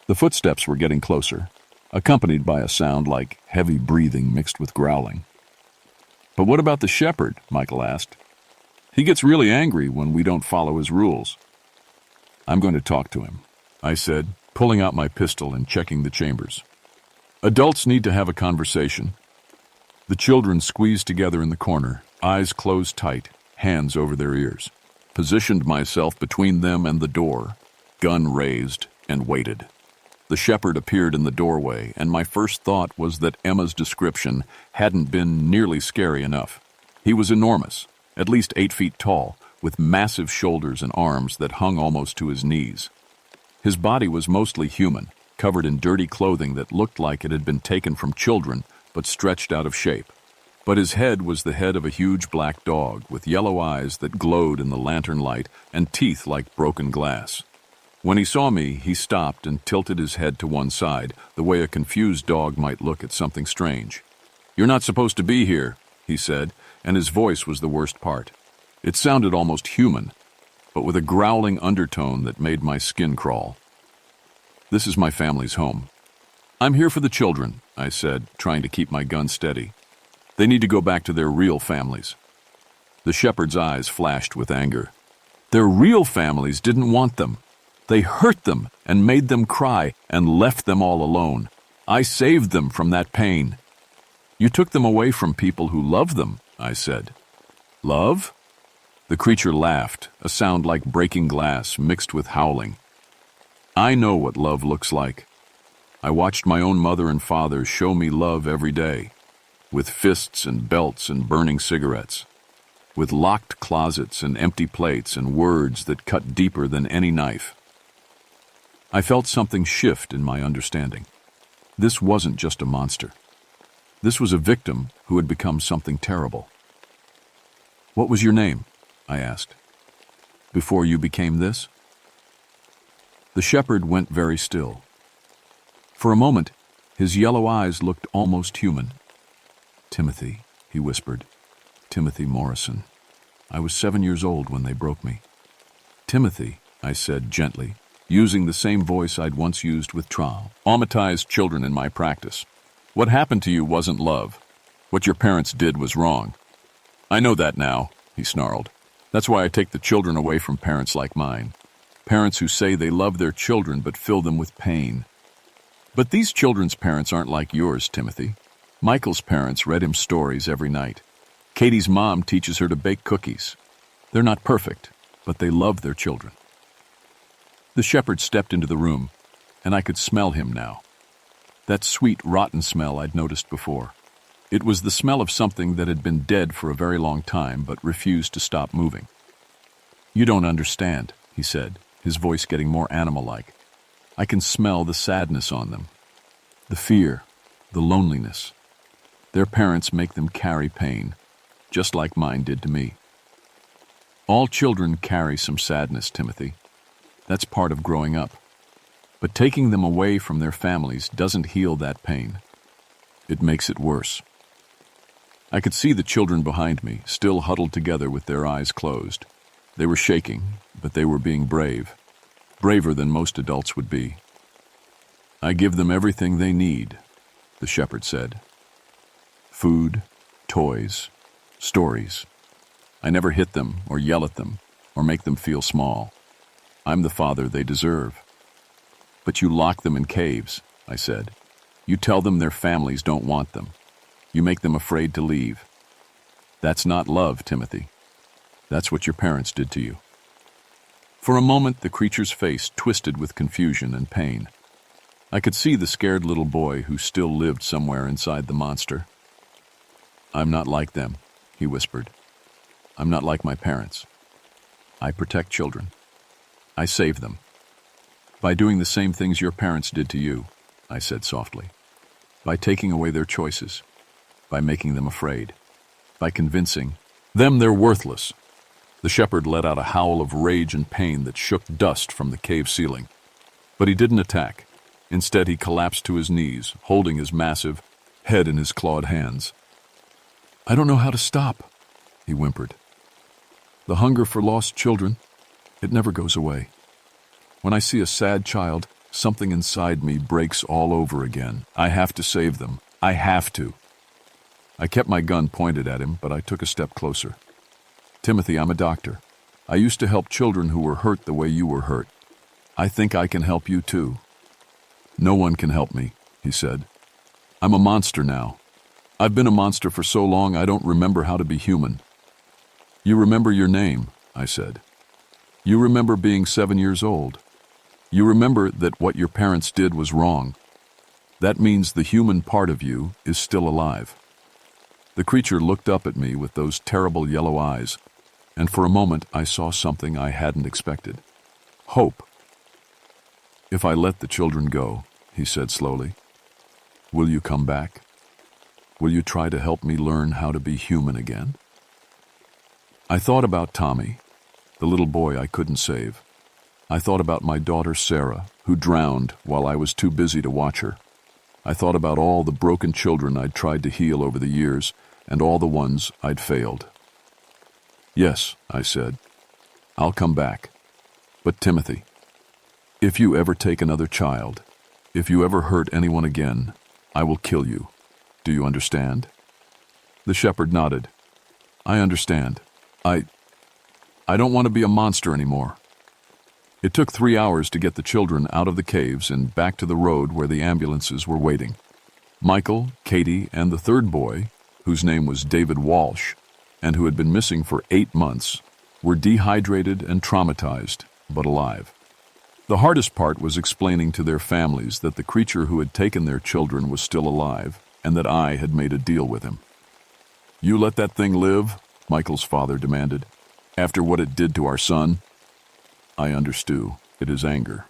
The footsteps were getting closer, accompanied by a sound like heavy breathing mixed with growling. "But what about the shepherd?" Michael asked. "He gets really angry when we don't follow his rules." "I'm going to talk to him," I said, pulling out my pistol and checking the chambers. "Adults need to have a conversation." The children squeezed together in the corner, eyes closed tight, hands over their ears. Positioned myself between them and the door, gun raised, and waited. The shepherd appeared in the doorway, and my first thought was that Emma's description hadn't been nearly scary enough. He was enormous, at least 8 feet tall, with massive shoulders and arms that hung almost to his knees. His body was mostly human, covered in dirty clothing that looked like it had been taken from children, but stretched out of shape. But his head was the head of a huge black dog, with yellow eyes that glowed in the lantern light and teeth like broken glass. When he saw me, he stopped and tilted his head to one side, the way a confused dog might look at something strange. "You're not supposed to be here," he said, and his voice was the worst part. It sounded almost human, but with a growling undertone that made my skin crawl. "This is my family's home. I'm here for the children," I said, trying to keep my gun steady. "They need to go back to their real families." The shepherd's eyes flashed with anger. "Their real families didn't want them. They hurt them and made them cry and left them all alone. I saved them from that pain." "You took them away from people who loved them," I said. "Love?" The creature laughed, a sound like breaking glass mixed with howling. "I know what love looks like. I watched my own mother and father show me love every day, with fists and belts and burning cigarettes. with locked closets and empty plates and words that cut deeper than any knife. I felt something shift in my understanding. This wasn't just a monster. This was a victim who had become something terrible. "What was your name?" I asked. "Before you became this?" The shepherd went very still. For a moment, his yellow eyes looked almost human. "Timothy," he whispered. "Timothy Morrison. I was 7 years old when they broke me." "Timothy," I said gently, using the same voice I'd once used with traumatized children in my practice. "What happened to you wasn't love. What your parents did was wrong." "I know that now," he snarled. "That's why I take the children away from parents like mine. Parents who say they love their children but fill them with pain. But these children's parents aren't like yours, Timothy. Michael's parents read him stories every night. Katie's mom teaches her to bake cookies. They're not perfect, but they love their children." The shepherd stepped into the room, and I could smell him now. That sweet, rotten smell I'd noticed before. It was the smell of something that had been dead for a very long time but refused to stop moving. "You don't understand," he said, his voice getting more animal-like. "I can smell the sadness on them, the fear, the loneliness. Their parents make them carry pain, just like mine did to me. All children carry some sadness, Timothy. That's part of growing up. But taking them away from their families doesn't heal that pain. It makes it worse." I could see the children behind me, still huddled together with their eyes closed. They were shaking, but they were being brave, braver than most adults would be. "I give them everything they need," the shepherd said. "Food, toys, stories. I never hit them or yell at them or make them feel small. I'm the father they deserve." "But you lock them in caves," I said. "You tell them their families don't want them. You make them afraid to leave. That's not love, Timothy. That's what your parents did to you." For a moment, the creature's face twisted with confusion and pain. I could see the scared little boy who still lived somewhere inside the monster. "I'm not like them," he whispered. "I'm not like my parents. I protect children. I save them. By doing the same things your parents did to you," I said softly. "By taking away their choices. By making them afraid. By convincing them they're worthless." The shepherd let out a howl of rage and pain that shook dust from the cave ceiling. But he didn't attack. Instead, he collapsed to his knees, holding his massive head in his clawed hands. "I don't know how to stop," he whimpered. "The hunger for lost children, it never goes away. When I see a sad child, something inside me breaks all over again. I have to save them. I have to." I kept my gun pointed at him, but I took a step closer. "Timothy, I'm a doctor. I used to help children who were hurt the way you were hurt. I think I can help you too." "No one can help me," he said. "I'm a monster now. I've been a monster for so long I don't remember how to be human." "You remember your name," I said. "You remember being 7 years old. You remember that what your parents did was wrong. That means the human part of you is still alive." The creature looked up at me with those terrible yellow eyes, and for a moment I saw something I hadn't expected. Hope. "If I let the children go," he said slowly, "will you come back? Will you try to help me learn how to be human again?" I thought about Tommy, the little boy I couldn't save. I thought about my daughter Sarah, who drowned while I was too busy to watch her. I thought about all the broken children I'd tried to heal over the years, and all the ones I'd failed. "Yes," I said, "I'll come back. But Timothy, if you ever take another child, if you ever hurt anyone again, I will kill you. Do you understand?" The shepherd nodded. "I understand. I don't want to be a monster anymore." It took 3 hours to get the children out of the caves and back to the road where the ambulances were waiting. Michael, Katie, and the third boy, whose name was David Walsh, and who had been missing for 8 months, were dehydrated and traumatized, but alive. The hardest part was explaining to their families that the creature who had taken their children was still alive, and that I had made a deal with him. "You let that thing live, Michael's father demanded. "After what it did to our son?" I understood. It is anger.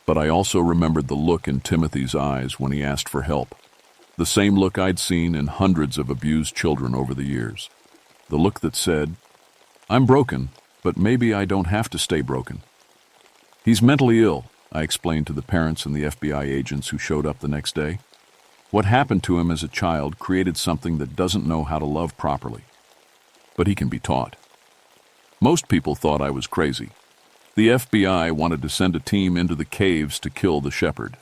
But I also remembered the look in Timothy's eyes when he asked for help. The same look I'd seen in hundreds of abused children over the years. The look that said, "I'm broken, but maybe I don't have to stay broken." "He's mentally ill," I explained to the parents and the FBI agents who showed up the next day. "What happened to him as a child created something that doesn't know how to love properly. But he can be taught." Most people thought I was crazy. The FBI wanted to send a team into the caves to kill the shepherd.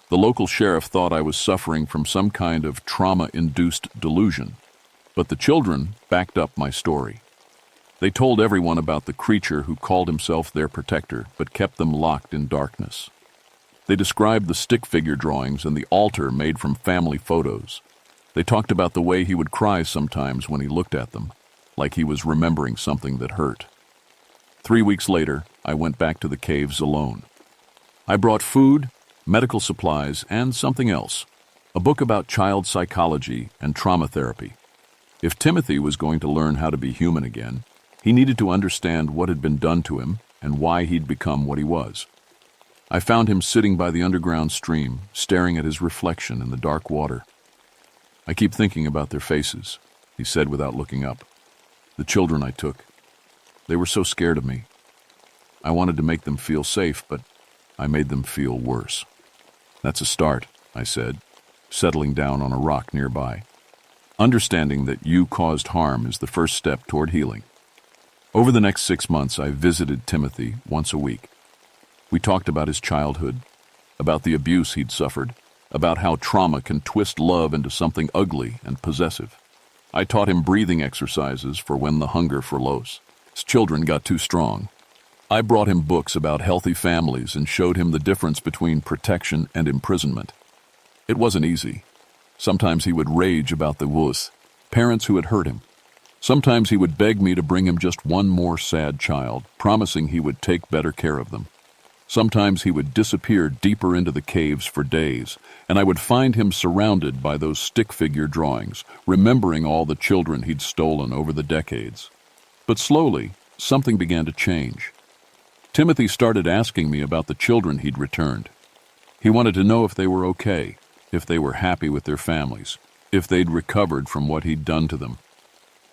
The local sheriff thought I was suffering from some kind of trauma-induced delusion, but the children backed up my story. They told everyone about the creature who called himself their protector but kept them locked in darkness. They described the stick figure drawings and the altar made from family photos. They talked about the way he would cry sometimes when he looked at them, like he was remembering something that hurt. 3 weeks later, I went back to the caves alone. I brought food, medical supplies, and something else, a book about child psychology and trauma therapy. If Timothy was going to learn how to be human again, he needed to understand what had been done to him and why he'd become what he was. I found him sitting by the underground stream, staring at his reflection in the dark water. "I keep thinking about their faces," he said without looking up. "The children I took. They were so scared of me. I wanted to make them feel safe, but I made them feel worse." "That's a start," I said, settling down on a rock nearby. "Understanding that you caused harm is the first step toward healing." Over the next 6 months, I visited Timothy once a week. We talked about his childhood, about the abuse he'd suffered, about how trauma can twist love into something ugly and possessive. I taught him breathing exercises for when the hunger for Los children got too strong. I brought him books about healthy families and showed him the difference between protection and imprisonment. It wasn't easy. Sometimes he would rage about the wuss, parents who had hurt him. Sometimes he would beg me to bring him just one more sad child, promising he would take better care of them. Sometimes he would disappear deeper into the caves for days, and I would find him surrounded by those stick figure drawings, remembering all the children he'd stolen over the decades. But slowly, something began to change. Timothy started asking me about the children he'd returned. He wanted to know if they were okay, if they were happy with their families, if they'd recovered from what he'd done to them.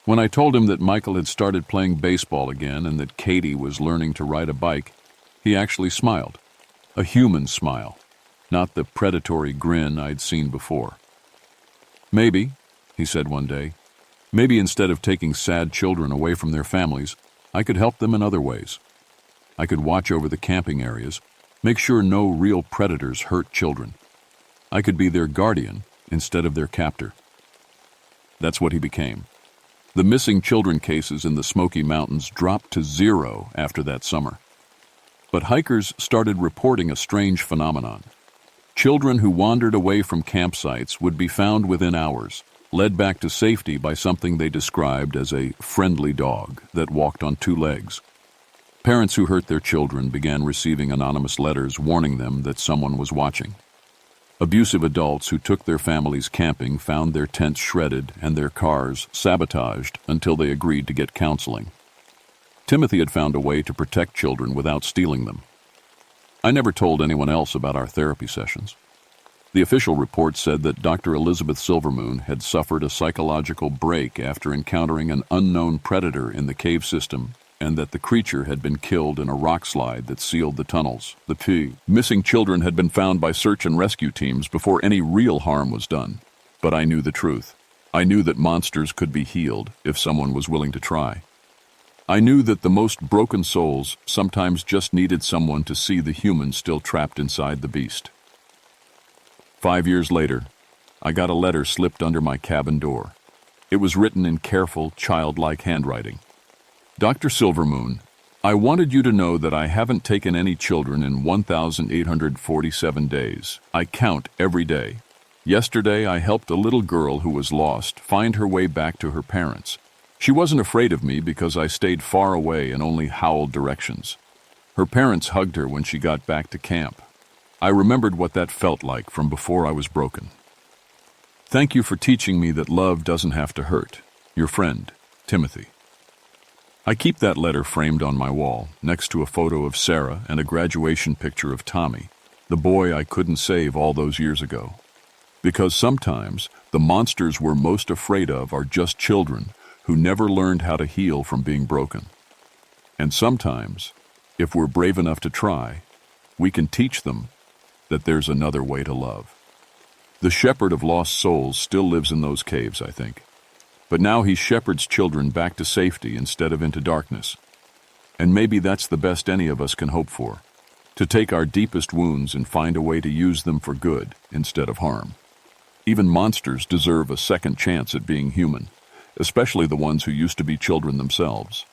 When I told him that Michael had started playing baseball again and that Katie was learning to ride a bike, he actually smiled. A human smile, not the predatory grin I'd seen before. "Maybe," he said one day, "maybe instead of taking sad children away from their families, I could help them in other ways. I could watch over the camping areas, make sure no real predators hurt children. I could be their guardian instead of their captor." That's what he became. The missing children cases in the Smoky Mountains dropped to 0 after that summer. But hikers started reporting a strange phenomenon. Children who wandered away from campsites would be found within hours, led back to safety by something they described as a friendly dog that walked on 2 legs. Parents who hurt their children began receiving anonymous letters warning them that someone was watching. Abusive adults who took their families camping found their tents shredded and their cars sabotaged until they agreed to get counseling. Timothy had found a way to protect children without stealing them. I never told anyone else about our therapy sessions. The official report said that Dr. Elizabeth Silvermoon had suffered a psychological break after encountering an unknown predator in the cave system, and that the creature had been killed in a rock slide that sealed the tunnels. The missing children had been found by search and rescue teams before any real harm was done. But I knew the truth. I knew that monsters could be healed if someone was willing to try. I knew that the most broken souls sometimes just needed someone to see the human still trapped inside the beast. 5 years later, I got a letter slipped under my cabin door. It was written in careful, childlike handwriting. "Dr. Silvermoon, I wanted you to know that I haven't taken any children in 1,847 days. I count every day. Yesterday, I helped a little girl who was lost find her way back to her parents. She wasn't afraid of me because I stayed far away and only howled directions. Her parents hugged her when she got back to camp. I remembered what that felt like from before I was broken. Thank you for teaching me that love doesn't have to hurt. Your friend, Timothy. I keep that letter framed on my wall, next to a photo of Sarah and a graduation picture of Tommy, the boy I couldn't save all those years ago. Because sometimes the monsters we're most afraid of are just children who never learned how to heal from being broken. And sometimes, if we're brave enough to try, we can teach them that there's another way to love. The shepherd of lost souls still lives in those caves, I think. But now he shepherds children back to safety instead of into darkness. And maybe that's the best any of us can hope for, to take our deepest wounds and find a way to use them for good instead of harm. Even monsters deserve a second chance at being human, especially the ones who used to be children themselves.